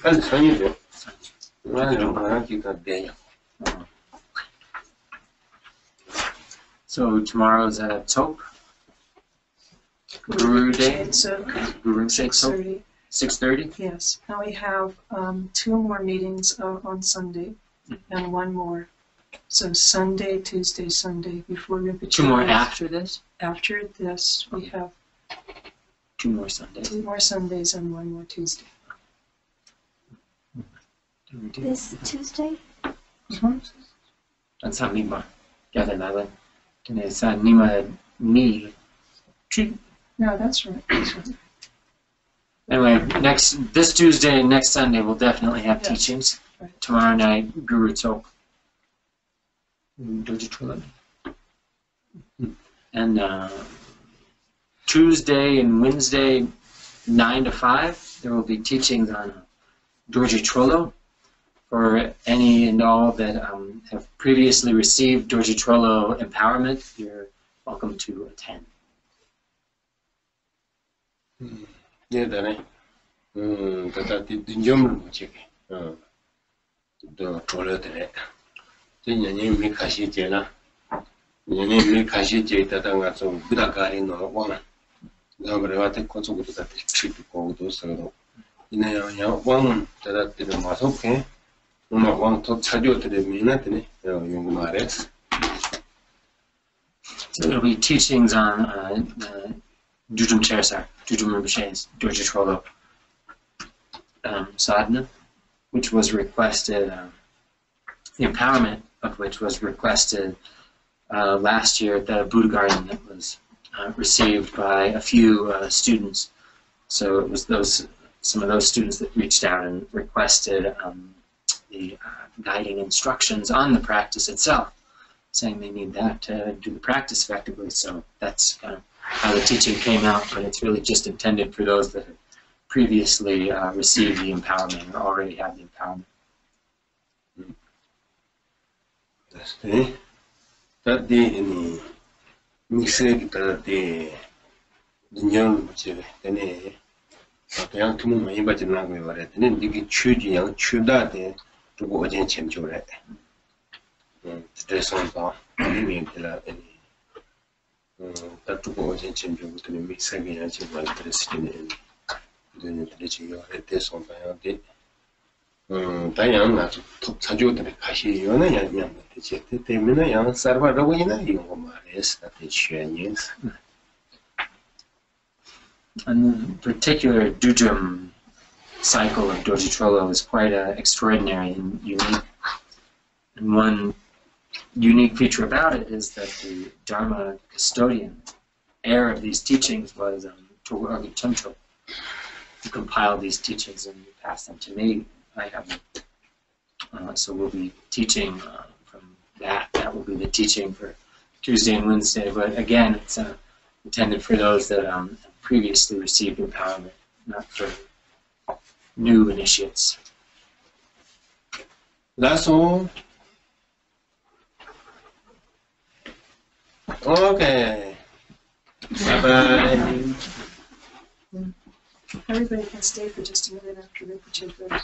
Speaker 2: 간 산이도 나는 말하기가 돼요.
Speaker 1: So tomorrow's Top. Guru Day.
Speaker 3: So
Speaker 1: Guru Day.
Speaker 3: 6:30.
Speaker 1: 6:30.
Speaker 3: Yes. Now we have two more meetings on Sunday and one more. So Sunday, Tuesday, Sunday before Rinpoche.
Speaker 1: Two more after this.
Speaker 3: After this, we have
Speaker 1: 2 more Sundays.
Speaker 3: 2 more Sundays and 1 more Tuesday.
Speaker 6: This Tuesday?
Speaker 1: That's not Nima. Gather Nala. It's Nima Ni.
Speaker 3: No, that's right. That's right.
Speaker 1: Anyway, this Tuesday and next Sunday we'll definitely have
Speaker 3: Yes.
Speaker 1: teachings.
Speaker 3: Right.
Speaker 1: Tomorrow night, Guru Talk. Doji Trula. And Tuesday and Wednesday, 9 to 5, there will be teachings on Dorje Trollo. For any and all that have previously received Dorje Trollo empowerment, you're welcome to attend.
Speaker 2: 예전에 그다지 dinjom을 못지게 또 졸려들래 진년이 미 가시제나 년이 미 가시제다가 좀 부다가리 넣어봐 그래 와테 고속으로 다 치고 도서로 이내야 왕 자다들 마속해 엄마 왕도 찾아들이 미나더니 용구 말해
Speaker 1: So there will be teachings on Dudum Chersar, Dudum Rinpoche's Dorje Trollo sadhana, which was requested, the empowerment of which was requested last year at the Buddha Garden that was received by a few students. So it was some of those students that reached out and requested the guiding instructions on the practice itself, saying they need that to do the practice effectively. So that's kind of how the teaching came out, but it's really just intended for those that have previously received the empowerment or already have the empowerment.
Speaker 2: 네. 다디 미세기 다디 dinjom 못지게 되네 그냥 투문 많이 받지는 거 말했더니 이게 추지 양 추다데 두고 어제 챔조래 스트레스가 이미들라 다 두고 어제 챔조부터 미세기 양 지금 스트레스는 이제는 들으지요 대선 방향에 다양한 자주들이 가시요는 양양 되지 때문에 양 서버라고 있나 이거 말해서 대체는
Speaker 1: And the particular Dudum cycle of Dorje Trollo is quite extraordinary and unique. And one unique feature about it is that the Dharma custodian, heir of these teachings, was Tulku Sang-ngag Rinpoche, who compiled these teachings and passed them to me. I have them. So we'll be teaching from that. That will be the teaching for Tuesday and Wednesday. But again, it's intended for those that previously received empowerment, not for new initiates.
Speaker 2: That's all. Okay. Bye-bye.
Speaker 3: Everybody can stay for just a minute after Rinpoche goes.